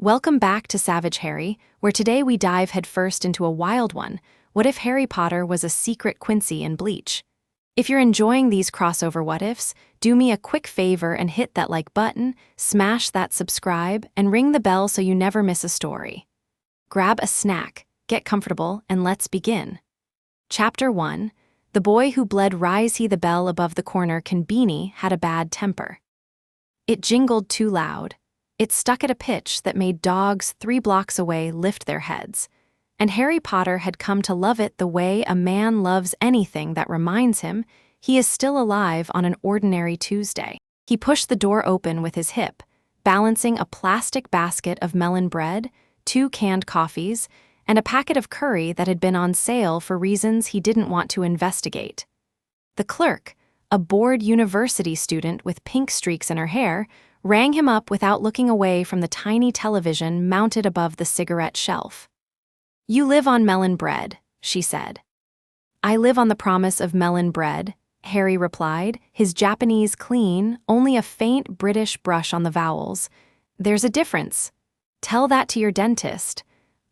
Welcome back to Savage Harry, where today we dive headfirst into a wild one. What if Harry Potter was a secret Quincy in Bleach? If you're enjoying these crossover what-ifs, do me a quick favor and hit that like button, smash that subscribe, and ring the bell so you never miss a story. Grab a snack, get comfortable, and let's begin. Chapter 1. The boy who bled. Rise he the bell above the corner Beanie had a bad temper. It jingled too loud. It stuck at a pitch that made dogs 3 blocks away lift their heads. And Harry Potter had come to love it the way a man loves anything that reminds him he is still alive on an ordinary Tuesday. He pushed the door open with his hip, balancing a plastic basket of melon bread, 2 canned coffees, and a packet of curry that had been on sale for reasons he didn't want to investigate. The clerk, a bored university student with pink streaks in her hair, rang him up without looking away from the tiny television mounted above the cigarette shelf. "You live on melon bread," she said. "I live on the promise of melon bread," Harry replied, his Japanese clean, only a faint British brush on the vowels. "There's a difference. Tell that to your dentist.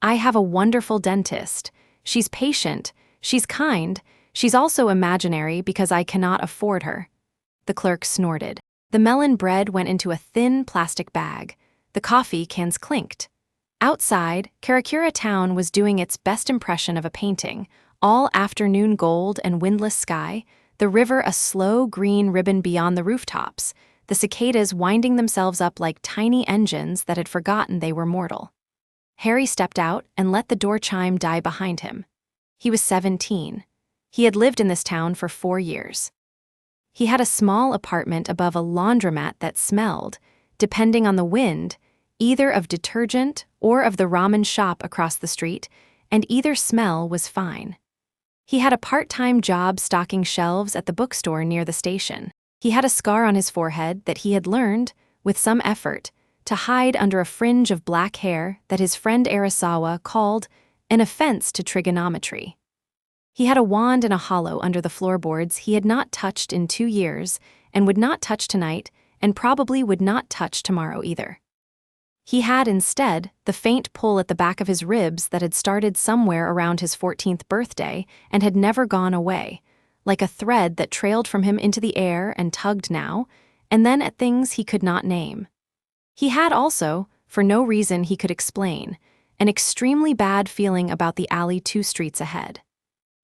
I have a wonderful dentist. She's patient, she's kind, she's also imaginary because I cannot afford her." The clerk snorted. The melon bread went into a thin plastic bag. The coffee cans clinked. Outside, Karakura town was doing its best impression of a painting, all afternoon gold and windless sky, the river a slow green ribbon beyond the rooftops, the cicadas winding themselves up like tiny engines that had forgotten they were mortal. Harry stepped out and let the door chime die behind him. He was 17. He had lived in this town for 4 years. He had a small apartment above a laundromat that smelled, depending on the wind, either of detergent or of the ramen shop across the street, and either smell was fine. He had a part-time job stocking shelves at the bookstore near the station. He had a scar on his forehead that he had learned, with some effort, to hide under a fringe of black hair that his friend Arasawa called an offense to trigonometry. He had a wand in a hollow under the floorboards he had not touched in 2 years, and would not touch tonight, and probably would not touch tomorrow either. He had, instead, the faint pull at the back of his ribs that had started somewhere around his 14th birthday and had never gone away, like a thread that trailed from him into the air and tugged now, and then at things he could not name. He had also, for no reason he could explain, an extremely bad feeling about the alley 2 streets ahead.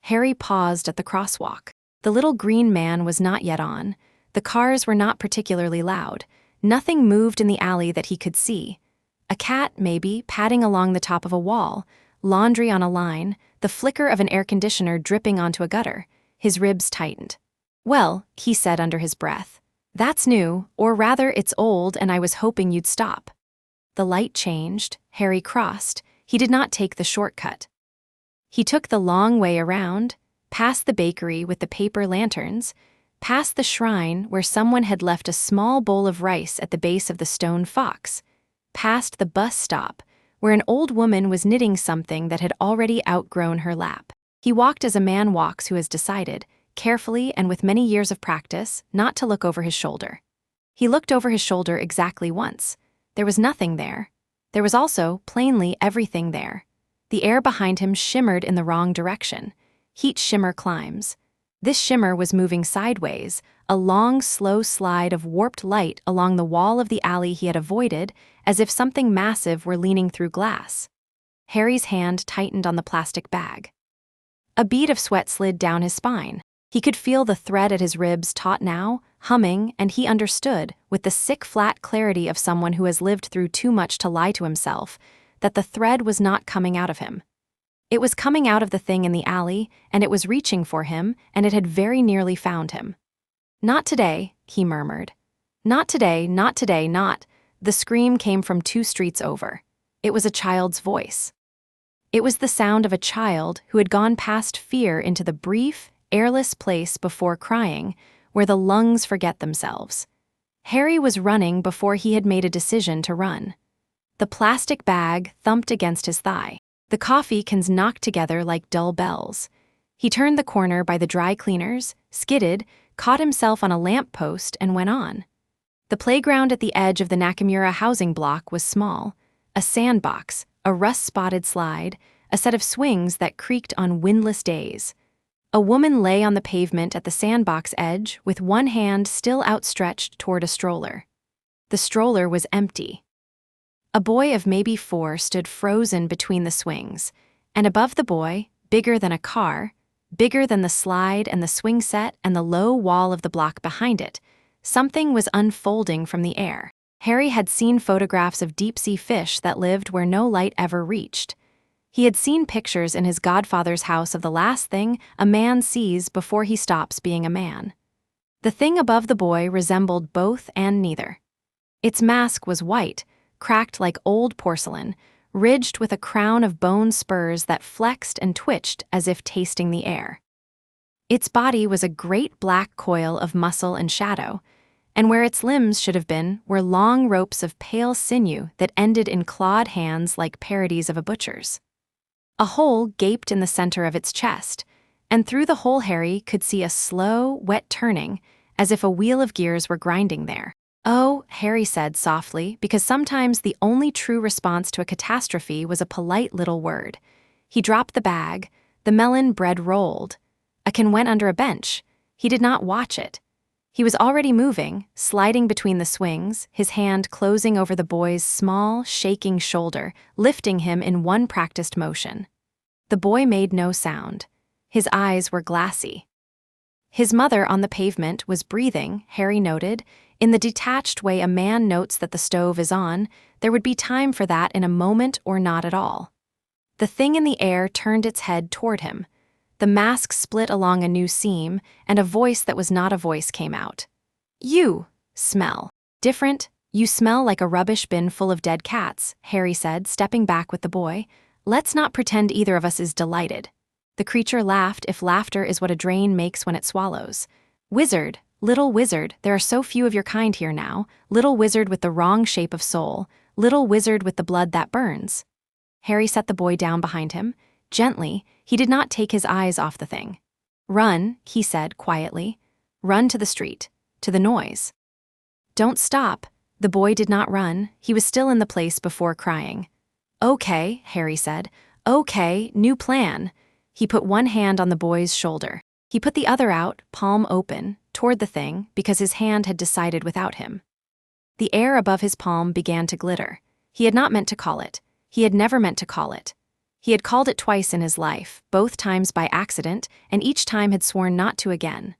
Harry paused at the crosswalk. The little green man was not yet on. The cars were not particularly loud. Nothing moved in the alley that he could see. A cat, maybe, padding along the top of a wall, laundry on a line, the flicker of an air conditioner dripping onto a gutter. His ribs tightened. "Well," he said under his breath, "that's new, or rather it's old, and I was hoping you'd stop." The light changed. Harry crossed. He did not take the shortcut. He took the long way around, past the bakery with the paper lanterns, past the shrine where someone had left a small bowl of rice at the base of the stone fox, past the bus stop where an old woman was knitting something that had already outgrown her lap. He walked as a man walks who has decided, carefully and with many years of practice, not to look over his shoulder. He looked over his shoulder exactly once. There was nothing there. There was also, plainly, everything there. The air behind him shimmered in the wrong direction. Heat shimmer climbs. This shimmer was moving sideways, a long, slow slide of warped light along the wall of the alley he had avoided, as if something massive were leaning through glass. Harry's hand tightened on the plastic bag. A bead of sweat slid down his spine. He could feel the thread at his ribs taut now, humming, and he understood, with the sick flat clarity of someone who has lived through too much to lie to himself, that the thread was not coming out of him. It was coming out of the thing in the alley, and it was reaching for him, and it had very nearly found him. "Not today," he murmured. "Not today, not today, not." The scream came from 2 streets over. It was a child's voice. It was the sound of a child who had gone past fear into the brief, airless place before crying, where the lungs forget themselves. Harry was running before he had made a decision to run. The plastic bag thumped against his thigh. The coffee cans knocked together like dull bells. He turned the corner by the dry cleaners, skidded, caught himself on a lamp post, and went on. The playground at the edge of the Nakamura housing block was small, a sandbox, a rust-spotted slide, a set of swings that creaked on windless days. A woman lay on the pavement at the sandbox edge with one hand still outstretched toward a stroller. The stroller was empty. A boy of maybe 4 stood frozen between the swings, and above the boy, bigger than a car, bigger than the slide and the swing set and the low wall of the block behind it, something was unfolding from the air. Harry had seen photographs of deep-sea fish that lived where no light ever reached. He had seen pictures in his godfather's house of the last thing a man sees before he stops being a man. The thing above the boy resembled both and neither. Its mask was white, cracked like old porcelain, ridged with a crown of bone spurs that flexed and twitched as if tasting the air. Its body was a great black coil of muscle and shadow, and where its limbs should have been were long ropes of pale sinew that ended in clawed hands like parodies of a butcher's. A hole gaped in the center of its chest, and through the hole Harry could see a slow, wet turning, as if a wheel of gears were grinding there. "Oh," Harry said softly, because sometimes the only true response to a catastrophe was a polite little word. He dropped the bag. The melon bread rolled. A can went under a bench. He did not watch it. He was already moving, sliding between the swings, his hand closing over the boy's small, shaking shoulder, lifting him in one practiced motion. The boy made no sound. His eyes were glassy. His mother on the pavement was breathing, Harry noted. In the detached way a man notes that the stove is on, there would be time for that in a moment or not at all. The thing in the air turned its head toward him. The mask split along a new seam, and a voice that was not a voice came out. "You smell different. You smell like a rubbish bin full of dead cats," Harry said, stepping back with the boy. "Let's not pretend either of us is delighted." The creature laughed, if laughter is what a drain makes when it swallows. "Wizard, little wizard, there are so few of your kind here now. Little wizard with the wrong shape of soul. Little wizard with the blood that burns." Harry set the boy down behind him. Gently, he did not take his eyes off the thing. "Run," he said quietly. "Run to the street, to the noise. Don't stop." The boy did not run. He was still in the place before crying. "Okay," Harry said. "Okay, new plan." He put one hand on the boy's shoulder. He put the other out, palm open, toward the thing, because his hand had decided without him. The air above his palm began to glitter. He had not meant to call it. He had never meant to call it. He had called it twice in his life, both times by accident, and each time had sworn not to again.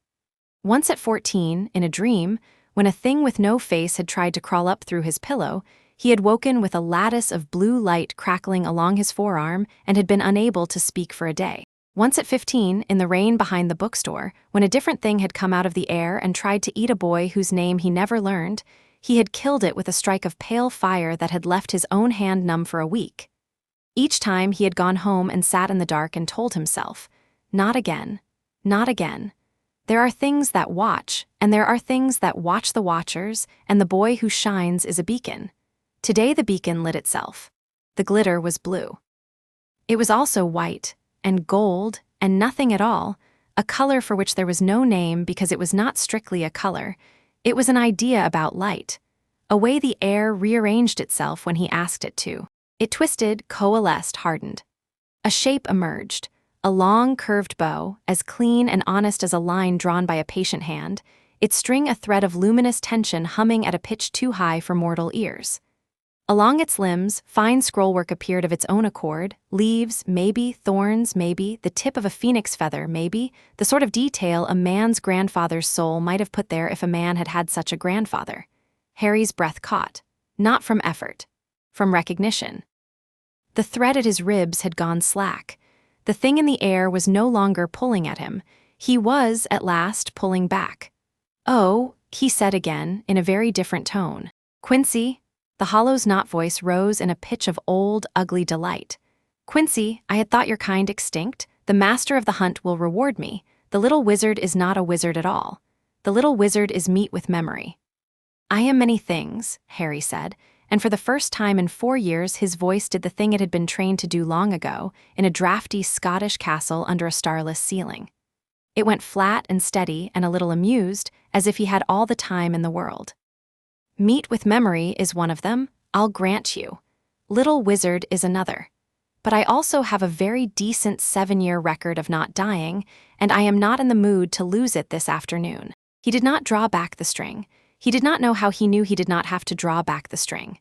Once at 14, in a dream, when a thing with no face had tried to crawl up through his pillow, he had woken with a lattice of blue light crackling along his forearm and had been unable to speak for a day. Once at 15, in the rain behind the bookstore, when a different thing had come out of the air and tried to eat a boy whose name he never learned, he had killed it with a strike of pale fire that had left his own hand numb for a week. Each time he had gone home and sat in the dark and told himself, "Not again, not again." There are things that watch, and there are things that watch the watchers, and the boy who shines is a beacon. Today the beacon lit itself. The glitter was blue. It was also white, and gold, and nothing at all, a color for which there was no name because it was not strictly a color. It was an idea about light, a way the air rearranged itself when he asked it to. It twisted, coalesced, hardened. A shape emerged, a long, curved bow, as clean and honest as a line drawn by a patient hand, its string a thread of luminous tension humming at a pitch too high for mortal ears. Along its limbs, fine scrollwork appeared of its own accord, leaves, maybe, thorns, maybe, the tip of a phoenix feather, maybe, the sort of detail a man's grandfather's soul might have put there if a man had had such a grandfather. Harry's breath caught, not from effort, from recognition. The thread at his ribs had gone slack. The thing in the air was no longer pulling at him. He was, at last, pulling back. "Oh," he said again, in a very different tone. "Quincy." The hollow's not voice rose in a pitch of old, ugly delight. "Quincy, I had thought your kind extinct. The master of the hunt will reward me. The little wizard is not a wizard at all. The little wizard is meat with memory." "I am many things," Harry said, and for the first time in 4 years his voice did the thing it had been trained to do long ago, in a drafty Scottish castle under a starless ceiling. It went flat and steady and a little amused, as if he had all the time in the world. "Meat with memory is one of them, I'll grant you. Little wizard is another. But I also have a very decent 7-year record of not dying, and I am not in the mood to lose it this afternoon. He did not draw back the string. He did not know how he knew he did not have to draw back the string.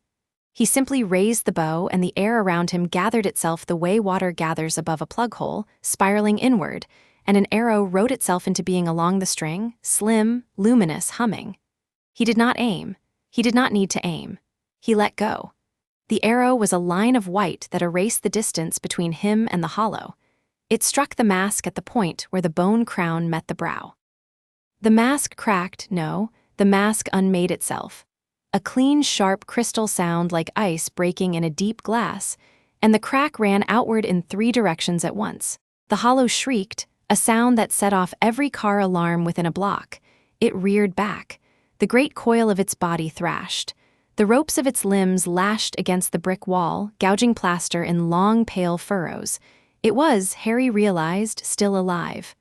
He simply raised the bow, and the air around him gathered itself the way water gathers above a plug hole, spiraling inward, and an arrow wrote itself into being along the string, slim, luminous, humming. He did not aim. He did not need to aim. He let go. The arrow was a line of white that erased the distance between him and the hollow. It struck the mask at the point where the bone crown met the brow. The mask cracked, no, the mask unmade itself. A clean, sharp crystal sound like ice breaking in a deep glass, and the crack ran outward in 3 directions at once. The hollow shrieked, a sound that set off every car alarm within a block. It reared back. The great coil of its body thrashed. The ropes of its limbs lashed against the brick wall, gouging plaster in long, pale furrows. It was, Harry realized, still alive.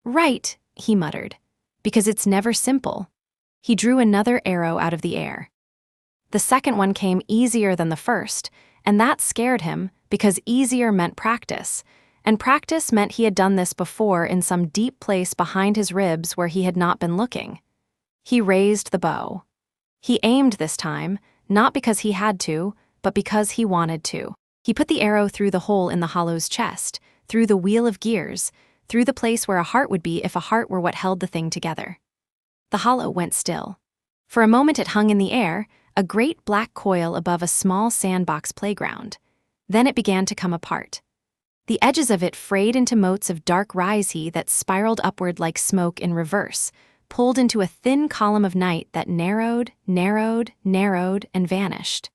Right, he muttered. Because it's never simple. He drew another arrow out of the air. The second one came easier than the first, and that scared him because easier meant practice, and practice meant he had done this before in some deep place behind his ribs where he had not been looking. He raised the bow. He aimed this time, not because he had to, but because he wanted to. He put the arrow through the hole in the hollow's chest, through the wheel of gears, through the place where a heart would be if a heart were what held the thing together. The hollow went still. For a moment it hung in the air, a great black coil above a small sandbox playground. Then it began to come apart. The edges of it frayed into motes of dark ricey that spiraled upward like smoke in reverse, pulled into a thin column of night that narrowed, narrowed, narrowed, and vanished.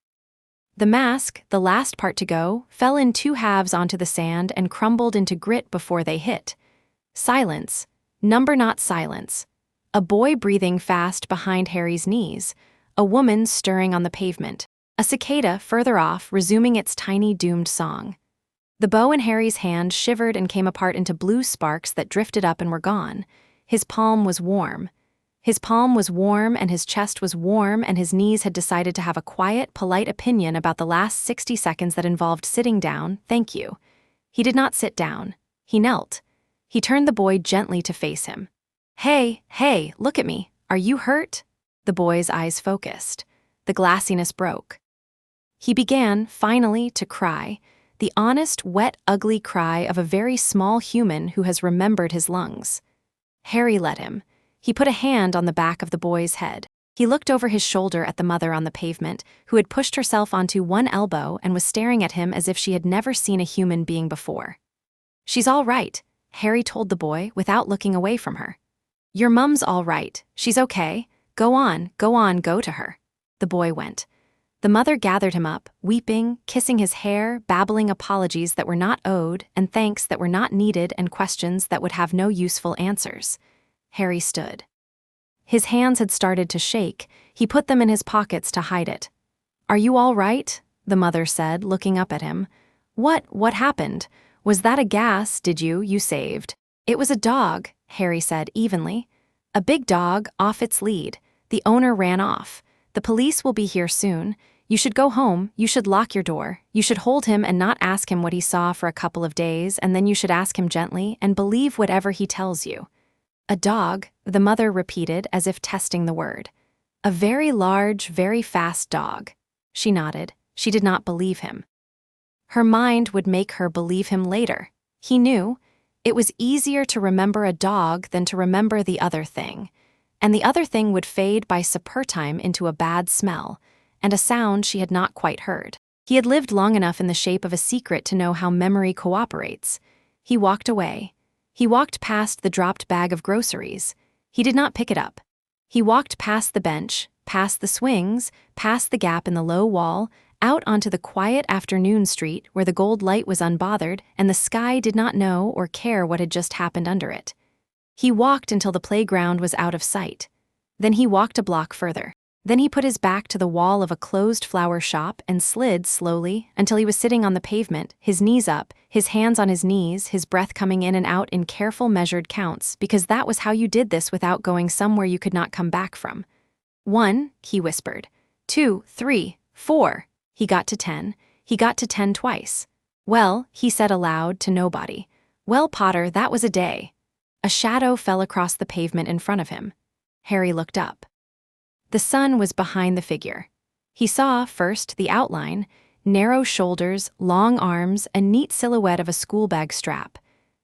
The mask, the last part to go, fell in 2 halves onto the sand and crumbled into grit before they hit. Silence. Number not silence. A boy breathing fast behind Harry's knees. A woman stirring on the pavement. A cicada further off resuming its tiny doomed song. The bow in Harry's hand shivered and came apart into blue sparks that drifted up and were gone. His palm was warm. His palm was warm, and his chest was warm, and his knees had decided to have a quiet, polite opinion about the last 60 seconds that involved sitting down, thank you. He did not sit down. He knelt. He turned the boy gently to face him. Hey, look at me. Are you hurt? The boy's eyes focused. The glassiness broke. He began, finally, to cry, the honest, wet, ugly cry of a very small human who has remembered his lungs. Harry let him. He put a hand on the back of the boy's head. He looked over his shoulder at the mother on the pavement, who had pushed herself onto one elbow and was staring at him as if she had never seen a human being before. She's all right, Harry told the boy without looking away from her. Your mum's all right. She's okay. Go on, go to her. The boy went. The mother gathered him up, weeping, kissing his hair, babbling apologies that were not owed, and thanks that were not needed, and questions that would have no useful answers. Harry stood. His hands had started to shake. He put them in his pockets to hide it. Are you all right? The mother said, looking up at him. What happened? Was that a gas, you saved? It was a dog, Harry said evenly. A big dog, off its lead. The owner ran off. The police will be here soon. You should go home, you should lock your door, you should hold him and not ask him what he saw for a couple of days, and then you should ask him gently and believe whatever he tells you. A dog, the mother repeated as if testing the word. A very large, very fast dog. She nodded. She did not believe him. Her mind would make her believe him later. He knew. It was easier to remember a dog than to remember the other thing. And the other thing would fade by sapertime into a bad smell, and a sound she had not quite heard. He had lived long enough in the shape of a secret to know how memory cooperates. He walked away. He walked past the dropped bag of groceries. He did not pick it up. He walked past the bench, past the swings, past the gap in the low wall, out onto the quiet afternoon street where the gold light was unbothered and the sky did not know or care what had just happened under it. He walked until the playground was out of sight. Then he walked a block further. Then he put his back to the wall of a closed flower shop and slid slowly until he was sitting on the pavement, his knees up, his hands on his knees, his breath coming in and out in careful measured counts, because that was how you did this without going somewhere you could not come back from. 1, he whispered. 2, 3, 4. He got to 10. He got to 10 twice. Well, he said aloud to nobody. Well, Potter, that was a day. A shadow fell across the pavement in front of him. Harry looked up. The sun was behind the figure. He saw, first, the outline, narrow shoulders, long arms, a neat silhouette of a schoolbag strap.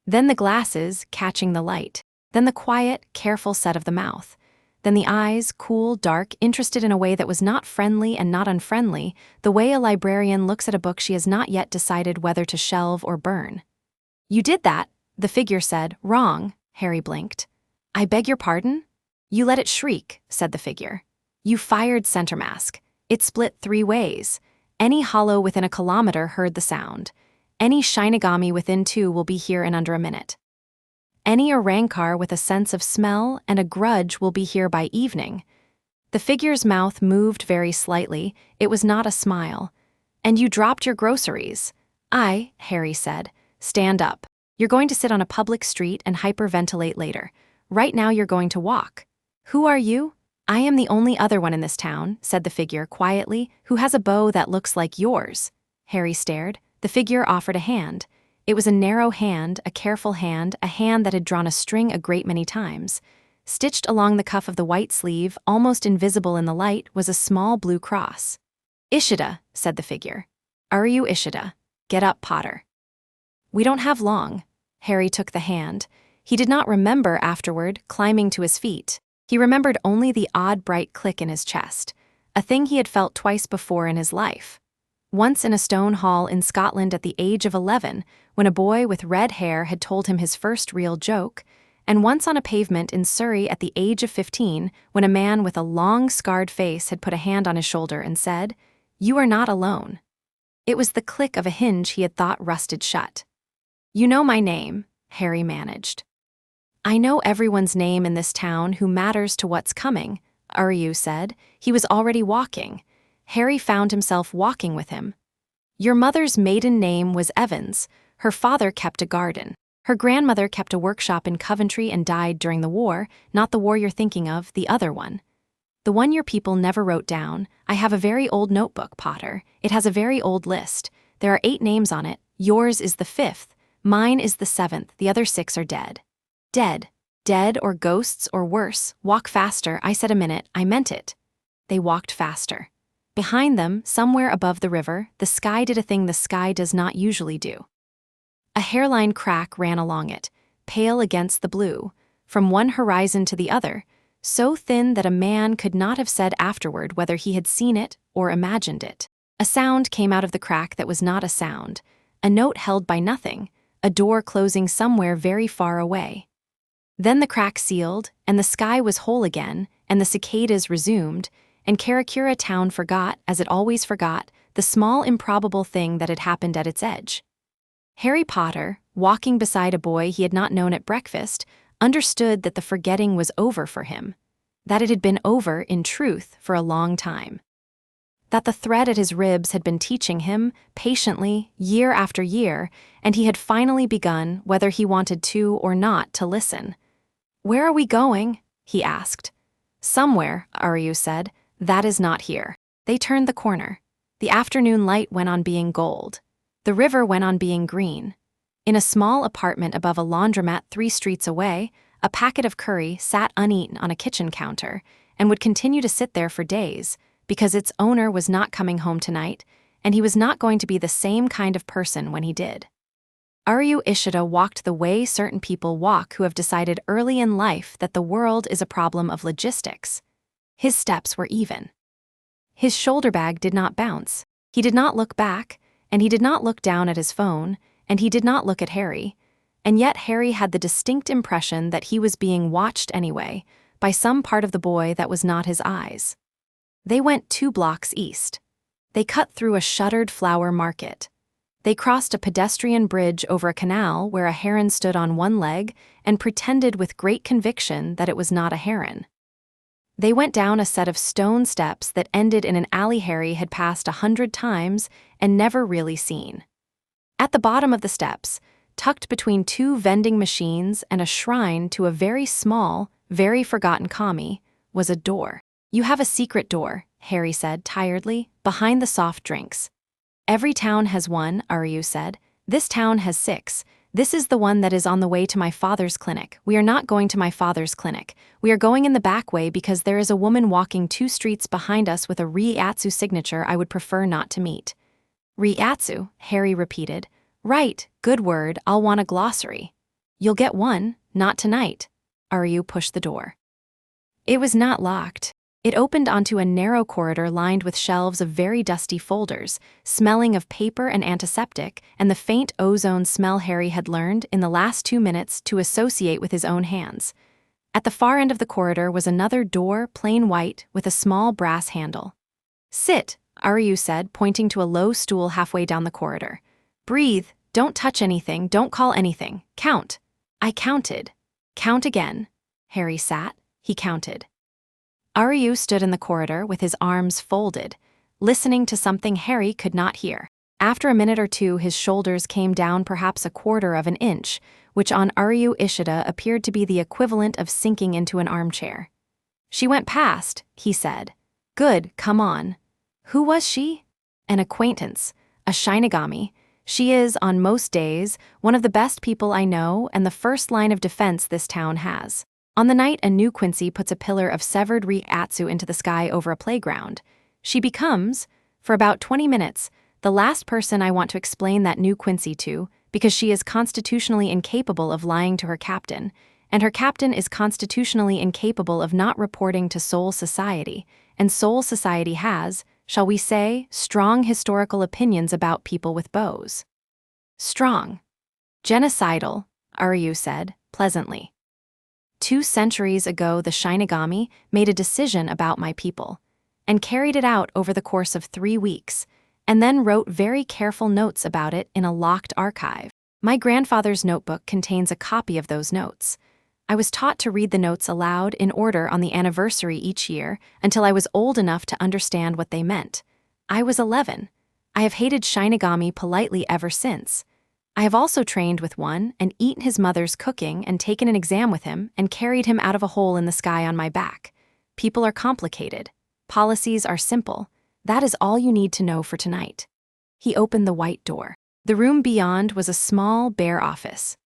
Then the glasses, catching the light. Then the quiet, careful set of the mouth. Then the eyes, cool, dark, interested in a way that was not friendly and not unfriendly, the way a librarian looks at a book she has not yet decided whether to shelve or burn. You did that, the figure said. Wrong, Harry blinked. I beg your pardon? You let it shriek, said the figure. You fired center mask. It split 3 ways. Any hollow within a kilometer heard the sound. Any Shinigami within 2 will be here in under a minute. Any Orankar with a sense of smell and a grudge will be here by evening. The figure's mouth moved very slightly. It was not a smile. And you dropped your groceries. Harry said. Stand up. You're going to sit on a public street and hyperventilate later. Right now you're going to walk. Who are you? I am the only other one in this town, said the figure quietly, who has a bow that looks like yours. Harry stared. The figure offered a hand. It was a narrow hand, a careful hand, a hand that had drawn a string a great many times. Stitched along the cuff of the white sleeve, almost invisible in the light, was a small blue cross. Ishida, said the figure. Are you Ishida? Get up, Potter. We don't have long. Harry took the hand. He did not remember afterward climbing to his feet. He remembered only the odd bright click in his chest, a thing he had felt twice before in his life. Once in a stone hall in Scotland at the age of 11, when a boy with red hair had told him his first real joke, and once on a pavement in Surrey at the age of 15, when a man with a long, scarred face had put a hand on his shoulder and said, "You are not alone." It was the click of a hinge he had thought rusted shut. You know my name, Harry managed. I know everyone's name in this town who matters to what's coming, Uryu said. He was already walking. Harry found himself walking with him. Your mother's maiden name was Evans. Her father kept a garden. Her grandmother kept a workshop in Coventry and died during the war, not the war you're thinking of, the other one. The one your people never wrote down. I have a very old notebook, Potter. It has a very old list. There are 8 names on it. Yours is the 5th. Mine is the 7th. The other 6 are dead. Dead. Dead or ghosts or worse. Walk faster. I said a minute. I meant it. They walked faster. Behind them, somewhere above the river, the sky did a thing the sky does not usually do. A hairline crack ran along it, pale against the blue, from one horizon to the other, so thin that a man could not have said afterward whether he had seen it or imagined it. A sound came out of the crack that was not a sound, a note held by nothing, a door closing somewhere very far away. Then the crack sealed, and the sky was whole again, and the cicadas resumed, and Karakura town forgot, as it always forgot, the small improbable thing that had happened at its edge. Harry Potter, walking beside a boy he had not known at breakfast, understood that the forgetting was over for him, that it had been over, in truth, for a long time. That the thread at his ribs had been teaching him, patiently, year after year, and he had finally begun, whether he wanted to or not, to listen. Where are we going? He asked. Somewhere, Uryu said. That is not here. They turned the corner. The afternoon light went on being gold. The river went on being green. In a small apartment above a laundromat 3 streets away, a packet of curry sat uneaten on a kitchen counter and would continue to sit there for days because its owner was not coming home tonight and he was not going to be the same kind of person when he did. Uryu Ishida walked the way certain people walk who have decided early in life that the world is a problem of logistics. His steps were even. His shoulder bag did not bounce. He did not look back, and he did not look down at his phone, and he did not look at Harry. And yet Harry had the distinct impression that he was being watched anyway, by some part of the boy that was not his eyes. They went 2 blocks east. They cut through a shuttered flower market. They crossed a pedestrian bridge over a canal where a heron stood on one leg and pretended with great conviction that it was not a heron. They went down a set of stone steps that ended in an alley Harry had passed 100 times and never really seen. At the bottom of the steps, tucked between 2 vending machines and a shrine to a very small, very forgotten kami, was a door. You have a secret door, Harry said tiredly, behind the soft drinks. Every town has one, Aryu said. This town has 6. This is the one that is on the way to my father's clinic. We are not going to my father's clinic. We are going in the back way because there is a woman walking 2 streets behind us with a Ryatsu signature I would prefer not to meet. Ryatsu, Harry repeated. Right, good word, I'll want a glossary. You'll get one, not tonight. Aryu pushed the door. It was not locked. It opened onto a narrow corridor lined with shelves of very dusty folders, smelling of paper and antiseptic, and the faint ozone smell Harry had learned in the last 2 minutes to associate with his own hands. At the far end of the corridor was another door, plain white, with a small brass handle. Sit, Aryu said, pointing to a low stool halfway down the corridor. Breathe, don't touch anything, don't call anything, count. I counted. Count again. Harry sat, he counted. Aryu stood in the corridor with his arms folded, listening to something Harry could not hear. After a minute or two, his shoulders came down perhaps 1/4 of an inch, which on Aryu Ishida appeared to be the equivalent of sinking into an armchair. She went past, he said. Good, come on. Who was she? An acquaintance, a Shinigami. She is, on most days, one of the best people I know and the first line of defense this town has. On the night a new Quincy puts a pillar of severed Ryatsu into the sky over a playground, she becomes, for about 20 minutes, the last person I want to explain that new Quincy to, because she is constitutionally incapable of lying to her captain, and her captain is constitutionally incapable of not reporting to Soul Society, and Soul Society has, shall we say, strong historical opinions about people with bows. Strong. Genocidal, Aryu said, pleasantly. 2 centuries ago the Shinigami made a decision about my people, and carried it out over the course of 3 weeks, and then wrote very careful notes about it in a locked archive. My grandfather's notebook contains a copy of those notes. I was taught to read the notes aloud in order on the anniversary each year until I was old enough to understand what they meant. I was 11. I have hated Shinigami politely ever since. I have also trained with one and eaten his mother's cooking and taken an exam with him and carried him out of a hole in the sky on my back. People are complicated. Policies are simple. That is all you need to know for tonight. He opened the white door. The room beyond was a small, bare office.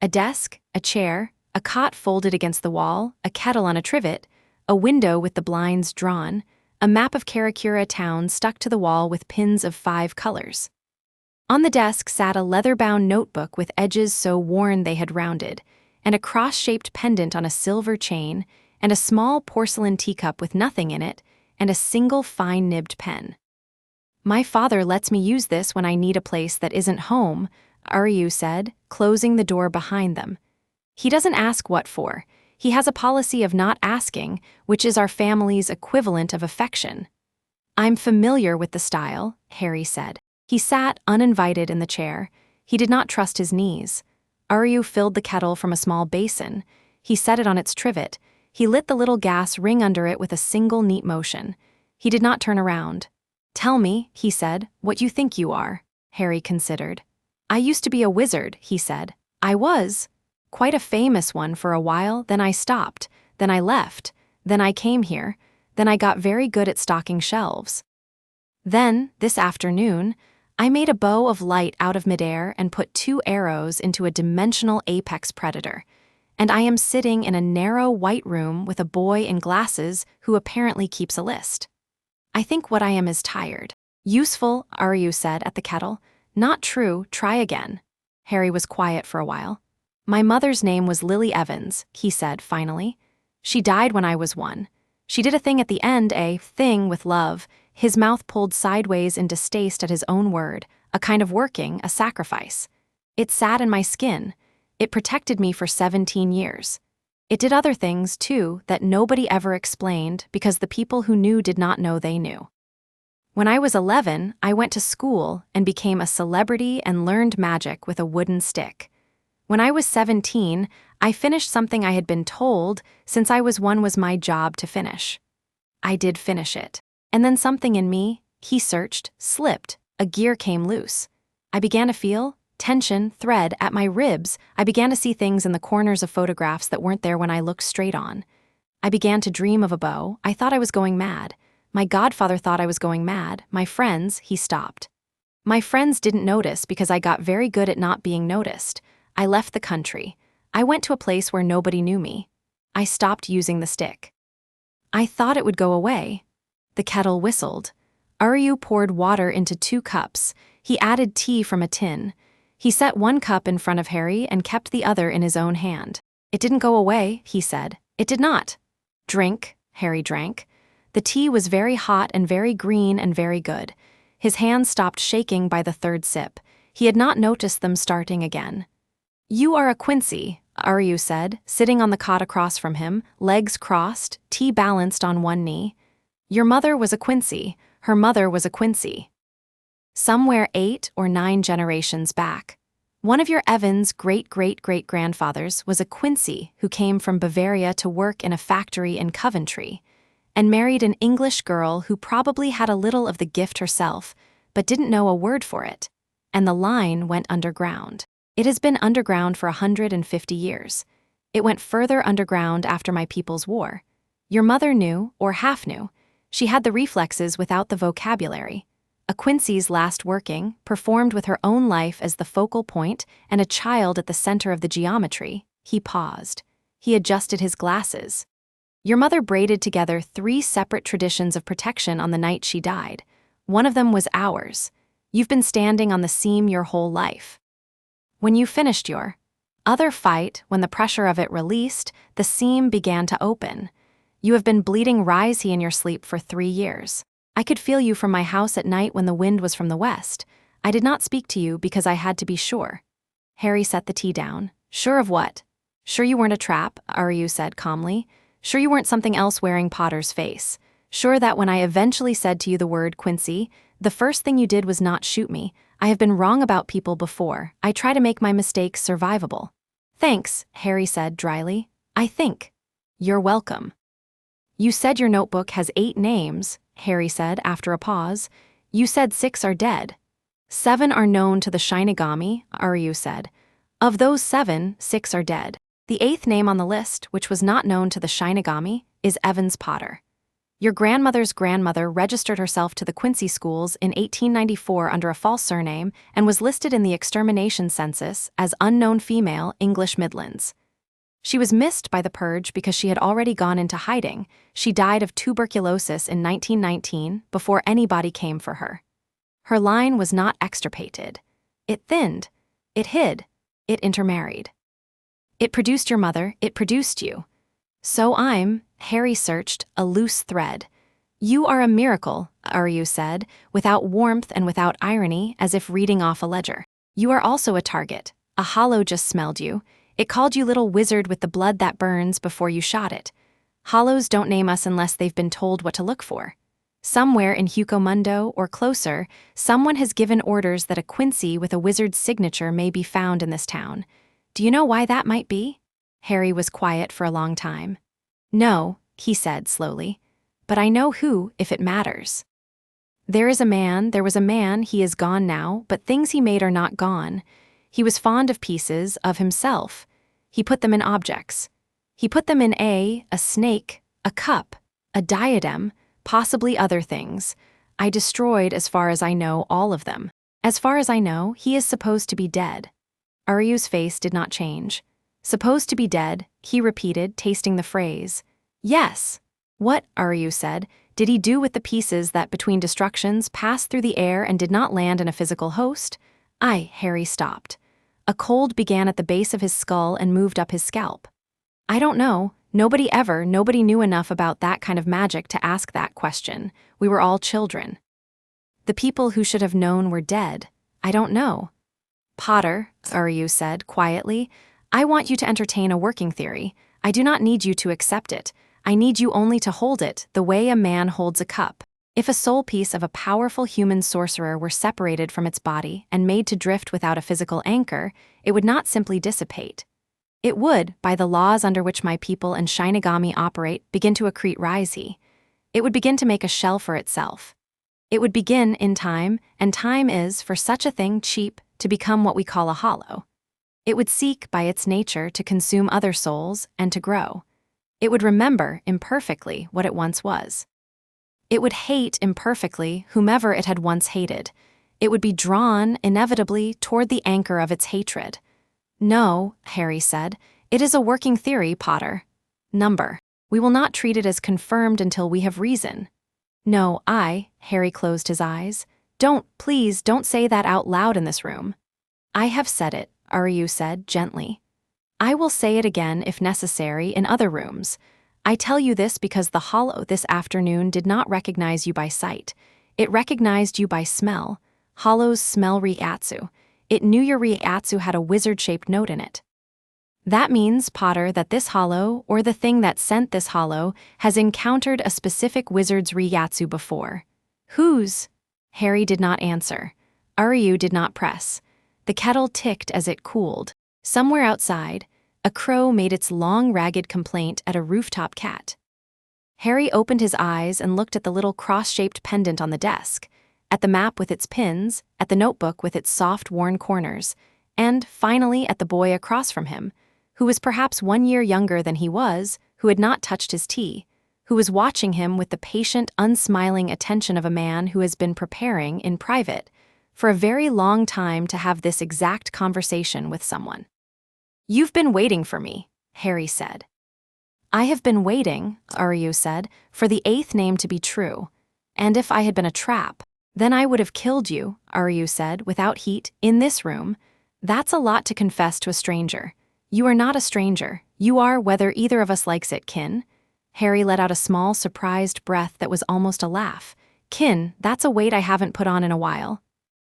A desk, a chair, a cot folded against the wall, a kettle on a trivet, a window with the blinds drawn, a map of Karakura town stuck to the wall with pins of 5 colors. On the desk sat a leather-bound notebook with edges so worn they had rounded, and a cross-shaped pendant on a silver chain, and a small porcelain teacup with nothing in it, and a single fine-nibbed pen. My father lets me use this when I need a place that isn't home, Aryu said, closing the door behind them. He doesn't ask what for. He has a policy of not asking, which is our family's equivalent of affection. I'm familiar with the style, Harry said. He sat uninvited in the chair. He did not trust his knees. Aryu filled the kettle from a small basin. He set it on its trivet. He lit the little gas ring under it with a single neat motion. He did not turn around. Tell me, he said, what you think you are. Harry considered. I used to be a wizard, he said. I was. Quite a famous one for a while, then I stopped. Then I left. Then I came here. Then I got very good at stocking shelves. Then, this afternoon, I made a bow of light out of midair and put 2 arrows into a dimensional apex predator. And I am sitting in a narrow white room with a boy in glasses who apparently keeps a list. I think what I am is tired. Useful, Aryu said at the kettle. Not true, try again. Harry was quiet for a while. My mother's name was Lily Evans, he said finally. She died when I was 1. She did a thing at the end, a thing with love. His mouth pulled sideways in distaste at his own word, a kind of working, a sacrifice. It sat in my skin. It protected me for 17 years. It did other things, too, that nobody ever explained because the people who knew did not know they knew. When I was 11, I went to school and became a celebrity and learned magic with a wooden stick. When I was 17, I finished something I had been told since I was 1 was my job to finish. I did finish it. And then something in me, he searched, slipped, a gear came loose. I began to feel tension, thread at my ribs. I began to see things in the corners of photographs that weren't there when I looked straight on. I began to dream of a bow. I thought I was going mad. My godfather thought I was going mad. My friends, he stopped. My friends didn't notice because I got very good at not being noticed. I left the country. I went to a place where nobody knew me. I stopped using the stick. I thought it would go away. The kettle whistled. Aryu poured water into 2 cups. He added tea from a tin. He set 1 cup in front of Harry and kept the other in his own hand. It didn't go away, he said. It did not. Drink, Harry drank. The tea was very hot and very green and very good. His hands stopped shaking by the 3rd sip. He had not noticed them starting again. You are a Quincy, Aryu said, sitting on the cot across from him, legs crossed, tea balanced on 1 knee. Your mother was a Quincy. Her mother was a Quincy. Somewhere 8 or 9 generations back. One of your Evan's great-great-great-grandfathers was a Quincy who came from Bavaria to work in a factory in Coventry, and married an English girl who probably had a little of the gift herself, but didn't know a word for it, and the line went underground. It has been underground for 150 years. It went further underground after my people's war. Your mother knew, or half knew. She had the reflexes without the vocabulary. A Quincy's last working, performed with her own life as the focal point and a child at the center of the geometry. He paused. He adjusted his glasses. Your mother braided together 3 separate traditions of protection on the night she died. One of them was ours. You've been standing on the seam your whole life. When you finished your other fight, when the pressure of it released, the seam began to open. You have been bleeding risey in your sleep for 3 years. I could feel you from my house at night when the wind was from the west. I did not speak to you because I had to be sure. Harry set the tea down. Sure of what? Sure you weren't a trap, Aryu said calmly. Sure you weren't something else wearing Potter's face. Sure that when I eventually said to you the word Quincy, the first thing you did was not shoot me. I have been wrong about people before. I try to make my mistakes survivable. Thanks, Harry said dryly. I think. You're welcome. You said your notebook has 8 names, Harry said after a pause. You said 6 are dead. 7 are known to the Shinigami, Aryu said. Of those 7, 6 are dead. The 8th name on the list, which was not known to the Shinigami, is Evans Potter. Your grandmother's grandmother registered herself to the Quincy schools in 1894 under a false surname and was listed in the extermination census as unknown female English Midlands. She was missed by the purge because she had already gone into hiding. She died of tuberculosis in 1919 before anybody came for her. Her line was not extirpated. It thinned. It hid. It intermarried. It produced your mother. It produced you. So Harry searched, a loose thread. You are a miracle, Aryu said, without warmth and without irony, as if reading off a ledger. You are also a target. A hollow just smelled you. It called you little wizard with the blood that burns before you shot it. Hollows don't name us unless they've been told what to look for. Somewhere in Hucomundo, or closer, someone has given orders that a Quincy with a wizard's signature may be found in this town. Do you know why that might be? Harry was quiet for a long time. No, he said slowly. But I know who, if it matters. There was a man, he is gone now, but things he made are not gone. He was fond of pieces, of himself. He put them in objects. He put them in a snake, a cup, a diadem, possibly other things. I destroyed, as far as I know, all of them. As far as I know, he is supposed to be dead. Aryu's face did not change. Supposed to be dead, he repeated, tasting the phrase. Yes. What, Aryu said, did he do with the pieces that, between destructions, passed through the air and did not land in a physical host? Harry stopped. A cold began at the base of his skull and moved up his scalp. I don't know. Nobody knew enough about that kind of magic to ask that question. We were all children. The people who should have known were dead. I don't know. Potter, Aryu said quietly, I want you to entertain a working theory. I do not need you to accept it. I need you only to hold it, the way a man holds a cup. If a soul piece of a powerful human sorcerer were separated from its body and made to drift without a physical anchor, it would not simply dissipate. It would, by the laws under which my people and Shinigami operate, begin to accrete risey. It would begin to make a shell for itself. It would begin in time, and time is, for such a thing, cheap, to become what we call a hollow. It would seek, by its nature, to consume other souls and to grow. It would remember, imperfectly, what it once was. It would hate, imperfectly, whomever it had once hated. It would be drawn, inevitably, toward the anchor of its hatred. No, Harry said. It is a working theory, Potter. Number. We will not treat it as confirmed until we have reason. No, Harry closed his eyes. Please don't say that out loud in this room. I have said it, Aryu said gently. I will say it again if necessary in other rooms. I tell you this because the hollow this afternoon did not recognize you by sight. It recognized you by smell. Hollow's smell Ryatsu. It knew your Ryatsu had a wizard-shaped note in it. That means, Potter, that this hollow, or the thing that sent this hollow, has encountered a specific wizard's Ryatsu before. Whose? Harry did not answer. Aryu did not press. The kettle ticked as it cooled. Somewhere outside, a crow made its long, ragged complaint at a rooftop cat. Harry opened his eyes and looked at the little cross-shaped pendant on the desk, at the map with its pins, at the notebook with its soft, worn corners, and, finally, at the boy across from him, who was perhaps 1 year younger than he was, who had not touched his tea, who was watching him with the patient, unsmiling attention of a man who has been preparing, in private, for a very long time to have this exact conversation with someone. You've been waiting for me, Harry said. I have been waiting, Aryu said, for the 8th name to be true. And if I had been a trap, then I would have killed you, Aryu said, without heat, in this room. That's a lot to confess to a stranger. You are not a stranger. You are, whether either of us likes it, kin. Harry let out a small, surprised breath that was almost a laugh. Kin, that's a weight I haven't put on in a while.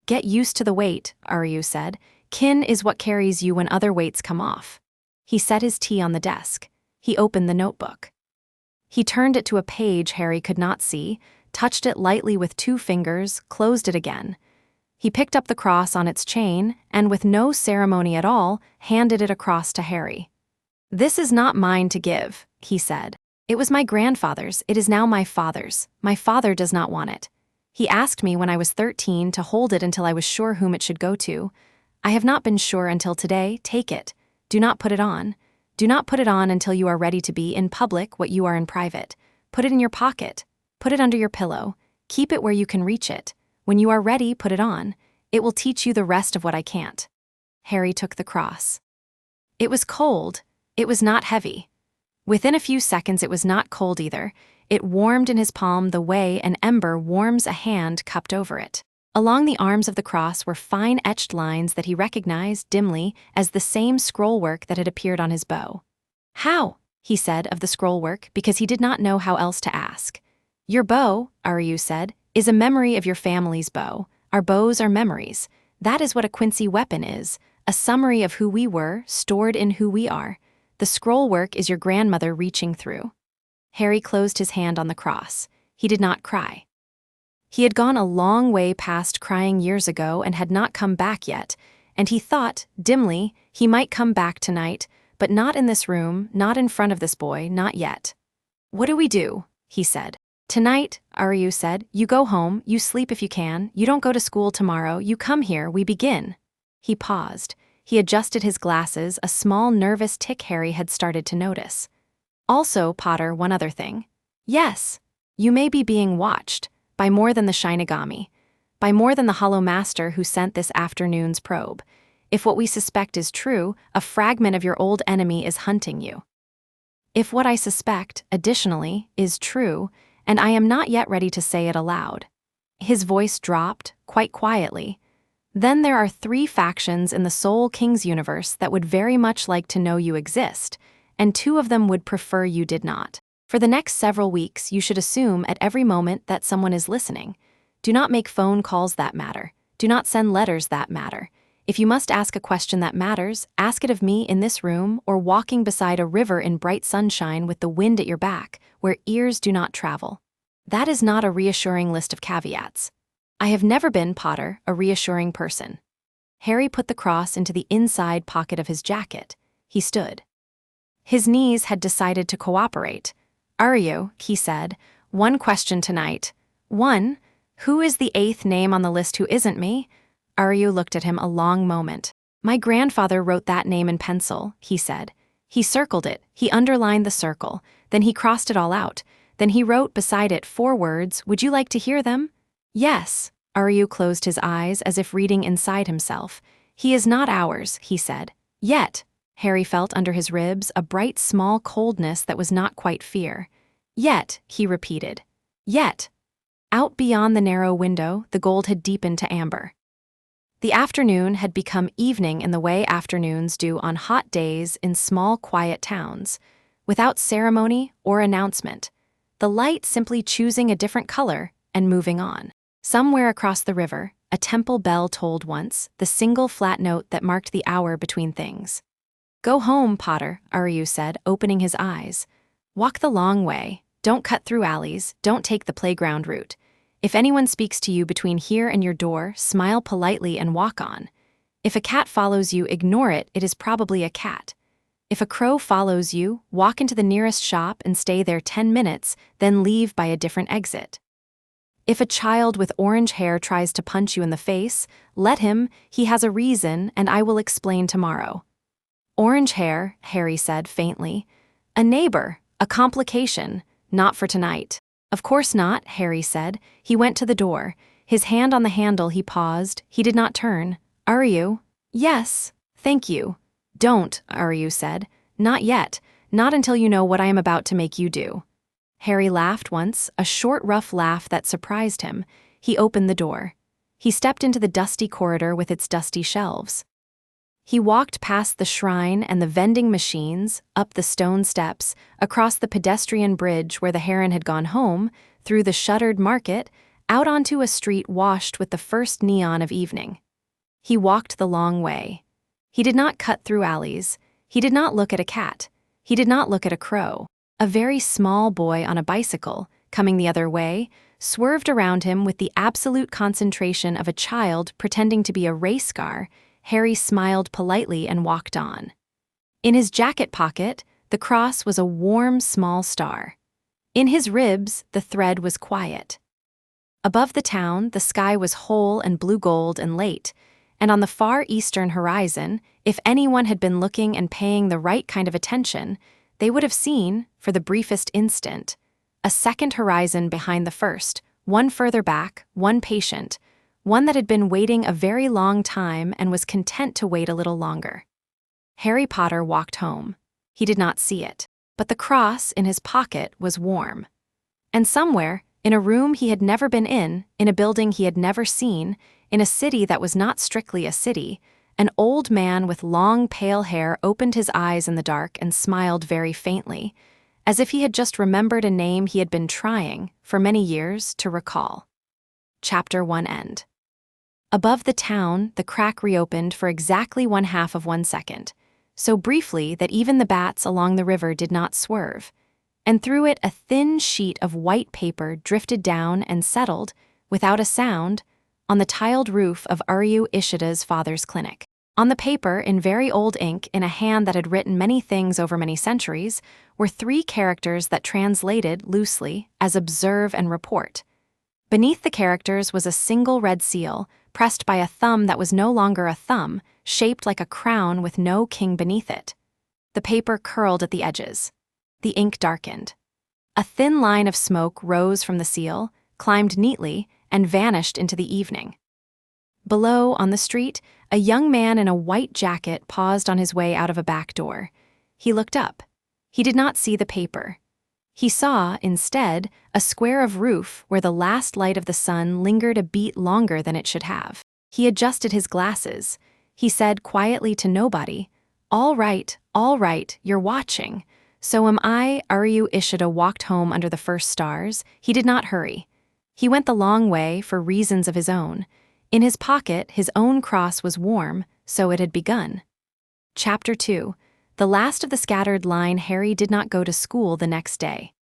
Get used to the weight, Aryu said. Kin is what carries you when other weights come off. He set his tea on the desk. He opened the notebook. He turned it to a page Harry could not see, touched it lightly with 2 fingers, closed it again. He picked up the cross on its chain and, with no ceremony at all, handed it across to Harry. This is not mine to give, he said. It was my grandfather's. It is now my father's. My father does not want it. He asked me when I was 13 to hold it until I was sure whom it should go to. I have not been sure until today. Take it. Do not put it on. Do not put it on until you are ready to be in public what you are in private. Put it in your pocket. Put it under your pillow. Keep it where you can reach it. When you are ready, put it on. It will teach you the rest of what I can't. Harry took the cross. It was cold. It was not heavy. Within a few seconds, it was not cold either. It warmed in his palm the way an ember warms a hand cupped over it. Along the arms of the cross were fine etched lines that he recognized dimly as the same scrollwork that had appeared on his bow. How? He said of the scrollwork, because he did not know how else to ask. Your bow, Aryu said, is a memory of your family's bow. Our bows are memories. That is what a Quincy weapon is, a summary of who we were, stored in who we are. The scrollwork is your grandmother reaching through. Harry closed his hand on the cross. He did not cry. He had gone a long way past crying years ago and had not come back yet, and he thought, dimly, he might come back tonight, but not in this room, not in front of this boy, not yet. What do we do? He said. Tonight, Aryu said, you go home, you sleep if you can, you don't go to school tomorrow, you come here, we begin. He paused. He adjusted his glasses, a small nervous tic Harry had started to notice. Also, Potter, one other thing. Yes, you may be being watched, by more than the Shinigami, by more than the Hollow Master who sent this afternoon's probe. If what we suspect is true, a fragment of your old enemy is hunting you. If what I suspect, additionally, is true, and I am not yet ready to say it aloud. His voice dropped, quite quietly. Then there are 3 factions in the Soul King's universe that would very much like to know you exist, and 2 of them would prefer you did not. For the next several weeks, you should assume at every moment that someone is listening. Do not make phone calls that matter. Do not send letters that matter. If you must ask a question that matters, ask it of me in this room or walking beside a river in bright sunshine with the wind at your back, where ears do not travel. That is not a reassuring list of caveats. I have never been, Potter, a reassuring person. Harry put the cross into the inside pocket of his jacket. He stood. His knees had decided to cooperate. Aryu, he said, 1 question tonight. 1. Who is the 8th name on the list who isn't me? Aryu looked at him a long moment. My grandfather wrote that name in pencil, he said. He circled it, he underlined the circle, then he crossed it all out. Then he wrote beside it 4 words. Would you like to hear them? Yes, Aryu closed his eyes as if reading inside himself. He is not ours, he said. Yet. Harry felt under his ribs a bright small coldness that was not quite fear. Yet, he repeated. Yet. Out beyond the narrow window, the gold had deepened to amber. The afternoon had become evening in the way afternoons do on hot days in small, quiet towns, without ceremony or announcement, the light simply choosing a different color and moving on. Somewhere across the river, a temple bell tolled once, the single flat note that marked the hour between things. Go home, Potter, Aryu said, opening his eyes. Walk the long way, don't cut through alleys, don't take the playground route. If anyone speaks to you between here and your door, smile politely and walk on. If a cat follows you, ignore it, it is probably a cat. If a crow follows you, walk into the nearest shop and stay there 10 minutes, then leave by a different exit. If a child with orange hair tries to punch you in the face, let him, he has a reason, and I will explain tomorrow. Orange hair, Harry said faintly. A neighbor, a complication, not for tonight. Of course not, Harry said. He went to the door. His hand on the handle, he paused. He did not turn. Aryu? Yes, thank you. Don't, Aryu said. Not yet. Not until you know what I am about to make you do. Harry laughed once, a short, rough laugh that surprised him. He opened the door. He stepped into the dusty corridor with its dusty shelves. He walked past the shrine and the vending machines, up the stone steps, across the pedestrian bridge where the heron had gone home, through the shuttered market, out onto a street washed with the first neon of evening. He walked the long way. He did not cut through alleys. He did not look at a cat. He did not look at a crow. A very small boy on a bicycle, coming the other way, swerved around him with the absolute concentration of a child pretending to be a race car. Harry smiled politely and walked on. In his jacket pocket, the cross was a warm, small star. In his ribs, the thread was quiet. Above the town, the sky was whole and blue gold and late, and on the far eastern horizon, if anyone had been looking and paying the right kind of attention, they would have seen, for the briefest instant, a second horizon behind the first, one further back, one patient, one that had been waiting a very long time and was content to wait a little longer. Harry Potter walked home. He did not see it, but the cross in his pocket was warm. And somewhere, in a room he had never been in a building he had never seen, in a city that was not strictly a city, an old man with long pale hair opened his eyes in the dark and smiled very faintly, as if he had just remembered a name he had been trying, for many years, to recall. Chapter 1 end. Above the town, the crack reopened for exactly 1/2 of 1 second, so briefly that even the bats along the river did not swerve, and through it a thin sheet of white paper drifted down and settled, without a sound, on the tiled roof of Aryu Ishida's father's clinic. On the paper, in very old ink, in a hand that had written many things over many centuries, were 3 characters that translated, loosely, as observe and report. Beneath the characters was a single red seal, pressed by a thumb that was no longer a thumb, shaped like a crown with no king beneath it. The paper curled at the edges. The ink darkened. A thin line of smoke rose from the seal, climbed neatly, and vanished into the evening. Below, on the street, a young man in a white jacket paused on his way out of a back door. He looked up. He did not see the paper. He saw, instead, a square of roof where the last light of the sun lingered a beat longer than it should have. He adjusted his glasses. He said quietly to nobody, all right, you're watching. So am I." Aryu Ishida walked home under the first stars. He did not hurry. He went the long way for reasons of his own. In his pocket, his own cross was warm, so it had begun. Chapter 2. The last of the scattered line. Harry did not go to school the next day.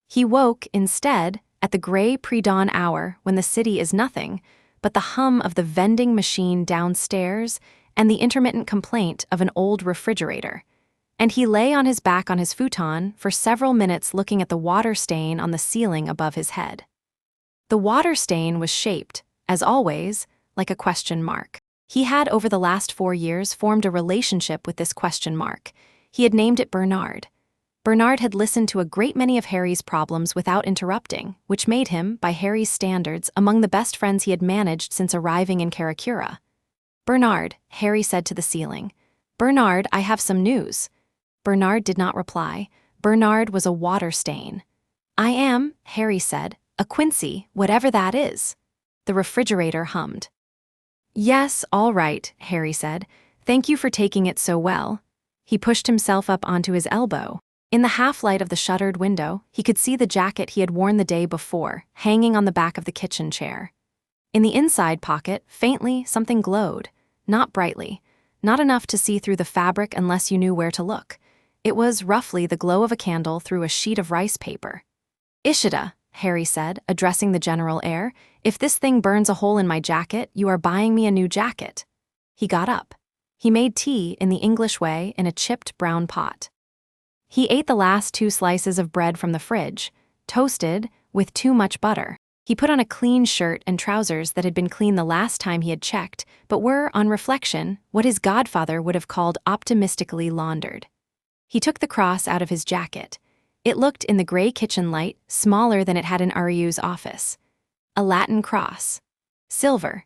He woke, instead, at the gray pre-dawn hour when the city is nothing but the hum of the vending machine downstairs and the intermittent complaint of an old refrigerator. And he lay on his back on his futon for several minutes looking at the water stain on the ceiling above his head. The water stain was shaped, as always, like a question mark. He had, over the last 4 years, formed a relationship with this question mark. He had named it Bernard. Bernard had listened to a great many of Harry's problems without interrupting, which made him, by Harry's standards, among the best friends he had managed since arriving in Karakura. "Bernard," Harry said to the ceiling. "Bernard, I have some news." Bernard did not reply. Bernard was a water stain. "I am," Harry said, "a Quincy, whatever that is." The refrigerator hummed. "Yes, all right," Harry said. "Thank you for taking it so well." He pushed himself up onto his elbow. In the half-light of the shuttered window, he could see the jacket he had worn the day before, hanging on the back of the kitchen chair. In the inside pocket, faintly, something glowed. Not brightly. Not enough to see through the fabric unless you knew where to look. It was, roughly, the glow of a candle through a sheet of rice paper. "Ishida," Harry said, addressing the general air, "if this thing burns a hole in my jacket, you are buying me a new jacket." He got up. He made tea, in the English way, in a chipped brown pot. He ate the last 2 slices of bread from the fridge, toasted, with too much butter. He put on a clean shirt and trousers that had been clean the last time he had checked, but were, on reflection, what his godfather would have called optimistically laundered. He took the cross out of his jacket. It looked, in the gray kitchen light, smaller than it had in Aryu's office. A Latin cross. Silver.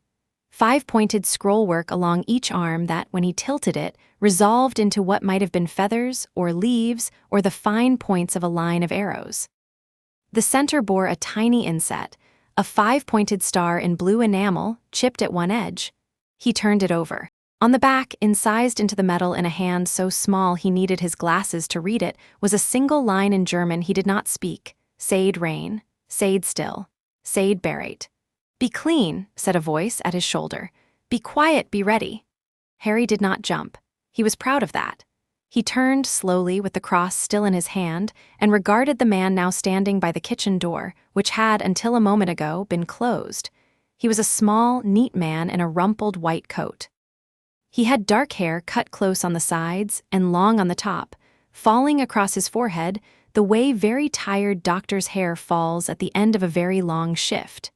5-pointed scrollwork along each arm that, when he tilted it, resolved into what might have been feathers or leaves or the fine points of a line of arrows. The center bore a tiny inset, a 5-pointed star in blue enamel, chipped at one edge. He turned it over. On the back, incised into the metal in a hand so small he needed his glasses to read it, was a single line in German he did not speak. "Seid rein. Seid still. Seid bereit." "Be clean," said a voice at his shoulder. "Be quiet, be ready." Harry did not jump. He was proud of that. He turned slowly with the cross still in his hand and regarded the man now standing by the kitchen door, which had, until a moment ago, been closed. He was a small, neat man in a rumpled white coat. He had dark hair cut close on the sides and long on the top, falling across his forehead the way very tired doctor's hair falls at the end of a very long shift.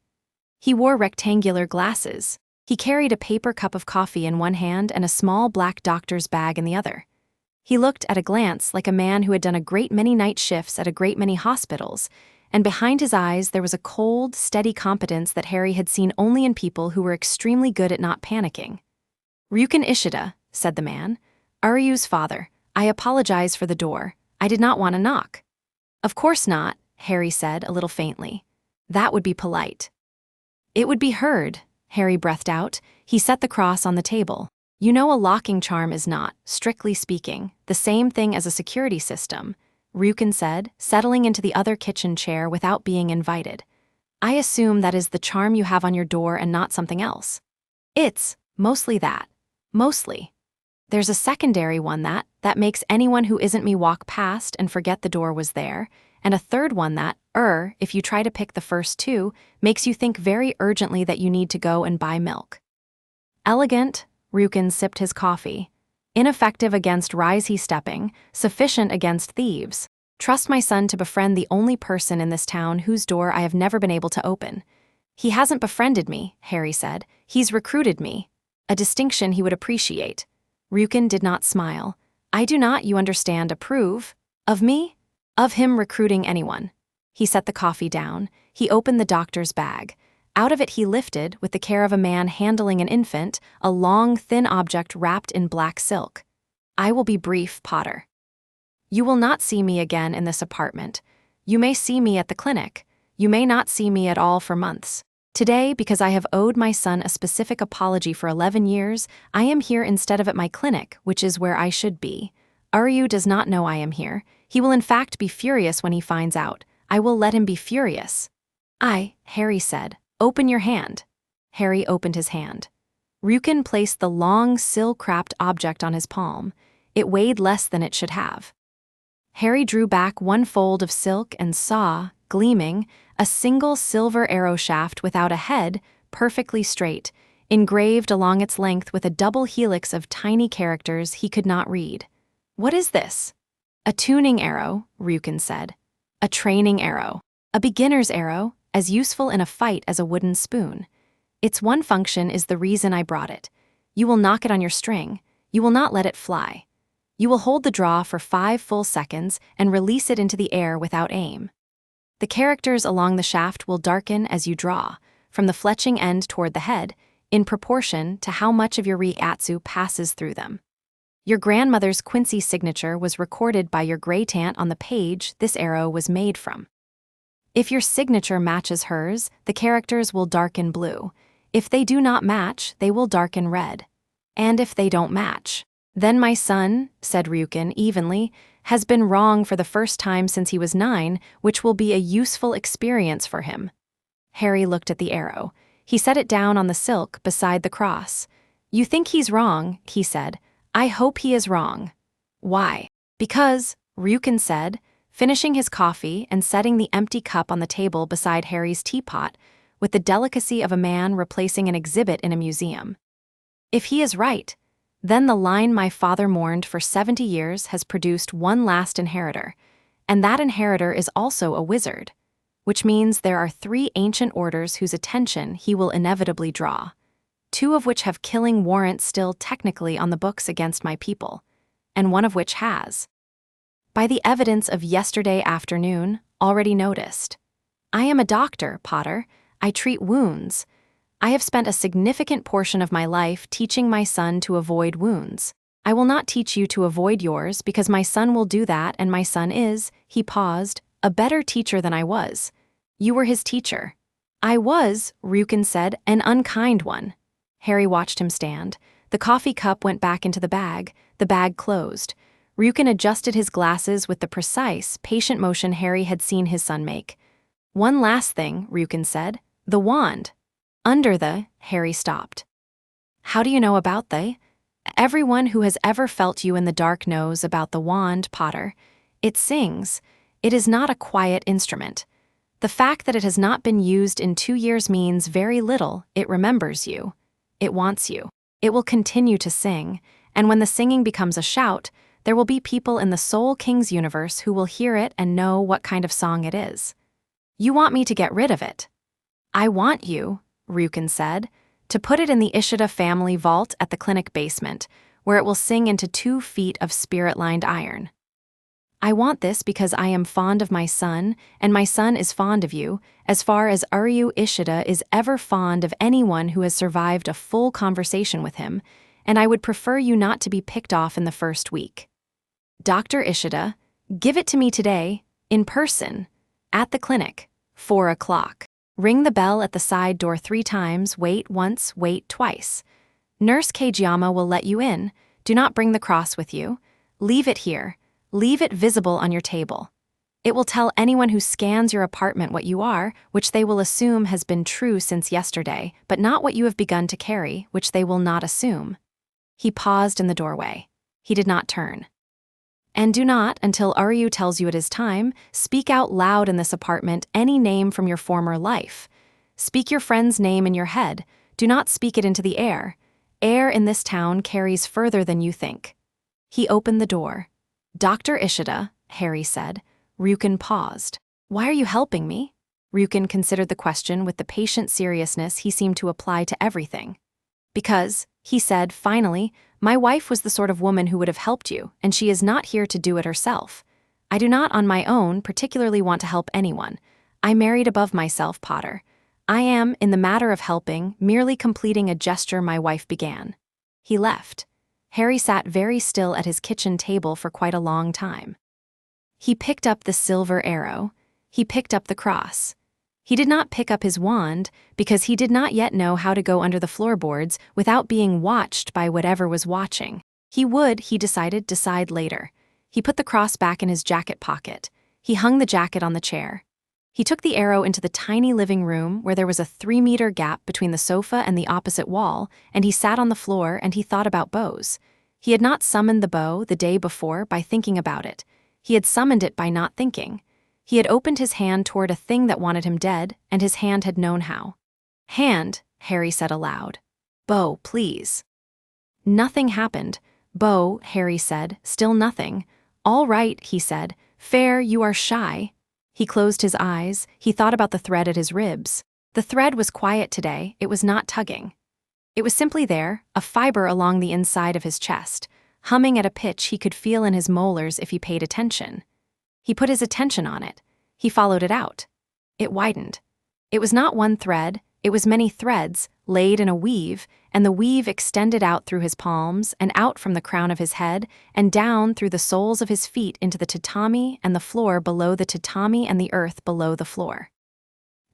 He wore rectangular glasses. He carried a paper cup of coffee in one hand and a small black doctor's bag in the other. He looked at a glance like a man who had done a great many night shifts at a great many hospitals, and behind his eyes there was a cold, steady competence that Harry had seen only in people who were extremely good at not panicking. "Ryukin Ishida," said the man. "Aryu's father. I apologize for the door. I did not want to knock." "Of course not," Harry said a little faintly. "That would be polite." "It would be heard," Harry breathed out. He set the cross on the table. "You know, a locking charm is not, strictly speaking, the same thing as a security system," Ryukin said, settling into the other kitchen chair without being invited. "I assume that is the charm you have on your door and not something else." "It's mostly that. Mostly. There's a secondary one that makes anyone who isn't me walk past and forget the door was there, and a third one that, if you try to pick the first 2, makes you think very urgently that you need to go and buy milk." Elegant, Ryukin sipped his coffee. "Ineffective against risey stepping, sufficient against thieves. Trust my son to befriend the only person in this town whose door I have never been able to open." "He hasn't befriended me," Harry said. "He's recruited me." A distinction he would appreciate. Ryukin did not smile. "I do not, you understand, approve. Of me? Of him recruiting anyone." He set the coffee down. He opened the doctor's bag. Out of it he lifted, with the care of a man handling an infant, a long, thin object wrapped in black silk. "I will be brief, Potter. You will not see me again in this apartment. You may see me at the clinic. You may not see me at all for months. Today, because I have owed my son a specific apology for 11 years, I am here instead of at my clinic, which is where I should be. Aryu does not know I am here. He will in fact be furious when he finds out. I will let him be furious." Harry said. "Open your hand." Harry opened his hand. Ryukin placed the long, silk-wrapped object on his palm. It weighed less than it should have. Harry drew back one fold of silk and saw, gleaming, a single silver arrow shaft without a head, perfectly straight, engraved along its length with a double helix of tiny characters he could not read. "What is this?" "A tuning arrow," Ryukin said. "A training arrow. A beginner's arrow, as useful in a fight as a wooden spoon. Its one function is the reason I brought it. You will knock it on your string. You will not let it fly. You will hold the draw for 5 full seconds and release it into the air without aim. The characters along the shaft will darken as you draw, from the fletching end toward the head, in proportion to how much of your reiatsu passes through them. Your grandmother's Quincy signature was recorded by your great-aunt on the page this arrow was made from. If your signature matches hers, the characters will darken blue. If they do not match, they will darken red. And if they don't match, then my son, said Ryukin evenly, has been wrong for the first time since he was 9, which will be a useful experience for him. Harry looked at the arrow. He set it down on the silk beside the cross. You think he's wrong, he said. I hope he is wrong. Why? Because, Ryukin said, finishing his coffee and setting the empty cup on the table beside Harry's teapot, with the delicacy of a man replacing an exhibit in a museum. If he is right, then the line my father mourned for 70 years has produced one last inheritor, and that inheritor is also a wizard, which means there are 3 ancient orders whose attention he will inevitably draw, 2 of which have killing warrants still technically on the books against my people, and one of which has. By the evidence of yesterday afternoon, already noticed. I am a doctor, Potter. I treat wounds. I have spent a significant portion of my life teaching my son to avoid wounds. I will not teach you to avoid yours because my son will do that, and my son is, he paused, a better teacher than I was. You were his teacher. I was, Ryukin said, an unkind one. Harry watched him stand. The coffee cup went back into the bag closed. Ryukin adjusted his glasses with the precise, patient motion Harry had seen his son make. One last thing, Ryukin said. The wand. Under the, Harry stopped. How do you know about the? Everyone who has ever felt you in the dark knows about the wand, Potter. It sings. It is not a quiet instrument. The fact that it has not been used in 2 years means very little. It remembers you. It wants you. It will continue to sing, and when the singing becomes a shout, there will be people in the Soul King's universe who will hear it and know what kind of song it is. You want me to get rid of it? I want you, Ryukin said, to put it in the Ishida family vault at the clinic basement, where it will sing into 2 feet of spirit-lined iron. I want this because I am fond of my son, and my son is fond of you, as far as Uryu Ishida is ever fond of anyone who has survived a full conversation with him, and I would prefer you not to be picked off in the first week. Dr. Ishida, give it to me today, in person, at the clinic, 4 o'clock. Ring the bell at the side door 3 times, wait once, wait twice. Nurse Kageyama will let you in. Do not bring the cross with you. Leave it here. Leave it visible on your table. It will tell anyone who scans your apartment what you are, which they will assume has been true since yesterday, but not what you have begun to carry, which they will not assume. He paused in the doorway. He did not turn. And do not, until Uryu tells you it is time, speak out loud in this apartment any name from your former life. Speak your friend's name in your head. Do not speak it into the air. Air in this town carries further than you think. He opened the door. Dr. Ishida, Harry said. Ryukin paused. Why are you helping me? Ryukin considered the question with the patient seriousness he seemed to apply to everything. Because, he said, finally, my wife was the sort of woman who would have helped you, and she is not here to do it herself. I do not on my own particularly want to help anyone. I married above myself, Potter. I am, in the matter of helping, merely completing a gesture my wife began. He left. Harry sat very still at his kitchen table for quite a long time. He picked up the silver arrow. He picked up the cross. He did not pick up his wand because he did not yet know how to go under the floorboards without being watched by whatever was watching. He would, he decided, decide later. He put the cross back in his jacket pocket. He hung the jacket on the chair. He took the arrow into the tiny living room where there was a 3-meter gap between the sofa and the opposite wall, and he sat on the floor and he thought about bows. He had not summoned the bow the day before by thinking about it. He had summoned it by not thinking. He had opened his hand toward a thing that wanted him dead, and his hand had known how. Hand, Harry said aloud. Bow, please. Nothing happened. Bow, Harry said, still nothing. All right, he said. Fair, you are shy. He closed his eyes. He thought about the thread at his ribs. The thread was quiet today. It was not tugging. It was simply there, a fiber along the inside of his chest. humming at a pitch he could feel in his molars if he paid attention. He put his attention on it. He followed it out. It widened. It was not one thread, it was many threads, laid in a weave, and the weave extended out through his palms and out from the crown of his head and down through the soles of his feet into the tatami and the floor below the tatami and the earth below the floor.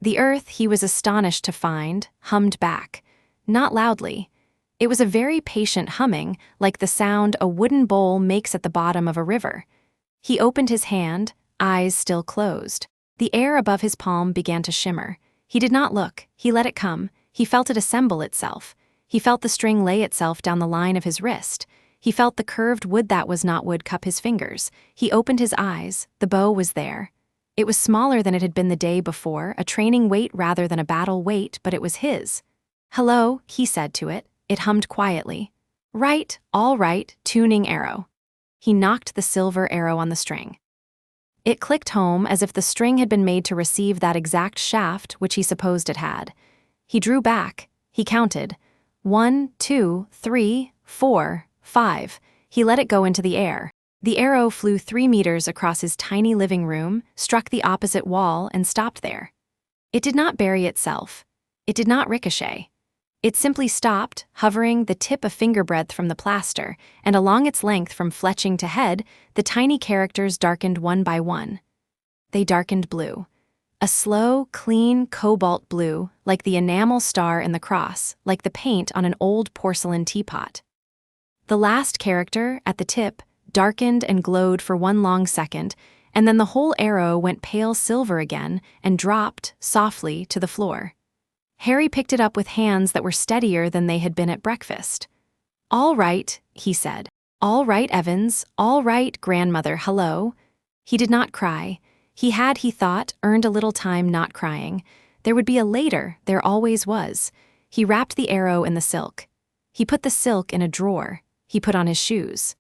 The earth, he was astonished to find, hummed back, not loudly. It was a very patient humming, like the sound a wooden bowl makes at the bottom of a river. He opened his hand, eyes still closed. The air above his palm began to shimmer. He did not look, he let it come. He felt it assemble itself. He felt the string lay itself down the line of his wrist. He felt the curved wood that was not wood cup his fingers. He opened his eyes. The bow was there. It was smaller than it had been the day before, a training weight rather than a battle weight, but it was his. "Hello," he said to it. It hummed quietly. "Right, all right, tuning arrow." He knocked the silver arrow on the string. It clicked home as if the string had been made to receive that exact shaft which he supposed it had. He drew back. He counted. 1, 2, 3, 4, 5. He let it go into the air. The arrow flew 3 meters across his tiny living room, struck the opposite wall, and stopped there. It did not bury itself. It did not ricochet. It simply stopped, hovering the tip a finger breadth from the plaster, and along its length from fletching to head, the tiny characters darkened one by one. They darkened blue. A slow, clean cobalt blue, like the enamel star in the cross, like the paint on an old porcelain teapot. The last character, at the tip, darkened and glowed for one long second, and then the whole arrow went pale silver again and dropped, softly, to the floor. Harry picked it up with hands that were steadier than they had been at breakfast. "All right," he said. "All right, Evans. All right, grandmother, hello." He did not cry. He had, he thought, earned a little time not crying. There would be a later, there always was. He wrapped the arrow in the silk. He put the silk in a drawer. He put on his shoes.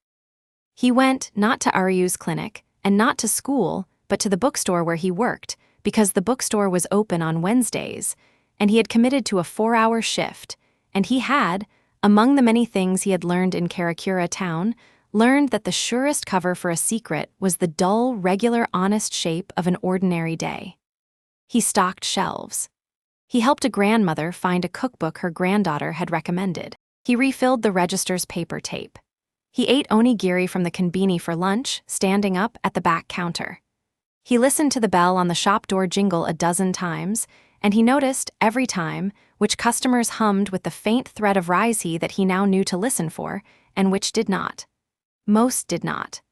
He went, not to Aryu's clinic, and not to school, but to the bookstore where he worked, because the bookstore was open on Wednesdays, and he had committed to a 4-hour shift, and he had, among the many things he had learned in Karakura town, learned that the surest cover for a secret was the dull, regular, honest shape of an ordinary day. He stocked shelves. He helped a grandmother find a cookbook her granddaughter had recommended. He refilled the register's paper tape. He ate onigiri from the konbini for lunch, standing up at the back counter. He listened to the bell on the shop door jingle a dozen times, and he noticed, every time, which customers hummed with the faint thread of risey that he now knew to listen for, and which did not. Most did not.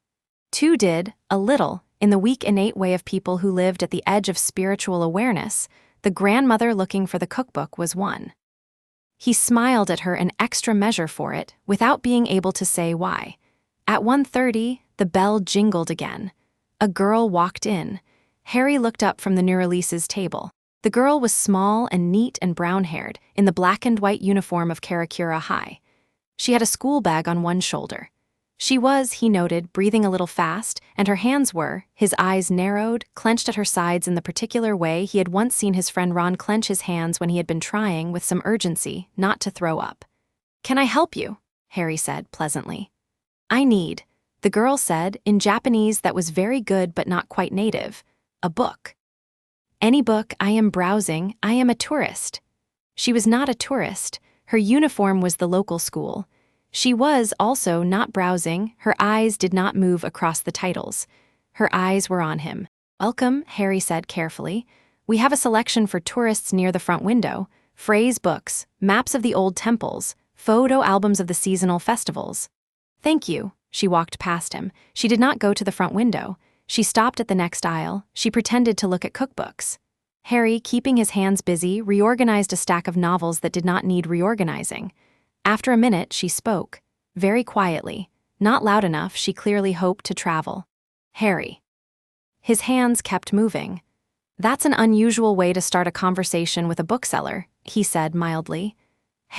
2 did, a little, in the weak innate way of people who lived at the edge of spiritual awareness. The grandmother looking for the cookbook was one. He smiled at her an extra measure for it, without being able to say why. At 1:30, the bell jingled again. A girl walked in. Harry looked up from the Neuralise's table. The girl was small and neat and brown-haired, in the black and white uniform of Karakura High. She had a school bag on one shoulder. She was, he noted, breathing a little fast, and her hands were, his eyes narrowed, clenched at her sides in the particular way he had once seen his friend Ron clench his hands when he had been trying, with some urgency, not to throw up. "Can I help you?" Harry said, pleasantly. "I need," the girl said, in Japanese that was very good but not quite native, "a book." "Any book. I am browsing. I am a tourist." She was not a tourist. Her uniform was the local school. She was also not browsing. Her eyes did not move across the titles. Her eyes were on him. "Welcome," Harry said carefully. "We have a selection for tourists near the front window. Phrase books, maps of the old temples, photo albums of the seasonal festivals." "Thank you." She walked past him. She did not go to the front window. She stopped at the next aisle. She pretended to look at cookbooks. Harry, keeping his hands busy, reorganized a stack of novels that did not need reorganizing. After a minute, she spoke, very quietly, not loud enough she clearly hoped to travel. "Harry." His hands kept moving. "That's an unusual way to start a conversation with a bookseller," he said mildly.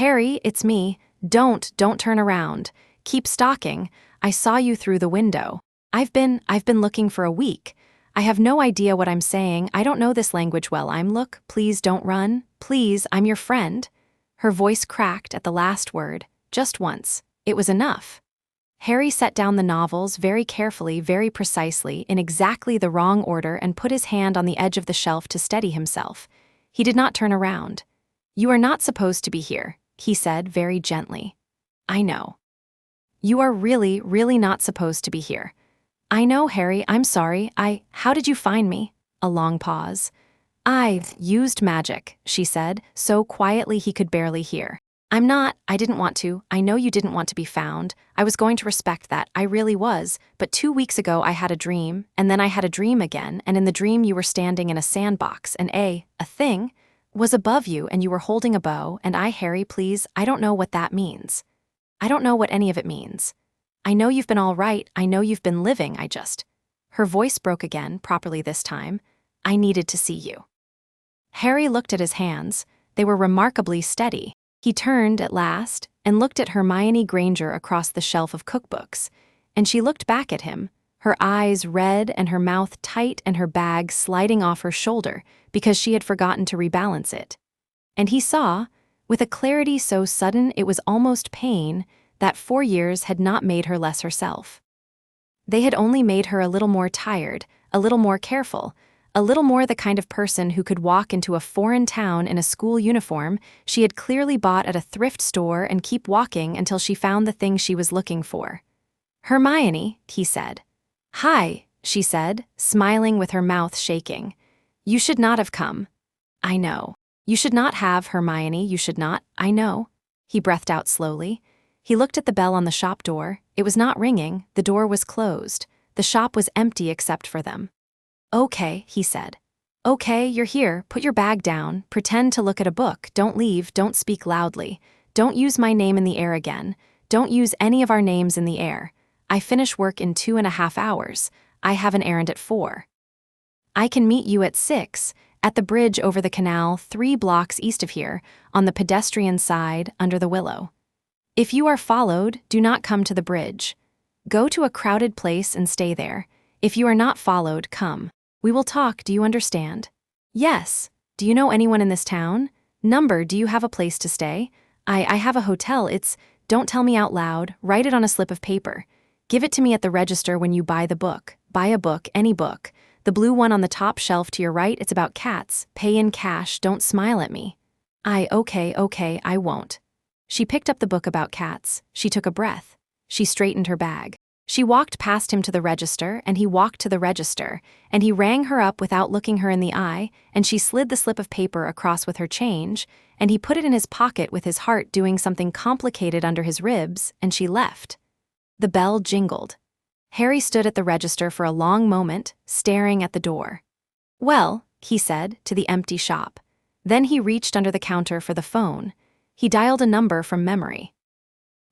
"Harry, it's me. Don't turn around. Keep stalking. I saw you through the window. I've been looking for a week. I have no idea what I'm saying. I don't know this language well. Look, please don't run. Please, I'm your friend." Her voice cracked at the last word, just once. It was enough. Harry set down the novels very carefully, very precisely, in exactly the wrong order and put his hand on the edge of the shelf to steady himself. He did not turn around. "You are not supposed to be here," he said very gently. "I know. You are really, really not supposed to be here." "I know, Harry, I'm sorry. How did you find me?" A long pause. "I've used magic," she said, so quietly he could barely hear. I didn't want to. I know you didn't want to be found. I was going to respect that, I really was, but 2 weeks ago I had a dream, and then I had a dream again, and in the dream you were standing in a sandbox, and a thing was above you and you were holding a bow, and Harry, please, I don't know what that means. I don't know what any of it means. I know you've been all right, I know you've been living, Her voice broke again, properly this time. "I needed to see you." Harry looked at his hands. They were remarkably steady. He turned, at last, and looked at Hermione Granger across the shelf of cookbooks, and she looked back at him, her eyes red and her mouth tight and her bag sliding off her shoulder because she had forgotten to rebalance it. And he saw, with a clarity so sudden it was almost pain, that 4 years had not made her less herself. They had only made her a little more tired, a little more careful, a little more the kind of person who could walk into a foreign town in a school uniform she had clearly bought at a thrift store and keep walking until she found the thing she was looking for. "Hermione," he said. "Hi," she said, smiling with her mouth shaking. "You should not have come." "I know. You should not have, Hermione, you should not, I know." He breathed out slowly. He looked at the bell on the shop door. It was not ringing, the door was closed. The shop was empty except for them. "Okay," he said. "Okay, you're here, put your bag down, pretend to look at a book, don't leave, don't speak loudly. Don't use my name in the air again. Don't use any of our names in the air. I finish work in 2.5 hours. I have an errand at 4. I can meet you at 6, at the bridge over the canal 3 blocks east of here, on the pedestrian side, under the willow. If you are followed, do not come to the bridge. Go to a crowded place and stay there. If you are not followed, come. We will talk, do you understand?" "Yes. Do you know anyone in this town? Number, do you have a place to stay?" I have a hotel, don't tell me out loud, write it on a slip of paper. Give it to me at the register when you buy the book. Buy a book, any book. The blue one on the top shelf to your right, it's about cats. Pay in cash, don't smile at me." Okay, I won't." She picked up the book about cats. She took a breath. She straightened her bag. She walked past him to the register, and he walked to the register, and he rang her up without looking her in the eye, and she slid the slip of paper across with her change, and he put it in his pocket with his heart doing something complicated under his ribs, and she left. The bell jingled. Harry stood at the register for a long moment, staring at the door. "Well," he said, to the empty shop. Then he reached under the counter for the phone. He dialed a number from memory.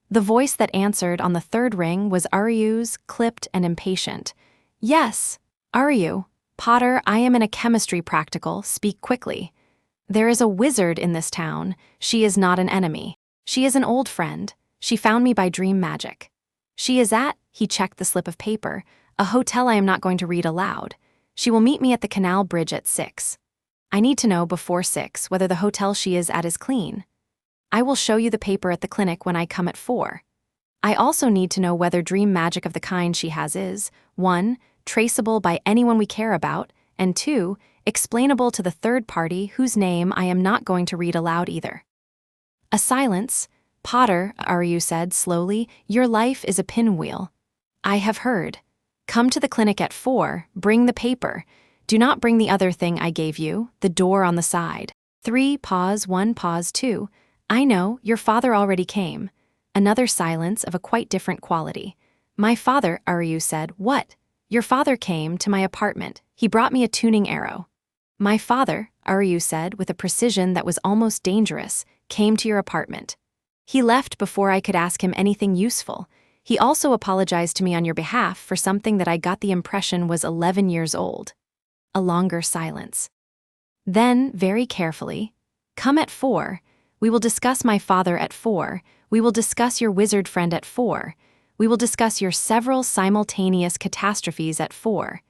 The voice that answered on the 3rd ring was Ariu's, clipped and impatient. "Yes, Ariu. Potter, I am in a chemistry practical, speak quickly. There is a wizard in this town. She is not an enemy. She is an old friend. She found me by dream magic. She is at," he checked the slip of paper, "a hotel I am not going to read aloud. She will meet me at the canal bridge at 6. I need to know before 6 whether the hotel she is at is clean. I will show you the paper at the clinic when I come at 4. I also need to know whether dream magic of the kind she has is, 1, traceable by anyone we care about, and 2, explainable to the third party whose name I am not going to read aloud either." A silence. "Potter," Ariu said slowly, "your life is a pinwheel. I have heard. Come to the clinic at 4, bring the paper. Do not bring the other thing I gave you, the door on the side. 3, pause, 1, pause, 2. I know, your father already came." Another silence of a quite different quality. "My father," Ariu said. "What?" "Your father came to my apartment. He brought me a tuning arrow." "My father," Ariu said with a precision that was almost dangerous, "came to your apartment. He left before I could ask him anything useful. He also apologized to me on your behalf for something that I got the impression was 11 years old." A longer silence. Then, very carefully, "Come at 4. We will discuss my father at 4. We will discuss your wizard friend at 4. We will discuss your several simultaneous catastrophes at 4.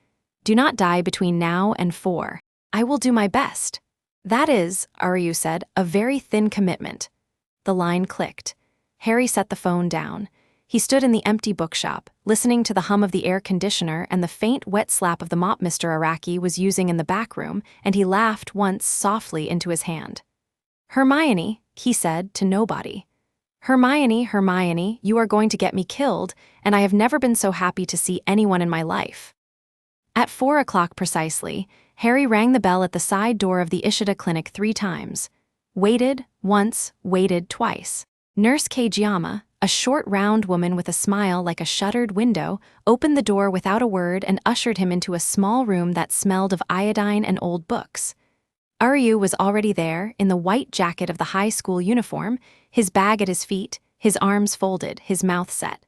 Do not die between now and 4. I will do my best." "That is," Ariu said, "a very thin commitment." The line clicked. Harry set the phone down. He stood in the empty bookshop, listening to the hum of the air conditioner and the faint, wet slap of the mop Mr. Araki was using in the back room, and he laughed once softly into his hand. "Hermione," he said to nobody. "Hermione, Hermione, you are going to get me killed, and I have never been so happy to see anyone in my life." At 4 o'clock precisely, Harry rang the bell at the side door of the Ishida clinic 3 times. Waited once, waited twice. Nurse Kageyama, a short round woman with a smile like a shuttered window, opened the door without a word and ushered him into a small room that smelled of iodine and old books. Aryu was already there, in the white jacket of the high school uniform, his bag at his feet, his arms folded, his mouth set.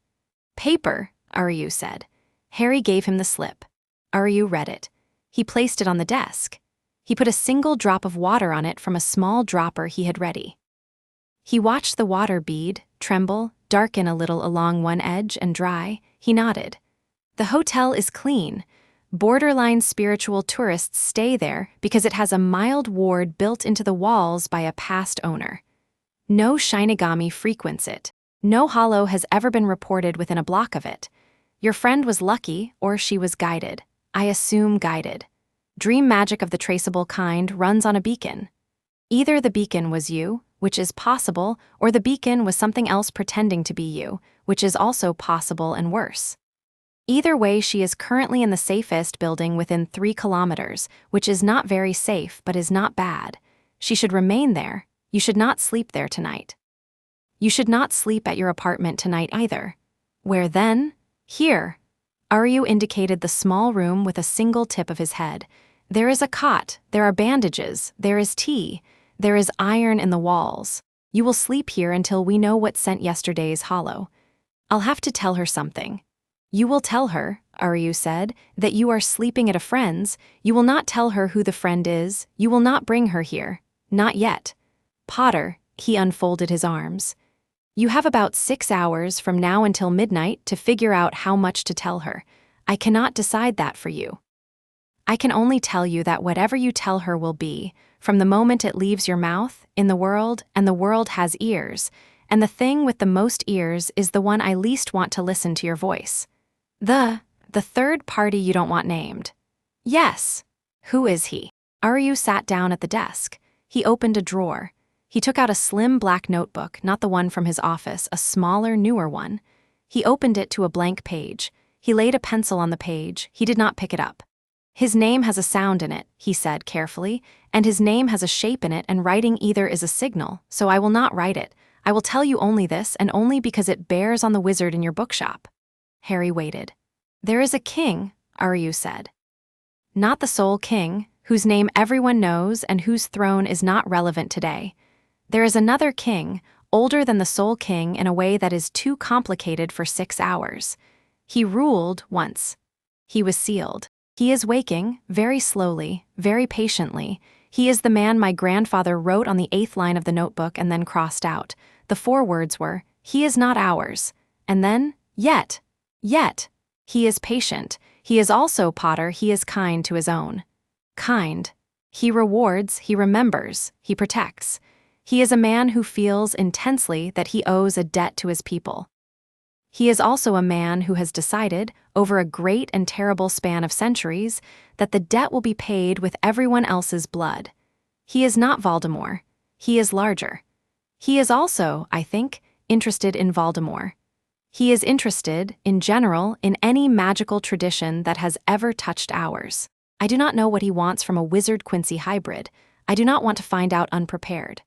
"Paper," Aryu said. Harry gave him the slip. Aryu read it. He placed it on the desk. He put a single drop of water on it from a small dropper he had ready. He watched the water bead, tremble, darken a little along one edge and dry. He nodded. "The hotel is clean. Borderline spiritual tourists stay there because it has a mild ward built into the walls by a past owner. No Shinigami frequents it. No hollow has ever been reported within a block of it. Your friend was lucky, or she was guided. I assume guided. Dream magic of the traceable kind runs on a beacon. Either the beacon was you, which is possible, or the beacon was something else pretending to be you, which is also possible and worse. Either way, she is currently in the safest building within 3 kilometers, which is not very safe but is not bad. She should remain there. You should not sleep there tonight. You should not sleep at your apartment tonight either. Where then? Here." Aryu indicated the small room with a single tip of his head. "There is a cot, there are bandages, there is tea, there is iron in the walls. You will sleep here until we know what sent yesterday's hollow. I'll have to tell her something." "You will tell her," Aryu said, "that you are sleeping at a friend's. You will not tell her who the friend is. You will not bring her here. Not yet. Potter," he unfolded his arms. "You have about 6 hours from now until midnight to figure out how much to tell her. I cannot decide that for you. I can only tell you that whatever you tell her will be, from the moment it leaves your mouth, in the world, and the world has ears, and the thing with the most ears is the one I least want to listen to your voice. The third party you don't want named." "Yes." "Who is he?" Aryu sat down at the desk. He opened a drawer. He took out a slim black notebook, not the one from his office, a smaller, newer one. He opened it to a blank page. He laid a pencil on the page. He did not pick it up. "His name has a sound in it," he said carefully, "and his name has a shape in it, and writing either is a signal, so I will not write it. I will tell you only this, and only because it bears on the wizard in your bookshop." Harry waited. "There is a king," Aryu said. "Not the Soul King, whose name everyone knows and whose throne is not relevant today. There is another king, older than the Soul King in a way that is too complicated for 6 hours. He ruled once. He was sealed. He is waking, very slowly, very patiently. He is the man my grandfather wrote on the 8th line of the notebook and then crossed out. The 4 words were, 'He is not ours.' And then, yet. He is patient. He is also, Potter, he is kind to his own. Kind. He rewards, he remembers, he protects. He is a man who feels intensely that he owes a debt to his people. He is also a man who has decided, over a great and terrible span of centuries, that the debt will be paid with everyone else's blood. He is not Voldemort. He is larger. He is also, I think, interested in Voldemort. He is interested, in general, in any magical tradition that has ever touched ours. I do not know what he wants from a wizard-Quincy hybrid. I do not want to find out unprepared."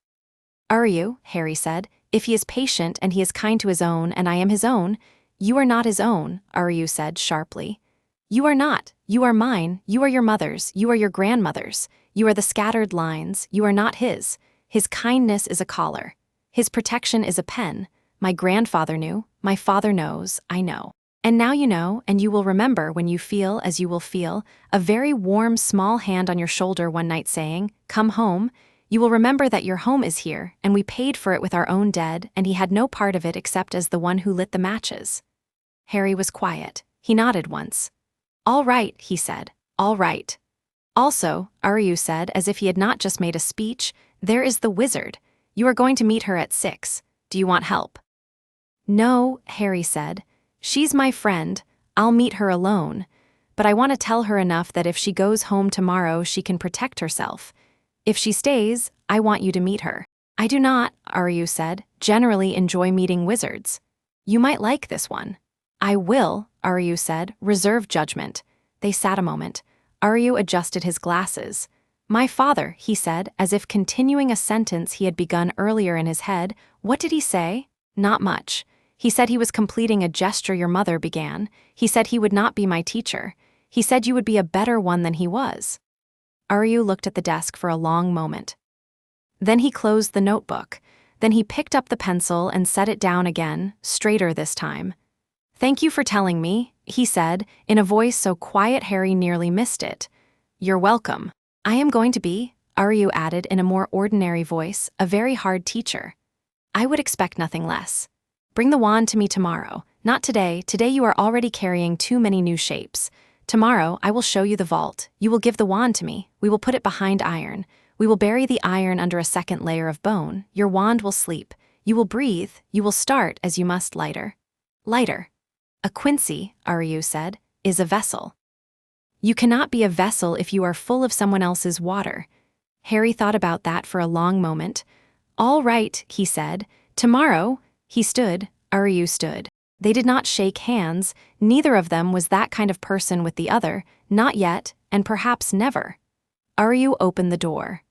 "Aryu," Harry said, "if he is patient and he is kind to his own and I am his own—" "You are not his own," Aryu said sharply. "You are not. You are mine. You are your mother's. You are your grandmother's. You are the scattered lines. You are not his. His kindness is a collar. His protection is a pen. My grandfather knew. My father knows. I know. And now you know, and you will remember when you feel as you will feel, a very warm small hand on your shoulder one night saying, 'Come home.' You will remember that your home is here, and we paid for it with our own dead, and he had no part of it except as the one who lit the matches." Harry was quiet. He nodded once. "All right," he said. "All right." "Also," Aryu said, as if he had not just made a speech, "there is the wizard. You are going to meet her at 6. Do you want help?" No, Harry said. She's my friend. I'll meet her alone. But I want to tell her enough that if she goes home tomorrow, she can protect herself. If she stays, I want you to meet her. I do not, Aryu said, generally enjoy meeting wizards. You might like this one. I will, Aryu said, reserve judgment. They sat a moment. Aryu adjusted his glasses. My father, he said, as if continuing a sentence he had begun earlier in his head. What did he say? Not much. He said he was completing a gesture your mother began. He said he would not be my teacher. He said you would be a better one than he was. Aryu looked at the desk for a long moment. Then he closed the notebook. Then he picked up the pencil and set it down again, straighter this time. Thank you for telling me, he said, in a voice so quiet Harry nearly missed it. You're welcome. I am going to be, Aryu added in a more ordinary voice, a very hard teacher. I would expect nothing less. Bring the wand to me tomorrow. Not today. Today you are already carrying too many new shapes. Tomorrow I will show you the vault. You will give the wand to me. We will put it behind iron. We will bury the iron under a second layer of bone. Your wand will sleep. You will breathe. You will start as you must lighter. Lighter. A Quincy, Aryu said, is a vessel. You cannot be a vessel if you are full of someone else's water. Harry thought about that for a long moment. All right, he said. Tomorrow. He stood. Aryu stood. They did not shake hands. Neither of them was that kind of person with the other, not yet, and perhaps never. Aryu opened the door.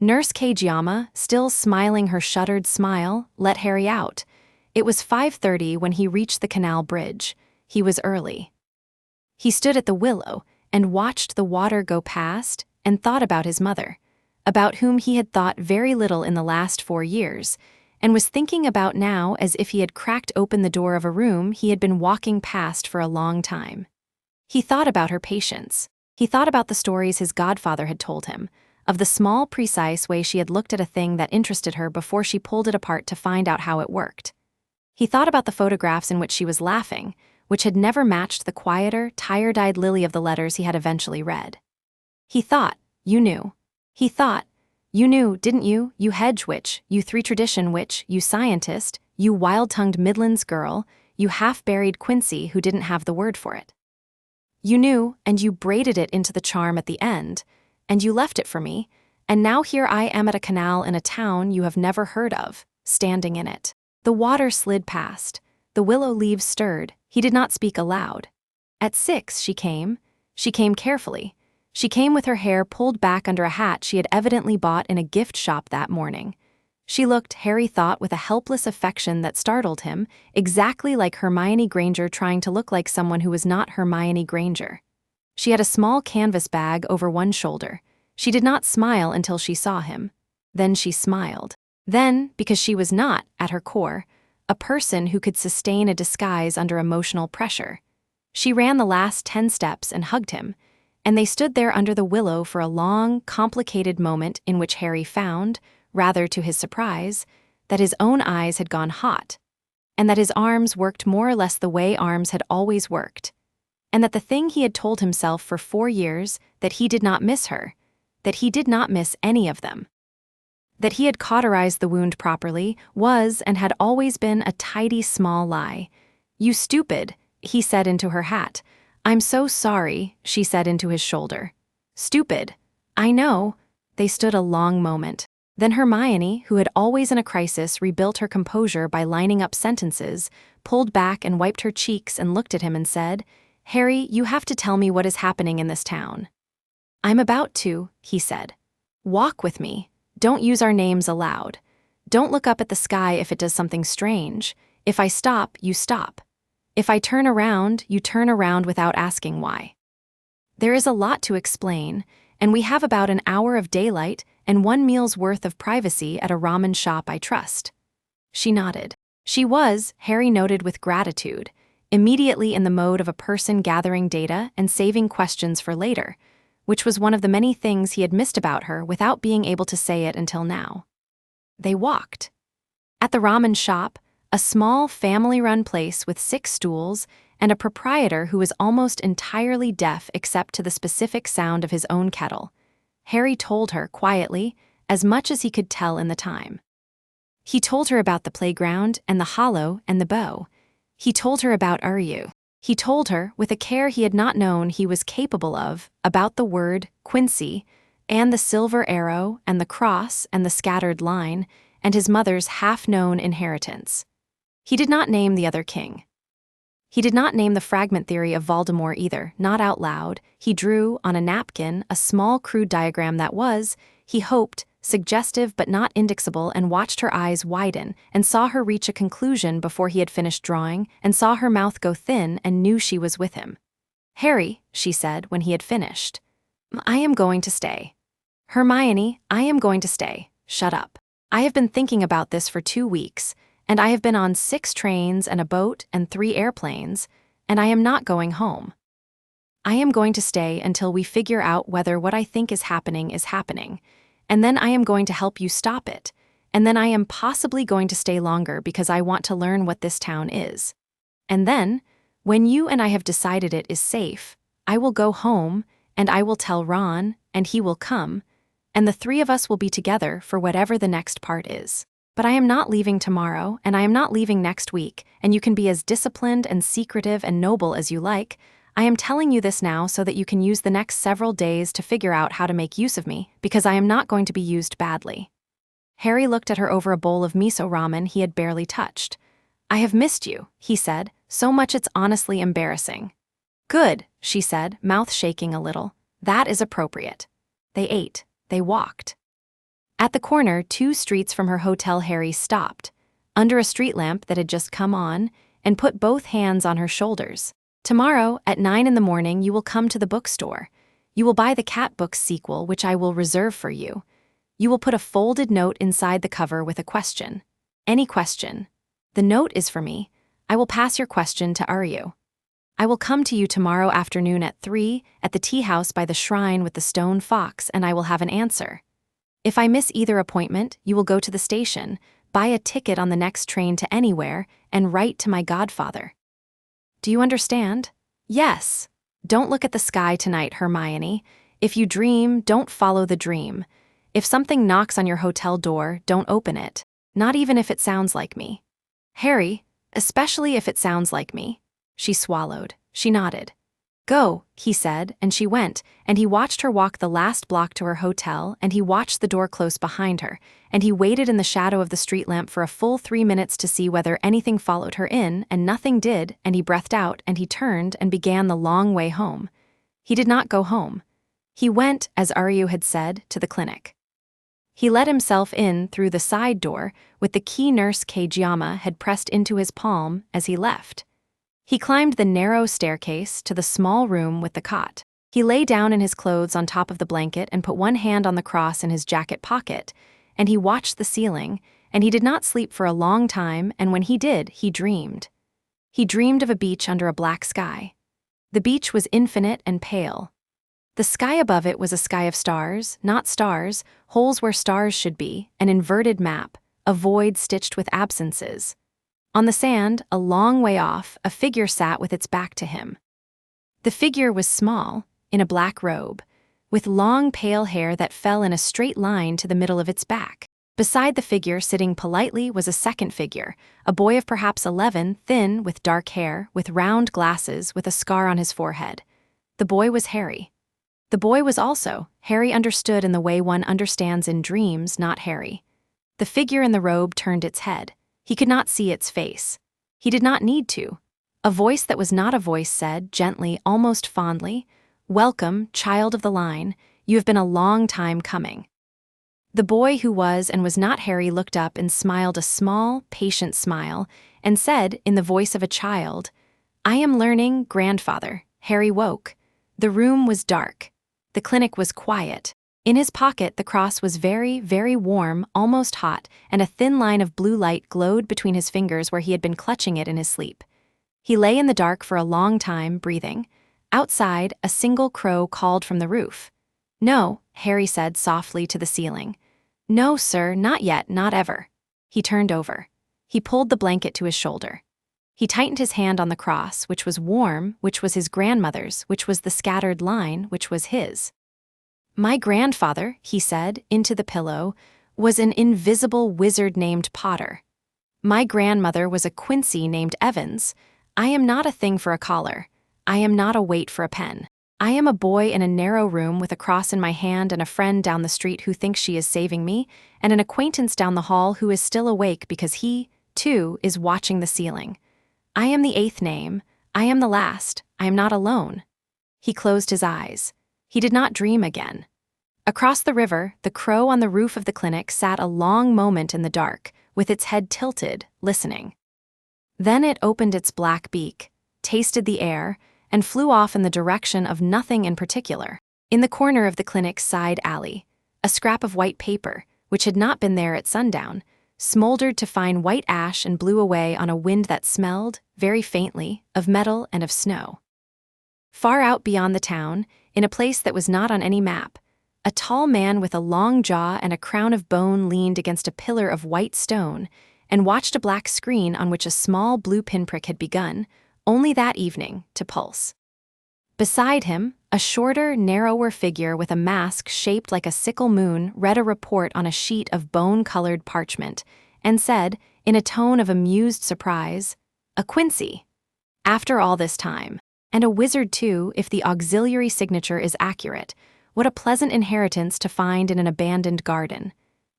Nurse Kageyama, still smiling her shuttered smile, let Harry out. It was 5:30 when he reached the canal bridge. He was early. He stood at the willow and watched the water go past and thought about his mother, about whom he had thought very little in the last 4 years, and was thinking about now as if he had cracked open the door of a room he had been walking past for a long time. He thought about her patience. He thought about the stories his godfather had told him, of the small, precise way she had looked at a thing that interested her before she pulled it apart to find out how it worked. He thought about the photographs in which she was laughing, which had never matched the quieter, tired-eyed Lily of the letters he had eventually read. He thought, you knew. He thought, you knew, didn't you, you hedge witch, you three-tradition witch, you scientist, you wild-tongued Midlands girl, you half-buried Quincy who didn't have the word for it. You knew, and you braided it into the charm at the end, and you left it for me, and now here I am at a canal in a town you have never heard of, standing in it. The water slid past. The willow leaves stirred. He did not speak aloud. At 6 she came. She came carefully. She came with her hair pulled back under a hat she had evidently bought in a gift shop that morning. She looked, Harry thought, with a helpless affection that startled him, exactly like Hermione Granger trying to look like someone who was not Hermione Granger. She had a small canvas bag over one shoulder. She did not smile until she saw him. Then she smiled. Then, because she was not, at her core, a person who could sustain a disguise under emotional pressure, she ran the last 10 steps and hugged him, and they stood there under the willow for a long, complicated moment in which Harry found, rather to his surprise, that his own eyes had gone hot, and that his arms worked more or less the way arms had always worked, and that the thing he had told himself for 4 years, that he did not miss her, that he did not miss any of them, that he had cauterized the wound properly, was and had always been a tidy small lie. You stupid, he said into her hat. I'm so sorry, she said into his shoulder. Stupid. I know. They stood a long moment. Then Hermione, who had always in a crisis rebuilt her composure by lining up sentences, pulled back and wiped her cheeks and looked at him and said, Harry, you have to tell me what is happening in this town. I'm about to, he said. Walk with me. Don't use our names aloud. Don't look up at the sky if it does something strange. If I stop, you stop. If I turn around, you turn around without asking why. There is a lot to explain, and we have about an hour of daylight and 1 meal's worth of privacy at a ramen shop I trust. She nodded. She was, Harry noted with gratitude, immediately in the mode of a person gathering data and saving questions for later, which was one of the many things he had missed about her without being able to say it until now. They walked. At the ramen shop, a small family-run place with 6 stools and a proprietor who was almost entirely deaf except to the specific sound of his own kettle, Harry told her quietly, as much as he could tell in the time. He told her about the playground and the hollow and the bow. He told her about Uryu. He told her, with a care he had not known he was capable of, about the word Quincy, and the silver arrow and the cross and the scattered line, and his mother's half-known inheritance. He did not name the other king. He did not name the fragment theory of Voldemort either, not out loud. He drew, on a napkin, a small crude diagram that was, he hoped, suggestive but not indexable, and watched her eyes widen, and saw her reach a conclusion before he had finished drawing, and saw her mouth go thin and knew she was with him. "Harry," she said when he had finished, "I am going to stay." "Hermione, I am going to stay. Shut up. I have been thinking about this for 2 weeks, and I have been on 6 trains and a boat and 3 airplanes, and I am not going home. I am going to stay until we figure out whether what I think is happening, and then I am going to help you stop it, and then I am possibly going to stay longer because I want to learn what this town is. And then, when you and I have decided it is safe, I will go home, and I will tell Ron, and he will come, and the 3 of us will be together for whatever the next part is. But I am not leaving tomorrow, and I am not leaving next week, and you can be as disciplined and secretive and noble as you like. I am telling you this now so that you can use the next several days to figure out how to make use of me, because I am not going to be used badly." Harry looked at her over a bowl of miso ramen he had barely touched. "I have missed you," he said, "so much it's honestly embarrassing." "Good," she said, mouth shaking a little. "That is appropriate." They ate. They walked. At the corner, 2 streets from her hotel, Harry stopped, under a street lamp that had just come on, and put both hands on her shoulders. "Tomorrow, at 9 in the morning, you will come to the bookstore. You will buy the Cat Books sequel, which I will reserve for you. You will put a folded note inside the cover with a question. Any question. The note is for me. I will pass your question to Uryu. I will come to you tomorrow afternoon at 3 at the tea house by the shrine with the stone fox, and I will have an answer. If I miss either appointment, you will go to the station, buy a ticket on the next train to anywhere, and write to my godfather. Do you understand? Yes. Don't look at the sky tonight, Hermione. If you dream, don't follow the dream. If something knocks on your hotel door, don't open it, not even if it sounds like me. Harry, especially if it sounds like me." She swallowed. She nodded. "Go," he said, and she went, and he watched her walk the last block to her hotel, and he watched the door close behind her, and he waited in the shadow of the street lamp for a full 3 minutes to see whether anything followed her in, and nothing did, and he breathed out, and he turned and began the long way home. He did not go home. He went, as Uryu had said, to the clinic. He let himself in through the side door, with the key Nurse Kageyama had pressed into his palm as he left. He climbed the narrow staircase to the small room with the cot. He lay down in his clothes on top of the blanket and put one hand on the cross in his jacket pocket, and he watched the ceiling, and he did not sleep for a long time, and when he did, he dreamed. He dreamed of a beach under a black sky. The beach was infinite and pale. The sky above it was a sky of stars, not stars, holes where stars should be, an inverted map, a void stitched with absences. On the sand, a long way off, a figure sat with its back to him. The figure was small, in a black robe, with long pale hair that fell in a straight line to the middle of its back. Beside the figure, sitting politely, was a second figure, a boy of perhaps 11, thin, with dark hair, with round glasses, with a scar on his forehead. The boy was Harry. The boy was also, Harry understood in the way one understands in dreams, not Harry. The figure in the robe turned its head. He could not see its face. He did not need to. A voice that was not a voice said, gently, almost fondly, "Welcome, child of the line. You have been a long time coming." The boy who was and was not Harry looked up and smiled a small, patient smile, and said, in the voice of a child, "I am learning, grandfather." Harry woke. The room was dark. The clinic was quiet. In his pocket, the cross was very, very warm, almost hot, and a thin line of blue light glowed between his fingers where he had been clutching it in his sleep. He lay in the dark for a long time, breathing. Outside, a single crow called from the roof. "No," Harry said softly to the ceiling. "No, sir, not yet, not ever." He turned over. He pulled the blanket to his shoulder. He tightened his hand on the cross, which was warm, which was his grandmother's, which was the scattered line, which was his. "My grandfather," he said, into the pillow, was an invisible wizard named Potter. My grandmother was a Quincy named Evans. I am not a thing for a collar. I am not a weight for a pen. I am a boy in a narrow room with a cross in my hand and a friend down the street who thinks she is saving me, and an acquaintance down the hall who is still awake because he, too, is watching the ceiling. I am the 8th name. I am the last. I am not alone. He closed his eyes. He did not dream again. Across the river, the crow on the roof of the clinic sat a long moment in the dark, with its head tilted, listening. Then it opened its black beak, tasted the air, and flew off in the direction of nothing in particular. In the corner of the clinic's side alley, a scrap of white paper, which had not been there at sundown, smoldered to fine white ash and blew away on a wind that smelled, very faintly, of metal and of snow. Far out beyond the town, in a place that was not on any map, a tall man with a long jaw and a crown of bone leaned against a pillar of white stone and watched a black screen on which a small blue pinprick had begun, only that evening, to pulse. Beside him, a shorter, narrower figure with a mask shaped like a sickle moon read a report on a sheet of bone-colored parchment and said, in a tone of amused surprise, "A Quincy. After all this time. And a wizard too, if the auxiliary signature is accurate. What a pleasant inheritance to find in an abandoned garden."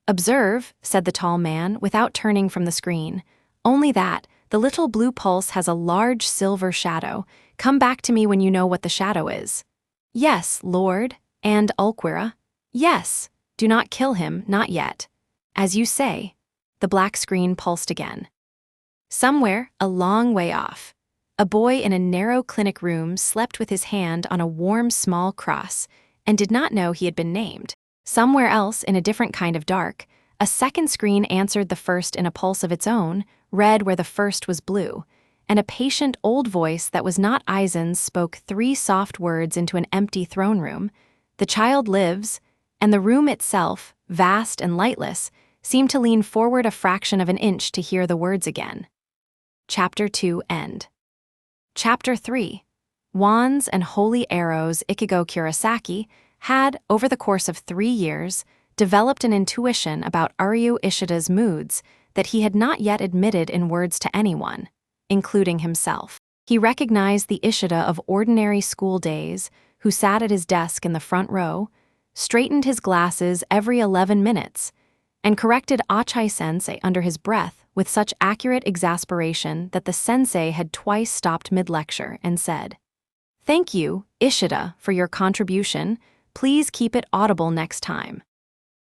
"Observe," said the tall man, without turning from the screen, "only that, the little blue pulse has a large silver shadow. Come back to me when you know what the shadow is." "Yes, Lord, and Ulquira." "Yes, do not kill him, not yet." "As you say." The black screen pulsed again. Somewhere, a long way off, a boy in a narrow clinic room slept with his hand on a warm small cross and did not know he had been named. Somewhere else, in a different kind of dark, a second screen answered the first in a pulse of its own, red where the first was blue, and a patient old voice that was not Eisen's spoke 3 soft words into an empty throne room. "The child lives," and the room itself, vast and lightless, seemed to lean forward a fraction of an inch to hear the words again. Chapter 2 End. Chapter 3. Wands and Holy Arrows. Ichigo Kurosaki had, over the course of 3 years, developed an intuition about Aryu Ishida's moods that he had not yet admitted in words to anyone, including himself. He recognized the Ishida of ordinary school days, who sat at his desk in the front row, straightened his glasses every 11 minutes, and corrected Achai-sensei under his breath with such accurate exasperation that the sensei had twice stopped mid-lecture and said, "Thank you, Ishida, for your contribution. Please keep it audible next time."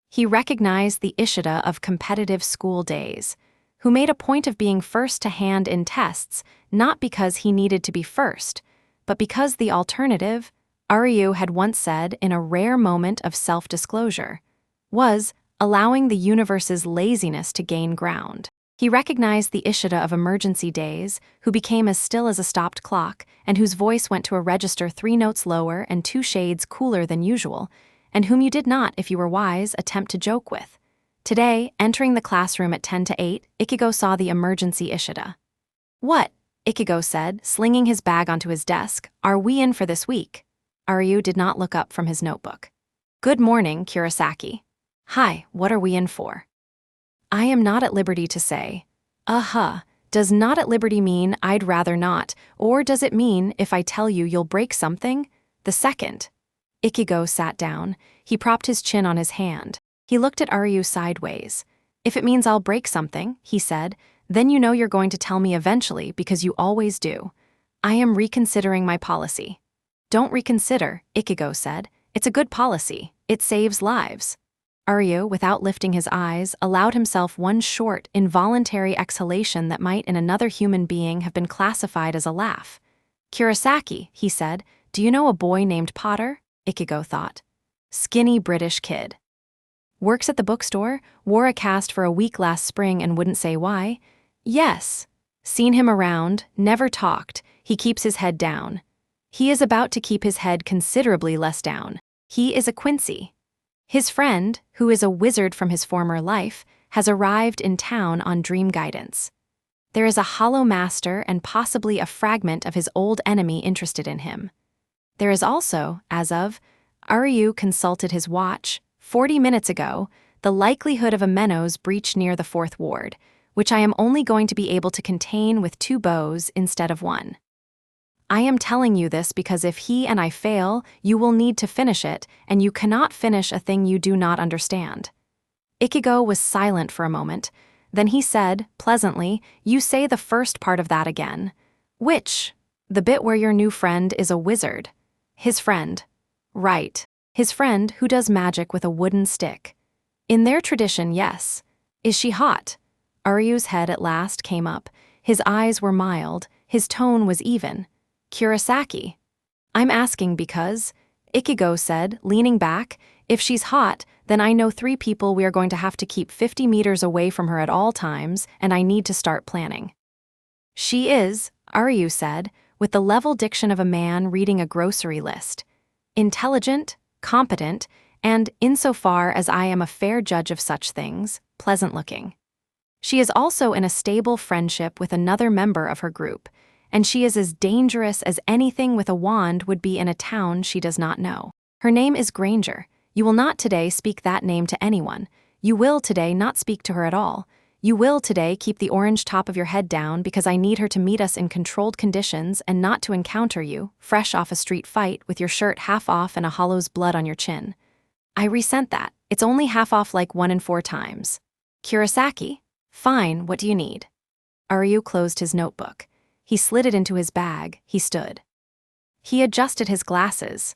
He recognized the Ishida of competitive school days, who made a point of being first to hand in tests, not because he needed to be first, but because the alternative, Aryu had once said in a rare moment of self-disclosure, was allowing the universe's laziness to gain ground. He recognized the Ishida of emergency days, who became as still as a stopped clock, and whose voice went to a register 3 notes lower and 2 shades cooler than usual, and whom you did not, if you were wise, attempt to joke with. Today, entering the classroom at 10 to 8, Ichigo saw the emergency Ishida. "What?" Ichigo said, slinging his bag onto his desk. "Are we in for this week?" Aryu did not look up from his notebook. "Good morning, Kurosaki." "Hi, what are we in for?" I am not at liberty to say. Does not at liberty mean I'd rather not, or does it mean if I tell you you'll break something? The second. Ichigo sat down. He propped his chin on his hand. He looked at Aryu sideways. "If it means I'll break something," he said, "then you know you're going to tell me eventually because you always do. I am reconsidering my policy." "Don't reconsider," Ichigo said. "It's a good policy. It saves lives." Aryu, without lifting his eyes, allowed himself one short, involuntary exhalation that might in another human being have been classified as a laugh. "Kurosaki," he said, "do you know a boy named Potter?" Ichigo thought. "Skinny British kid. Works at the bookstore, wore a cast for a week last spring and wouldn't say why." "Yes. Seen him around, never talked, he keeps his head down. He is about to keep his head considerably less down. He is a Quincy. His friend, who is a wizard from his former life, has arrived in town on dream guidance. There is a hollow master and possibly a fragment of his old enemy interested in him. There is also, as of, Aryu consulted his watch, 40 minutes ago, the likelihood of a Menno's breach near the fourth ward, which I am only going to be able to contain with 2 bows instead of 1. I am telling you this because if he and I fail, you will need to finish it, and you cannot finish a thing you do not understand. Ichigo was silent for a moment. Then he said, pleasantly, you say the first part of that again. Which? The bit where your new friend is a wizard. His friend. Right. His friend who does magic with a wooden stick. In their tradition, yes. Is she hot? Aryu's head at last came up. His eyes were mild. His tone was even. Kurosaki. I'm asking because, Ichigo said, leaning back, if she's hot, then I know 3 people we are going to have to keep 50 meters away from her at all times, and I need to start planning. She is, Aryu said, with the level diction of a man reading a grocery list. Intelligent, competent, and, insofar as I am a fair judge of such things, pleasant-looking. She is also in a stable friendship with another member of her group, and she is as dangerous as anything with a wand would be in a town she does not know. Her name is Granger. You will not today speak that name to anyone. You will today not speak to her at all. You will today keep the orange top of your head down because I need her to meet us in controlled conditions and not to encounter you, fresh off a street fight, with your shirt half off and a hollow's blood on your chin. I resent that. It's only half off like 1 in 4 times. Kurosaki? Fine, what do you need? Aryu closed his notebook. He slid it into his bag. He stood. He adjusted his glasses.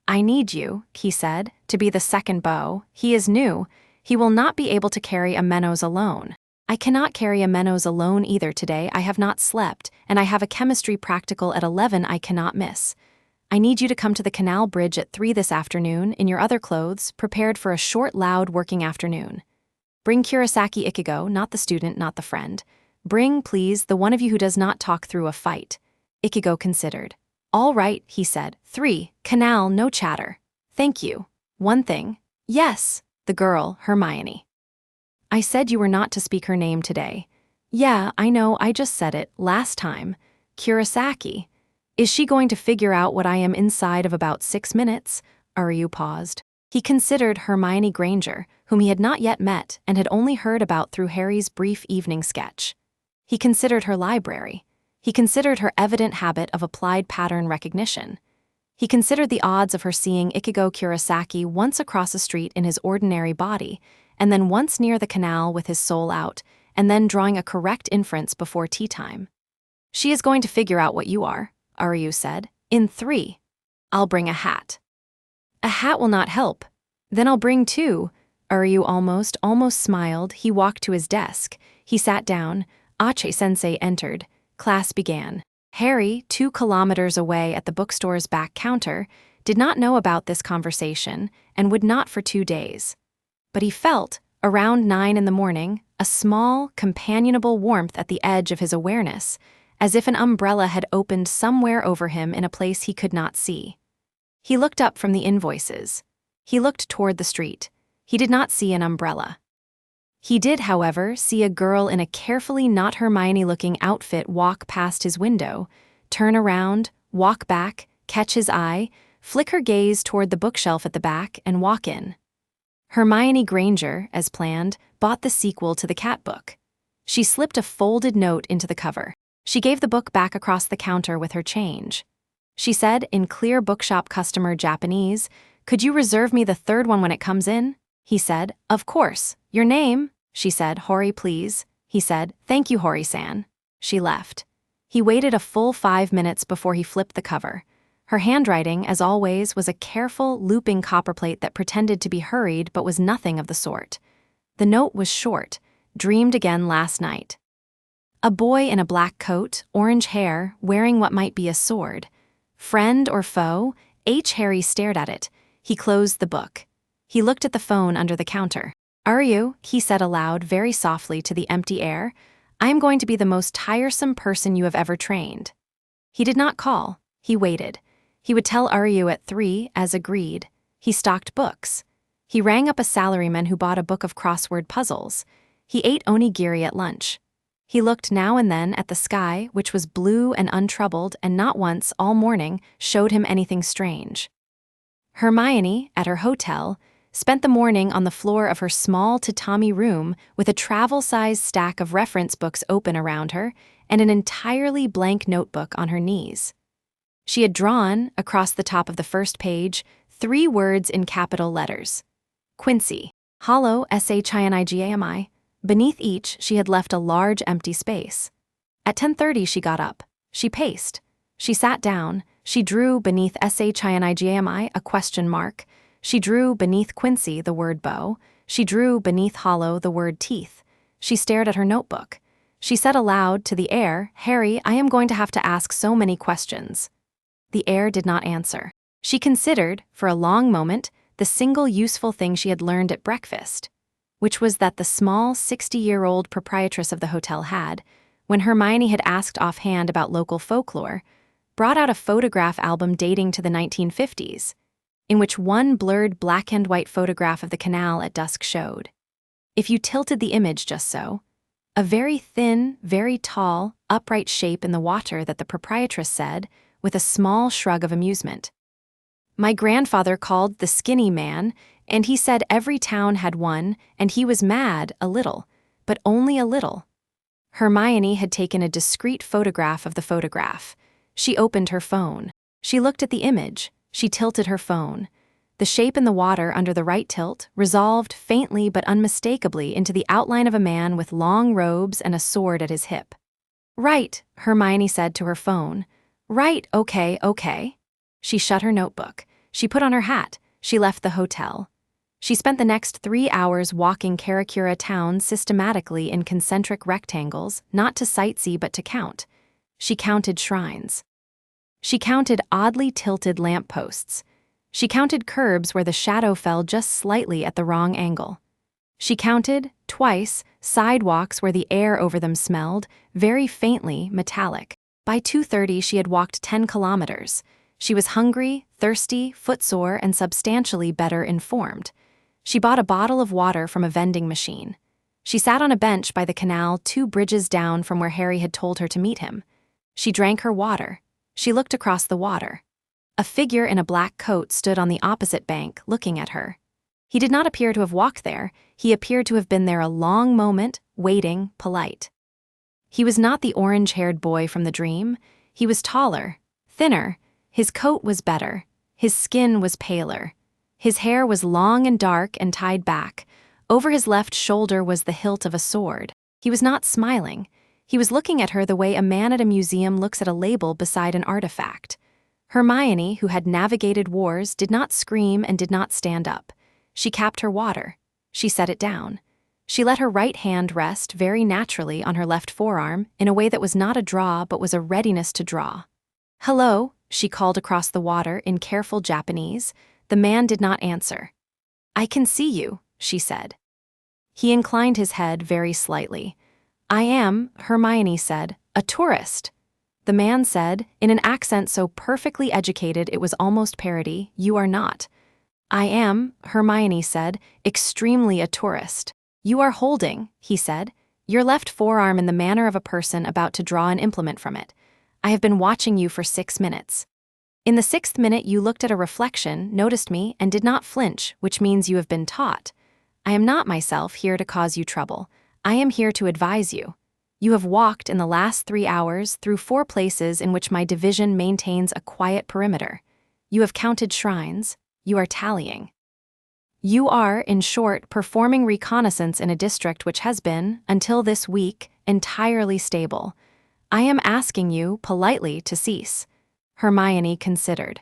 I need you, he said, to be the second bow. He is new. He will not be able to carry a Menno's alone. I cannot carry a Menno's alone either today. I have not slept, and I have a chemistry practical at 11 I cannot miss. I need you to come to the canal bridge at 3 this afternoon, in your other clothes, prepared for a short, loud working afternoon. Bring Kurosaki Ichigo, not the student, not the friend. Bring, please, the one of you who does not talk through a fight. Ichigo considered. All right, he said. 3, canal, no chatter. Thank you. One thing. Yes, the girl, Hermione. I said you were not to speak her name today. Yeah, I know, I just said it, last time. Kurosaki. Is she going to figure out what I am inside of about 6 minutes? Aryu paused. He considered Hermione Granger, whom he had not yet met and had only heard about through Harry's brief evening sketch. He considered her library. He considered her evident habit of applied pattern recognition. He considered the odds of her seeing Ichigo Kurosaki once across a street in his ordinary body, and then once near the canal with his soul out, and then drawing a correct inference before tea time. She is going to figure out what you are, Aryu said. In 3. I'll bring a hat. A hat will not help. Then I'll bring 2. Aryu almost smiled. He walked to his desk. He sat down. Ache-sensei entered. Class began. Harry, 2 kilometers away at the bookstore's back counter, did not know about this conversation and would not for 2 days. But he felt, around 9 in the morning, a small, companionable warmth at the edge of his awareness, as if an umbrella had opened somewhere over him in a place he could not see. He looked up from the invoices. He looked toward the street. He did not see an umbrella. He did, however, see a girl in a carefully not Hermione-looking outfit walk past his window, turn around, walk back, catch his eye, flick her gaze toward the bookshelf at the back, and walk in. Hermione Granger, as planned, bought the sequel to the cat book. She slipped a folded note into the cover. She gave the book back across the counter with her change. She said, in clear bookshop customer Japanese, "Could you reserve me the 3rd one when it comes in?" He said, "Of course. Your name?" She said, "Hori, please." He said, "Thank you, Hori-san." She left. He waited a full 5 minutes before he flipped the cover. Her handwriting, as always, was a careful, looping copperplate that pretended to be hurried but was nothing of the sort. The note was short. Dreamed again last night. A boy in a black coat, orange hair, wearing what might be a sword. Friend or foe? Harry stared at it. He closed the book. He looked at the phone under the counter. "Aryu," he said aloud very softly to the empty air, "I am going to be the most tiresome person you have ever trained." He did not call. He waited. He would tell Aryu at 3, as agreed. He stocked books. He rang up a salaryman who bought a book of crossword puzzles. He ate onigiri at lunch. He looked now and then at the sky, which was blue and untroubled, and not once, all morning, showed him anything strange. Hermione, at her hotel, spent the morning on the floor of her small tatami room with a travel-sized stack of reference books open around her and an entirely blank notebook on her knees. She had drawn, across the top of the first page, 3 words in capital letters. Quincy. Hollow, S-H-I-N-I-G-A-M-I. Beneath each, she had left a large empty space. At 10:30 she got up. She paced. She sat down. She drew beneath S-H-I-N-I-G-A-M-I a question mark. She drew beneath Quincy the word bow. She drew beneath hollow the word teeth. She stared at her notebook. She said aloud to the air, "Harry, I am going to have to ask so many questions." The air did not answer. She considered, for a long moment, the single useful thing she had learned at breakfast, which was that the small 60-year-old proprietress of the hotel had, when Hermione had asked offhand about local folklore, brought out a photograph album dating to the 1950s, in which one blurred black-and-white photograph of the canal at dusk showed. If you tilted the image just so, a very thin, very tall, upright shape in the water that the proprietress said, with a small shrug of amusement. "My grandfather called the skinny man, and he said every town had one, and he was mad, a little, but only a little." Hermione had taken a discreet photograph of the photograph. She opened her phone. She looked at the image. She tilted her phone. The shape in the water under the right tilt resolved faintly but unmistakably into the outline of a man with long robes and a sword at his hip. "Right," Hermione said to her phone. "Right, okay." She shut her notebook. She put on her hat. She left the hotel. She spent the next 3 hours walking Karakura town systematically in concentric rectangles, not to sightsee but to count. She counted shrines. She counted oddly tilted lampposts. She counted curbs where the shadow fell just slightly at the wrong angle. She counted, twice, sidewalks where the air over them smelled, very faintly, metallic. By 2:30 she had walked 10 kilometers. She was hungry, thirsty, footsore, and substantially better informed. She bought a bottle of water from a vending machine. She sat on a bench by the canal 2 bridges down from where Harry had told her to meet him. She drank her water. She looked across the water. A figure in a black coat stood on the opposite bank, looking at her. He did not appear to have walked there. He appeared to have been there a long moment, waiting, polite. He was not the orange-haired boy from the dream. He was taller, thinner. His coat was better. His skin was paler. His hair was long and dark and tied back. Over his left shoulder was the hilt of a sword. He was not smiling. He was looking at her the way a man at a museum looks at a label beside an artifact. Hermione, who had navigated wars, did not scream and did not stand up. She capped her water. She set it down. She let her right hand rest very naturally on her left forearm in a way that was not a draw but was a readiness to draw. "Hello," she called across the water in careful Japanese. The man did not answer. "I can see you," she said. He inclined his head very slightly. "I am," Hermione said, "a tourist." The man said, in an accent so perfectly educated it was almost parody, "You are not." "I am," Hermione said, "extremely a tourist." "You are holding," he said, "your left forearm in the manner of a person about to draw an implement from it. I have been watching you for 6 minutes. In the 6th minute you looked at a reflection, noticed me, and did not flinch, which means you have been taught. I am not myself here to cause you trouble. I am here to advise you. You have walked in the last 3 hours through 4 places in which my division maintains a quiet perimeter. You have counted shrines. You are tallying. You are, in short, performing reconnaissance in a district which has been, until this week, entirely stable. I am asking you, politely, to cease." Hermione considered.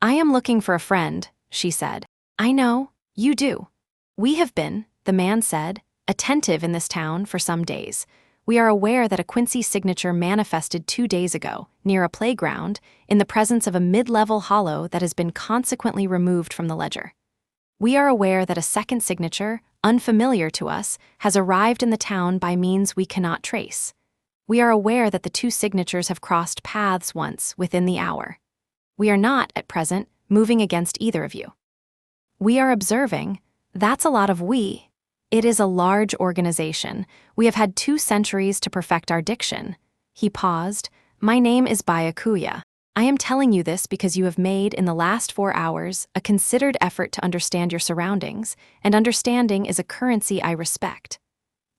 "I am looking for a friend," she said. "I know, you do. We have been," the man said, "attentive in this town for some days. We are aware that a Quincy signature manifested 2 days ago, near a playground, in the presence of a mid-level hollow that has been consequently removed from the ledger. We are aware that a second signature, unfamiliar to us, has arrived in the town by means we cannot trace. We are aware that the 2 signatures have crossed paths once within the hour. We are not, at present, moving against either of you. We are observing. That's a lot of we. It is a large organization. We have had 2 centuries to perfect our diction." He paused. "My name is Byakuya." I am telling you this because you have made, in the last 4 hours, a considered effort to understand your surroundings, and understanding is a currency I respect.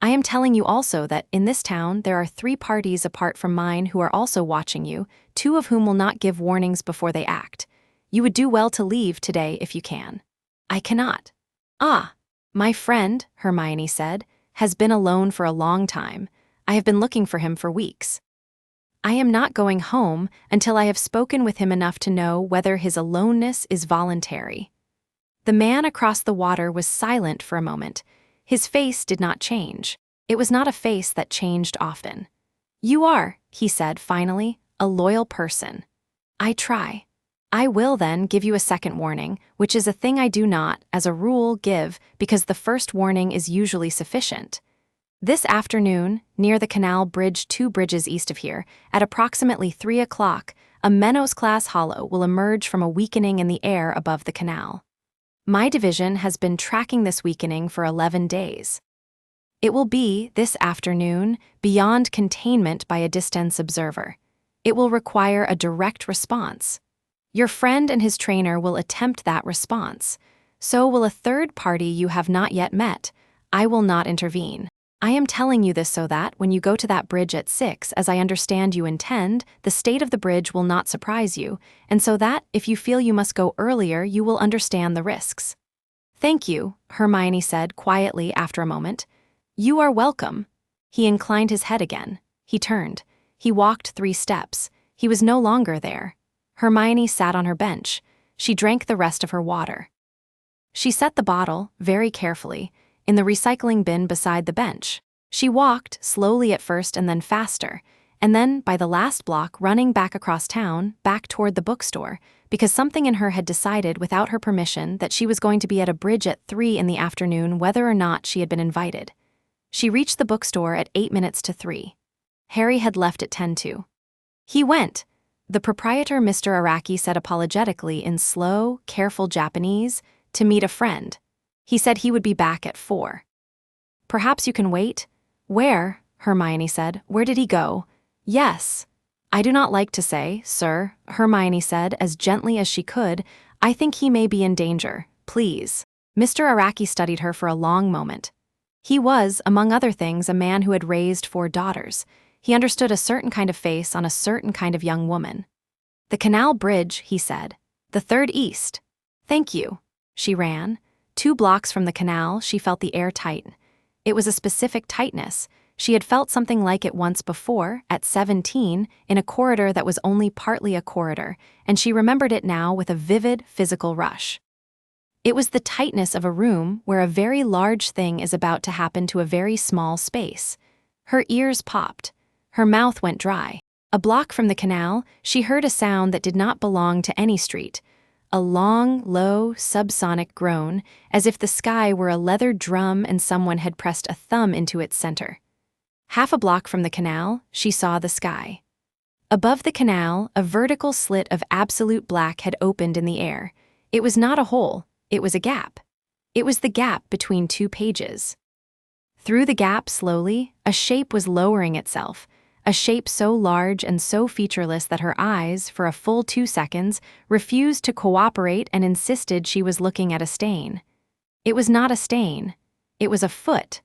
I am telling you also that, in this town, there are 3 parties apart from mine who are also watching you, 2 of whom will not give warnings before they act. You would do well to leave today if you can. I cannot. Ah, my friend, Hermione said, has been alone for a long time. I have been looking for him for weeks. I am not going home until I have spoken with him enough to know whether his aloneness is voluntary. The man across the water was silent for a moment. His face did not change. It was not a face that changed often. You are, he said finally, a loyal person. I try. I will then give you a second warning, which is a thing I do not, as a rule, give because the first warning is usually sufficient. This afternoon, near the canal bridge 2 bridges east of here, at approximately 3 o'clock, a Menos-class hollow will emerge from a weakening in the air above the canal. My division has been tracking this weakening for 11 days. It will be, this afternoon, beyond containment by a distance observer. It will require a direct response. Your friend and his trainer will attempt that response. So will a third party you have not yet met. I will not intervene. I am telling you this so that, when you go to that bridge at 6, as I understand you intend, the state of the bridge will not surprise you, and so that, if you feel you must go earlier, you will understand the risks. Thank you, Hermione said quietly after a moment. You are welcome. He inclined his head again. He turned. He walked 3 steps. He was no longer there. Hermione sat on her bench. She drank the rest of her water. She set the bottle, very carefully, in the recycling bin beside the bench. She walked, slowly at first and then faster, and then, by the last block, running back across town, back toward the bookstore, because something in her had decided, without her permission, that she was going to be at a bridge at 3 in the afternoon whether or not she had been invited. She reached the bookstore at 8 minutes to 3. Harry had left at 10 to. He went. The proprietor, Mr. Araki, said apologetically in slow, careful Japanese, to meet a friend. He said he would be back at 4. Perhaps you can wait? Where? Hermione said. Where did he go? Yes. I do not like to say, sir, Hermione said as gently as she could. I think he may be in danger. Please. Mr. Araki studied her for a long moment. He was, among other things, a man who had raised 4 daughters. He understood a certain kind of face on a certain kind of young woman. The canal bridge, he said. The 3rd east. Thank you. She ran. 2 blocks from the canal, she felt the air tighten. It was a specific tightness. She had felt something like it once before, at 17, in a corridor that was only partly a corridor, and she remembered it now with a vivid physical rush. It was the tightness of a room where a very large thing is about to happen to a very small space. Her ears popped. Her mouth went dry. A block from the canal, she heard a sound that did not belong to any street. A long, low, subsonic groan, as if the sky were a leather drum and someone had pressed a thumb into its center. Half a block from the canal, she saw the sky. Above the canal, a vertical slit of absolute black had opened in the air. It was not a hole, it was a gap. It was the gap between 2 pages. Through the gap, slowly, a shape was lowering itself. A shape so large and so featureless that her eyes, for a full 2 seconds, refused to cooperate and insisted she was looking at a stain. It was not a stain. It was a foot.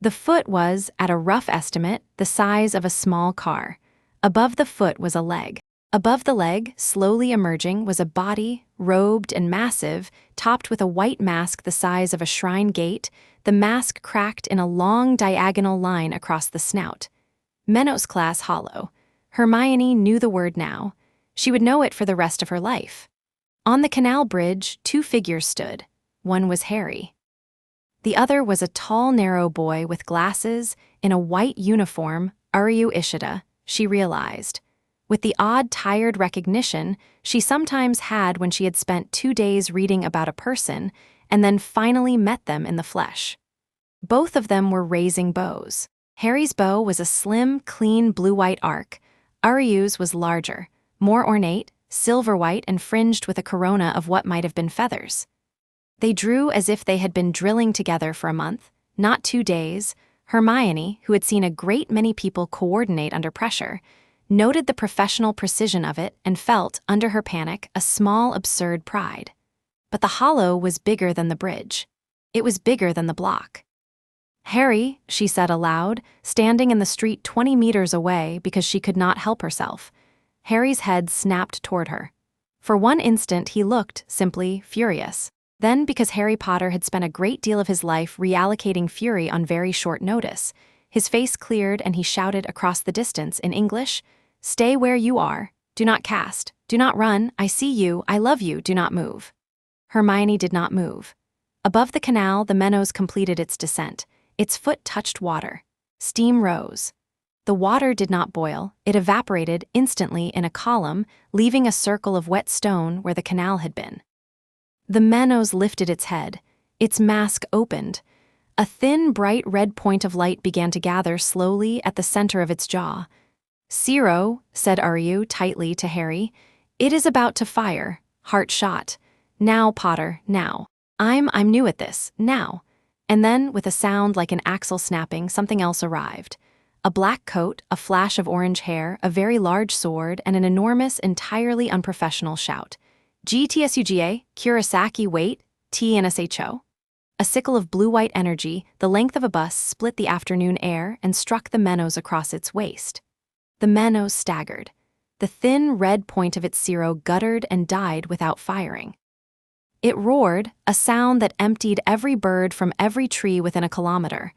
The foot was, at a rough estimate, the size of a small car. Above the foot was a leg. Above the leg, slowly emerging, was a body, robed and massive, topped with a white mask the size of a shrine gate, the mask cracked in a long diagonal line across the snout. Menos-class hollow. Hermione knew the word now. She would know it for the rest of her life. On the canal bridge, 2 figures stood. One was Harry. The other was a tall, narrow boy with glasses, in a white uniform, Uryu Ishida, she realized. With the odd, tired recognition she sometimes had when she had spent 2 days reading about a person and then finally met them in the flesh. Both of them were raising bows. Harry's bow was a slim, clean blue-white arc. Uryu's was larger, more ornate, silver-white and fringed with a corona of what might have been feathers. They drew as if they had been drilling together for a month, not 2 days. Hermione, who had seen a great many people coordinate under pressure, noted the professional precision of it, and felt, under her panic, a small, absurd pride. But the hollow was bigger than the bridge. It was bigger than the block. "Harry," she said aloud, standing in the street 20 meters away because she could not help herself. Harry's head snapped toward her. For one instant he looked, simply, furious. Then, because Harry Potter had spent a great deal of his life reallocating fury on very short notice, his face cleared and he shouted across the distance in English, "Stay where you are. Do not cast. Do not run. I see you. I love you. Do not move." Hermione did not move. Above the canal, the Mennos completed its descent. Its foot touched water. Steam rose. The water did not boil. It evaporated instantly in a column, leaving a circle of wet stone where the canal had been. The Mennos lifted its head. Its mask opened. A thin, bright red point of light began to gather slowly at the center of its jaw. "Zero," said Aryu tightly to Harry. "It is about to fire. Heart shot. Now, Potter, now. I'm new at this. Now." And then, with a sound like an axle snapping, something else arrived. A black coat, a flash of orange hair, a very large sword, and an enormous, entirely unprofessional shout. "GTSUGA, Kurosaki, wait, TNSHO." A sickle of blue-white energy, the length of a bus, split the afternoon air and struck the Mennos across its waist. The Mennos staggered. The thin, red point of its zero guttered and died without firing. It roared, a sound that emptied every bird from every tree within a kilometer.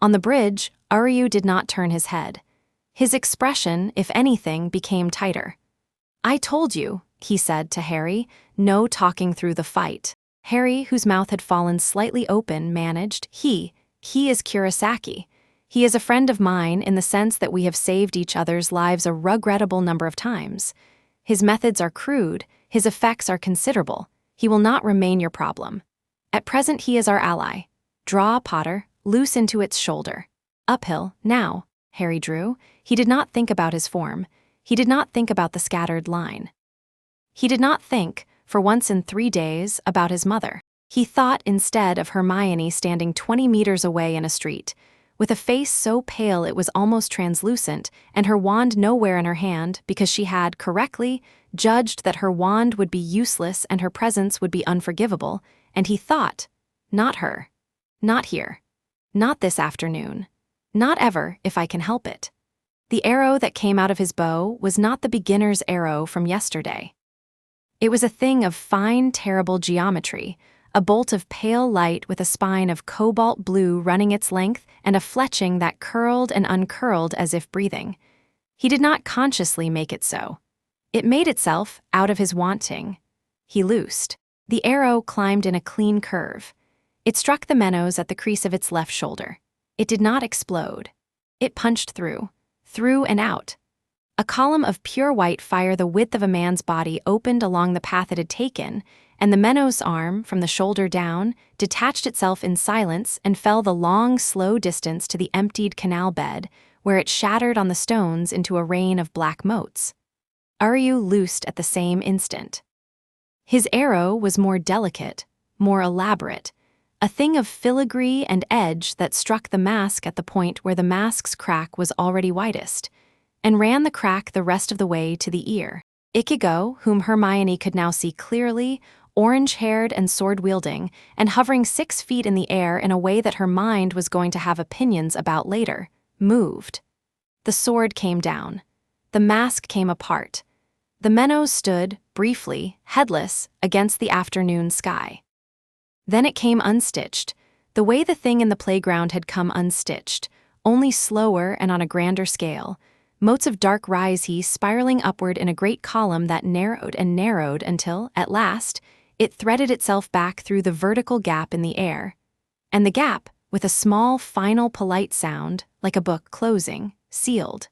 On the bridge, Aryu did not turn his head. His expression, if anything, became tighter. "I told you," he said to Harry, "no talking through the fight." Harry, whose mouth had fallen slightly open, managed, He is Kurosaki. He is a friend of mine in the sense that we have saved each other's lives a regrettable number of times. His methods are crude, his effects are considerable. He will not remain your problem. At present he is our ally. Draw, Potter, loose into its shoulder. Uphill, now." Harry drew. He did not think about his form. He did not think about the scattered line. He did not think, for once in 3 days, about his mother. He thought instead of Hermione standing 20 meters away in a street, with a face so pale it was almost translucent, and her wand nowhere in her hand because she had, correctly, judged that her wand would be useless and her presence would be unforgivable, and he thought, not her. Not here. Not this afternoon. Not ever, if I can help it. The arrow that came out of his bow was not the beginner's arrow from yesterday. It was a thing of fine, terrible geometry, a bolt of pale light with a spine of cobalt blue running its length and a fletching that curled and uncurled as if breathing. He did not consciously make it so. It made itself out of his wanting. He loosed. The arrow climbed in a clean curve. It struck the Mennos at the crease of its left shoulder. It did not explode. It punched through and out. A column of pure white fire the width of a man's body opened along the path it had taken, and the Mennos arm, from the shoulder down, detached itself in silence and fell the long, slow distance to the emptied canal bed, where it shattered on the stones into a rain of black motes. Aryu loosed at the same instant. His arrow was more delicate, more elaborate, a thing of filigree and edge that struck the mask at the point where the mask's crack was already widest, and ran the crack the rest of the way to the ear. Ichigo, whom Hermione could now see clearly, orange-haired and sword-wielding, and hovering 6 feet in the air in a way that her mind was going to have opinions about later, moved. The sword came down. The mask came apart. The Mennos stood, briefly, headless, against the afternoon sky. Then it came unstitched, the way the thing in the playground had come unstitched, only slower and on a grander scale, motes of dark rhysi spiraling upward in a great column that narrowed and narrowed until, at last, it threaded itself back through the vertical gap in the air. And the gap, with a small, final, polite sound, like a book closing, sealed.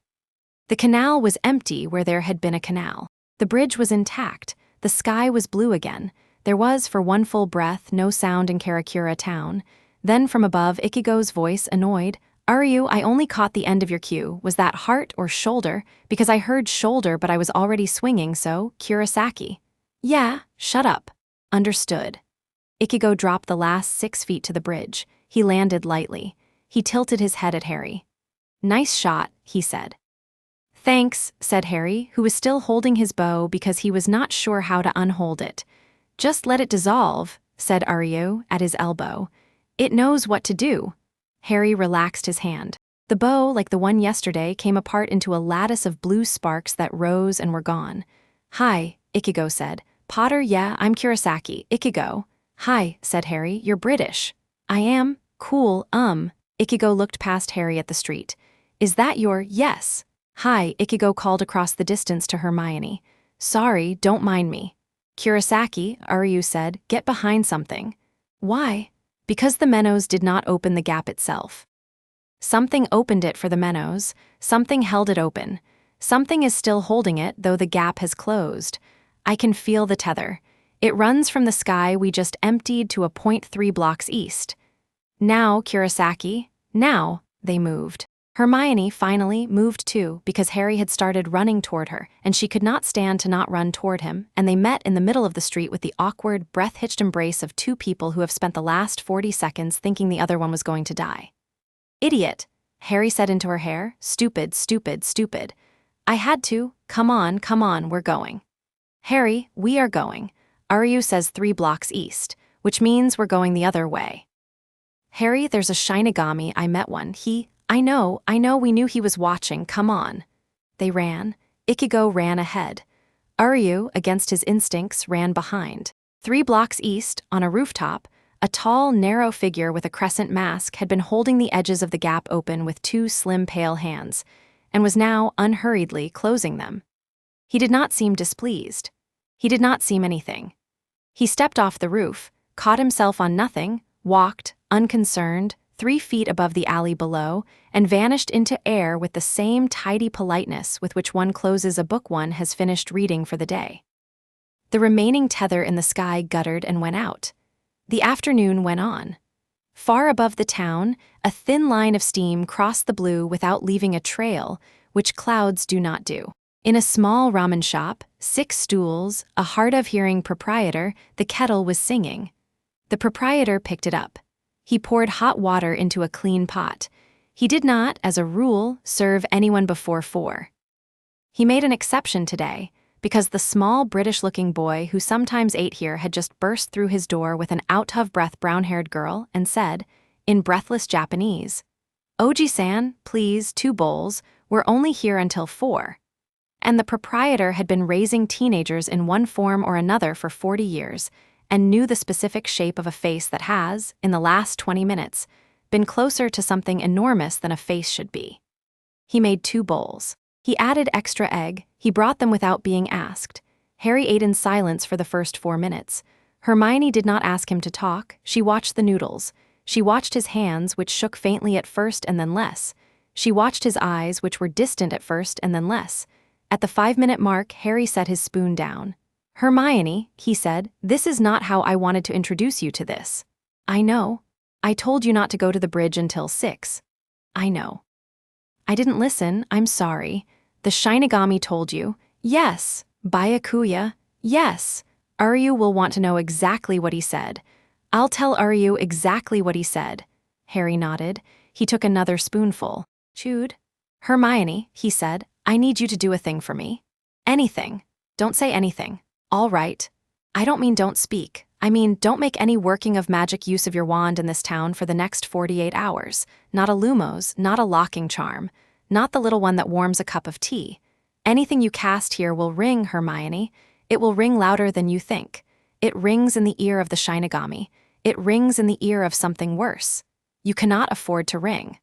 The canal was empty where there had been a canal. The bridge was intact. The sky was blue again. There was, for one full breath, no sound in Karakura town. Then from above, Ichigo's voice, annoyed, "Aryu, I only caught the end of your cue. Was that heart or shoulder? Because I heard shoulder, but I was already swinging, so, Kurosaki." "Yeah, shut up." "Understood." Ichigo dropped the last 6 feet to the bridge. He landed lightly. He tilted his head at Harry. "Nice shot," he said. Thanks, said Harry, who was still holding his bow because he was not sure how to unhold it. Just let it dissolve, said Aryu, at his elbow. It knows what to do. Harry relaxed his hand. The bow, like the one yesterday, came apart into a lattice of blue sparks that rose and were gone. Hi, Ichigo said. Potter, yeah, I'm Kurosaki. Ichigo. Hi, said Harry, you're British. I am? Cool, Ichigo looked past Harry at the street. Is that your, yes? Hi, Ichigo called across the distance to Hermione. Sorry, don't mind me. Kurosaki, Aryu said, get behind something. Why? Because the Mennos did not open the gap itself. Something opened it for the Mennos, something held it open. Something is still holding it, though the gap has closed. I can feel the tether. It runs from the sky we just emptied to a 0.3 blocks east. Now, Kurosaki, now, they moved. Hermione, finally, moved too, because Harry had started running toward her, and she could not stand to not run toward him, and they met in the middle of the street with the awkward, breath-hitched embrace of two people who have spent the last 40 seconds thinking the other one was going to die. Idiot, Harry said into her hair. Stupid, stupid, stupid. I had to. Come on, we're going. Harry, we are going. Aryu says 3 blocks east, which means we're going the other way. Harry, there's a Shinigami, I met one. I know, we knew he was watching, come on. They ran. Ichigo ran ahead. Aryu, against his instincts, ran behind. 3 blocks east, on a rooftop, a tall, narrow figure with a crescent mask had been holding the edges of the gap open with 2 slim, pale hands, and was now unhurriedly closing them. He did not seem displeased. He did not seem anything. He stepped off the roof, caught himself on nothing, walked, unconcerned, 3 feet above the alley below, and vanished into air with the same tidy politeness with which one closes a book one has finished reading for the day. The remaining tether in the sky guttered and went out. The afternoon went on. Far above the town, a thin line of steam crossed the blue without leaving a trail, which clouds do not do. In a small ramen shop, 6 stools, a hard-of-hearing proprietor, the kettle was singing. The proprietor picked it up. He poured hot water into a clean pot. He did not, as a rule, serve anyone before 4. He made an exception today, because the small British-looking boy who sometimes ate here had just burst through his door with an out-of-breath brown-haired girl and said, in breathless Japanese, Oji-san, please, 2 bowls, we're only here until 4. And the proprietor had been raising teenagers in one form or another for 40 years, and knew the specific shape of a face that has, in the last 20 minutes, been closer to something enormous than a face should be. He made 2 bowls. He added extra egg. He brought them without being asked. Harry ate in silence for the first 4 minutes. Hermione did not ask him to talk. She watched the noodles. She watched his hands, which shook faintly at first and then less. She watched his eyes, which were distant at first and then less. At the 5-minute mark, Harry set his spoon down. Hermione, he said, this is not how I wanted to introduce you to this. I know. I told you not to go to the bridge until 6. I know. I didn't listen, I'm sorry. The Shinigami told you. Yes. Byakuya. Yes. Aryu will want to know exactly what he said. I'll tell Aryu exactly what he said. Harry nodded. He took another spoonful. Chewed. Hermione, he said, I need you to do a thing for me. Anything. Don't say anything. All right. I don't mean don't speak. I mean don't make any working of magic use of your wand in this town for the next 48 hours. Not a lumos, not a locking charm. Not the little one that warms a cup of tea. Anything you cast here will ring, Hermione. It will ring louder than you think. It rings in the ear of the Shinigami. It rings in the ear of something worse. You cannot afford to ring.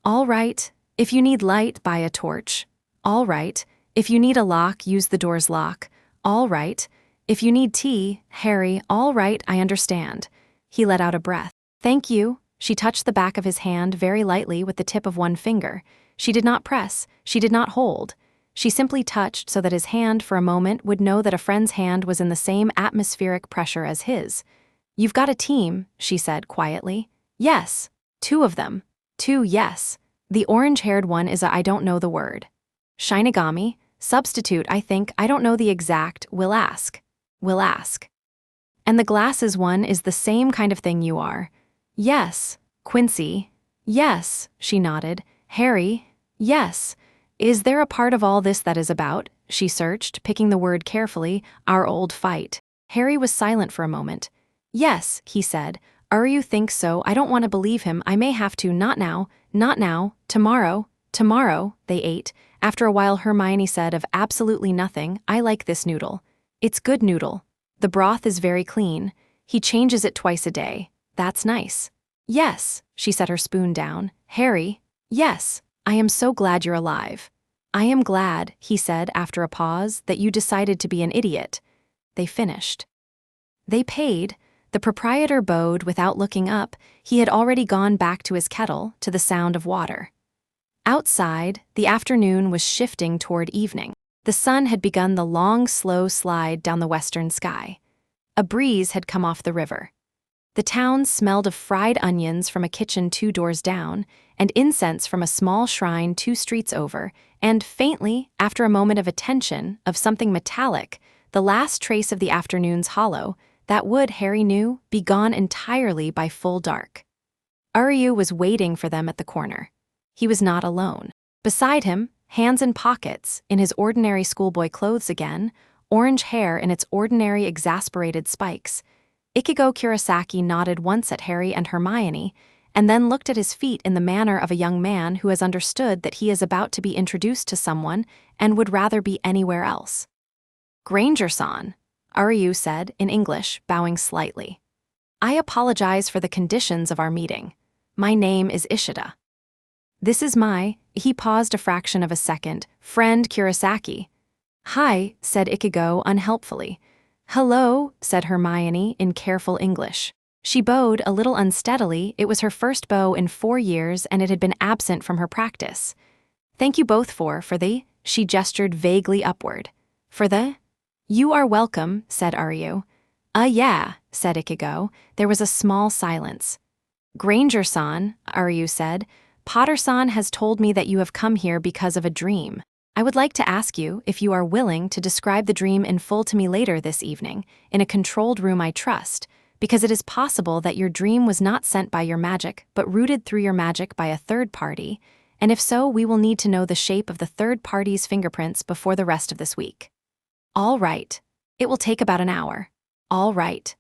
All right. If you need light, buy a torch. All right. If you need a lock, use the door's lock. All right. If you need tea, Harry, all right, I understand. He let out a breath. Thank you. She touched the back of his hand very lightly with the tip of one finger. She did not press. She did not hold. She simply touched so that his hand for a moment would know that a friend's hand was in the same atmospheric pressure as his. You've got a team, she said quietly. Yes. 2 of them. 2, yes. The orange-haired one is a I don't know the word. Shinigami. Substitute, I think, I don't know the exact, will ask. Will ask. And the glasses one is the same kind of thing you are. Yes. Quincy. Yes, she nodded. Harry. Yes. Is there a part of all this that is about, she searched, picking the word carefully, our old fight? Harry was silent for a moment. Yes, he said. Aryu thinks so. I don't want to believe him. I may have to. Not now. Not now. Tomorrow. Tomorrow. They ate. After a while Hermione said of absolutely nothing, I like this noodle. It's good noodle. The broth is very clean. He changes it twice a day. That's nice. Yes, she set her spoon down. Harry. Yes, I am so glad you're alive. I am glad, he said after a pause, that you decided to be an idiot. They finished. They paid. The proprietor bowed without looking up. He had already gone back to his kettle, to the sound of water. Outside, the afternoon was shifting toward evening. The sun had begun the long, slow slide down the western sky. A breeze had come off the river. The town smelled of fried onions from a kitchen 2 doors down, and incense from a small shrine 2 streets over, and faintly, after a moment of attention, of something metallic, the last trace of the afternoon's hollow, that would, Harry knew, be gone entirely by full dark. Aryu was waiting for them at the corner. He was not alone. Beside him, hands in pockets, in his ordinary schoolboy clothes again, orange hair in its ordinary exasperated spikes, Ichigo Kurosaki nodded once at Harry and Hermione, and then looked at his feet in the manner of a young man who has understood that he is about to be introduced to someone and would rather be anywhere else. Granger-san, Aryu said, in English, bowing slightly. I apologize for the conditions of our meeting. My name is Ishida. This is he paused a fraction of a second, friend Kurosaki. Hi, said Ichigo unhelpfully. Hello, said Hermione in careful English. She bowed a little unsteadily. It was her first bow in 4 years and it had been absent from her practice. Thank you both she gestured vaguely upward. For the? You are welcome, said Aryu. Yeah, said Ichigo. There was a small silence. Granger-san, Aryu said, Potter-san has told me that you have come here because of a dream. I would like to ask you if you are willing to describe the dream in full to me later this evening, in a controlled room I trust, because it is possible that your dream was not sent by your magic, but routed through your magic by a third party, and if so, we will need to know the shape of the third party's fingerprints before the rest of this week. All right. It will take about an hour. All right.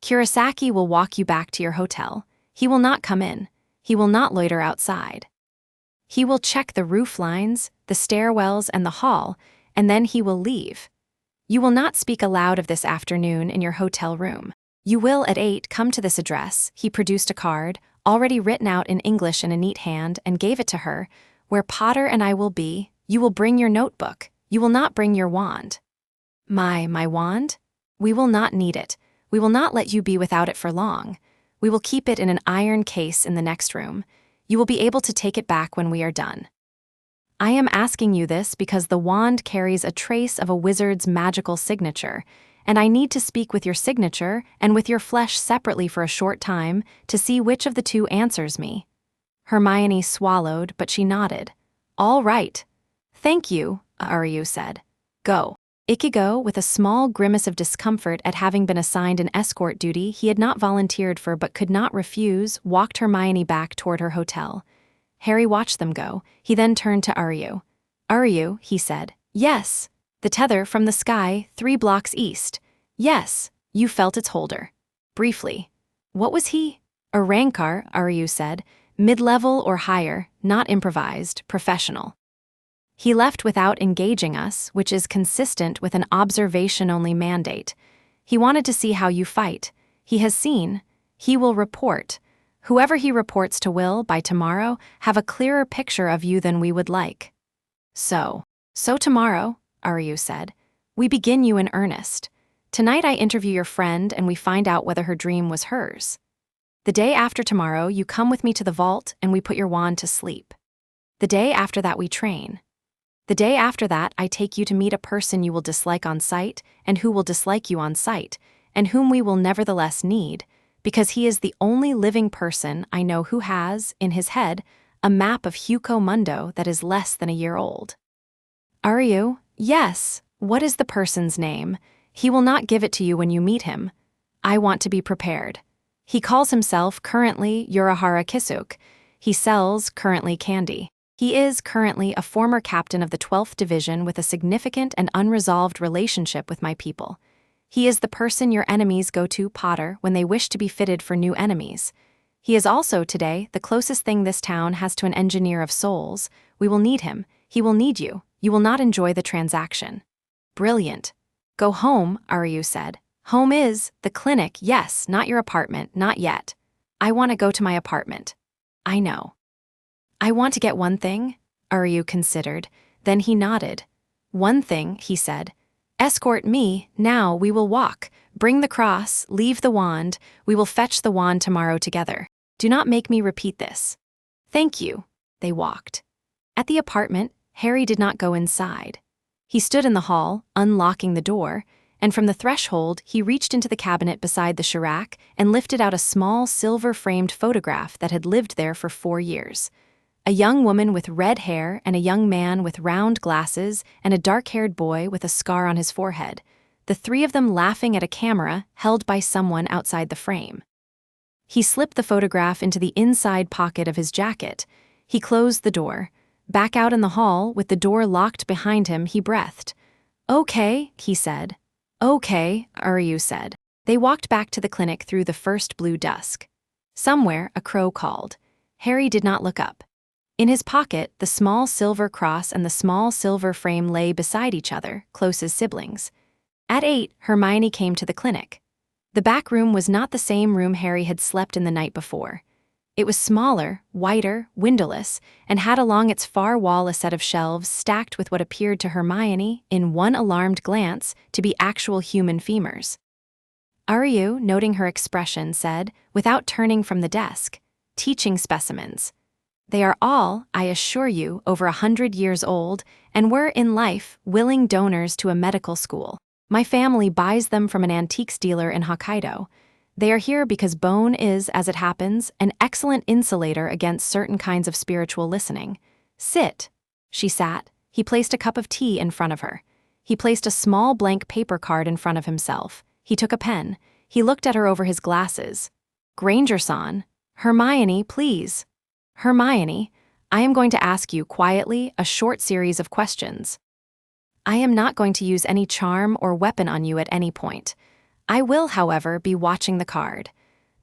Kurosaki will walk you back to your hotel. He will not come in. He will not loiter outside. He will check the roof lines, the stairwells, and the hall, and then he will leave. You will not speak aloud of this afternoon in your hotel room. You will at 8 come to this address. He produced a card, already written out in English in a neat hand, and gave it to her, where Potter and I will be. You will bring your notebook. You will not bring your wand. My wand? We will not need it. We will not let you be without it for long. We will keep it in an iron case in the next room. You will be able to take it back when we are done. I am asking you this because the wand carries a trace of a wizard's magical signature, and I need to speak with your signature and with your flesh separately for a short time to see which of the two answers me. Hermione swallowed, but she nodded. All right. Thank you, Aryu said. Go. Ichigo, with a small grimace of discomfort at having been assigned an escort duty he had not volunteered for but could not refuse, walked Hermione back toward her hotel. Harry watched them go. He then turned to Aryu. Aryu, he said. Yes. The tether from the sky, 3 blocks east. Yes. You felt its holder. Briefly. What was he? A Rancor, Aryu said. Mid-level or higher, not improvised, professional. He left without engaging us, which is consistent with an observation-only mandate. He wanted to see how you fight. He has seen. He will report. Whoever he reports to will, by tomorrow, have a clearer picture of you than we would like. So tomorrow, Aryu said, we begin you in earnest. Tonight I interview your friend and we find out whether her dream was hers. The day after tomorrow, you come with me to the vault and we put your wand to sleep. The day after that we train. The day after that, I take you to meet a person you will dislike on sight and who will dislike you on sight, and whom we will nevertheless need, because he is the only living person I know who has, in his head, a map of Hugo Mundo that is less than a year old. Aryu, yes. What is the person's name? He will not give it to you when you meet him. I want to be prepared. He calls himself currently Urahara Kisuk. He sells currently candy. He is currently a former captain of the 12th Division with a significant and unresolved relationship with my people. He is the person your enemies go to, Potter, when they wish to be fitted for new enemies. He is also, today, the closest thing this town has to an engineer of souls. We will need him. He will need you. You will not enjoy the transaction. Brilliant. Go home, Aryu said. Home is the clinic, yes, not your apartment, not yet. I want to go to my apartment. I know. I want to get one thing, Aryu considered. Then he nodded. One thing, he said. Escort me, now we will walk. Bring the cross, leave the wand. We will fetch the wand tomorrow together. Do not make me repeat this. Thank you. They walked. At the apartment, Harry did not go inside. He stood in the hall, unlocking the door, and from the threshold he reached into the cabinet beside the Chirac and lifted out a small silver-framed photograph that had lived there for 4 years. A young woman with red hair and a young man with round glasses and a dark-haired boy with a scar on his forehead, the three of them laughing at a camera held by someone outside the frame. He slipped the photograph into the inside pocket of his jacket. He closed the door. Back out in the hall, with the door locked behind him, he breathed. Okay, he said. Okay, Aryu said. They walked back to the clinic through the first blue dusk. Somewhere, a crow called. Harry did not look up. In his pocket, the small silver cross and the small silver frame lay beside each other, close as siblings. At 8, Hermione came to the clinic. The back room was not the same room Harry had slept in the night before. It was smaller, whiter, windowless, and had along its far wall a set of shelves stacked with what appeared to Hermione, in one alarmed glance, to be actual human femurs. Aryu, noting her expression, said, without turning from the desk, teaching specimens. They are all, I assure you, over 100 years old, and were, in life, willing donors to a medical school. My family buys them from an antiques dealer in Hokkaido. They are here because bone is, as it happens, an excellent insulator against certain kinds of spiritual listening. Sit. She sat. He placed a cup of tea in front of her. He placed a small blank paper card in front of himself. He took a pen. He looked at her over his glasses. Granger-san. Hermione, please. Hermione, I am going to ask you quietly a short series of questions. I am not going to use any charm or weapon on you at any point. I will, however, be watching the card.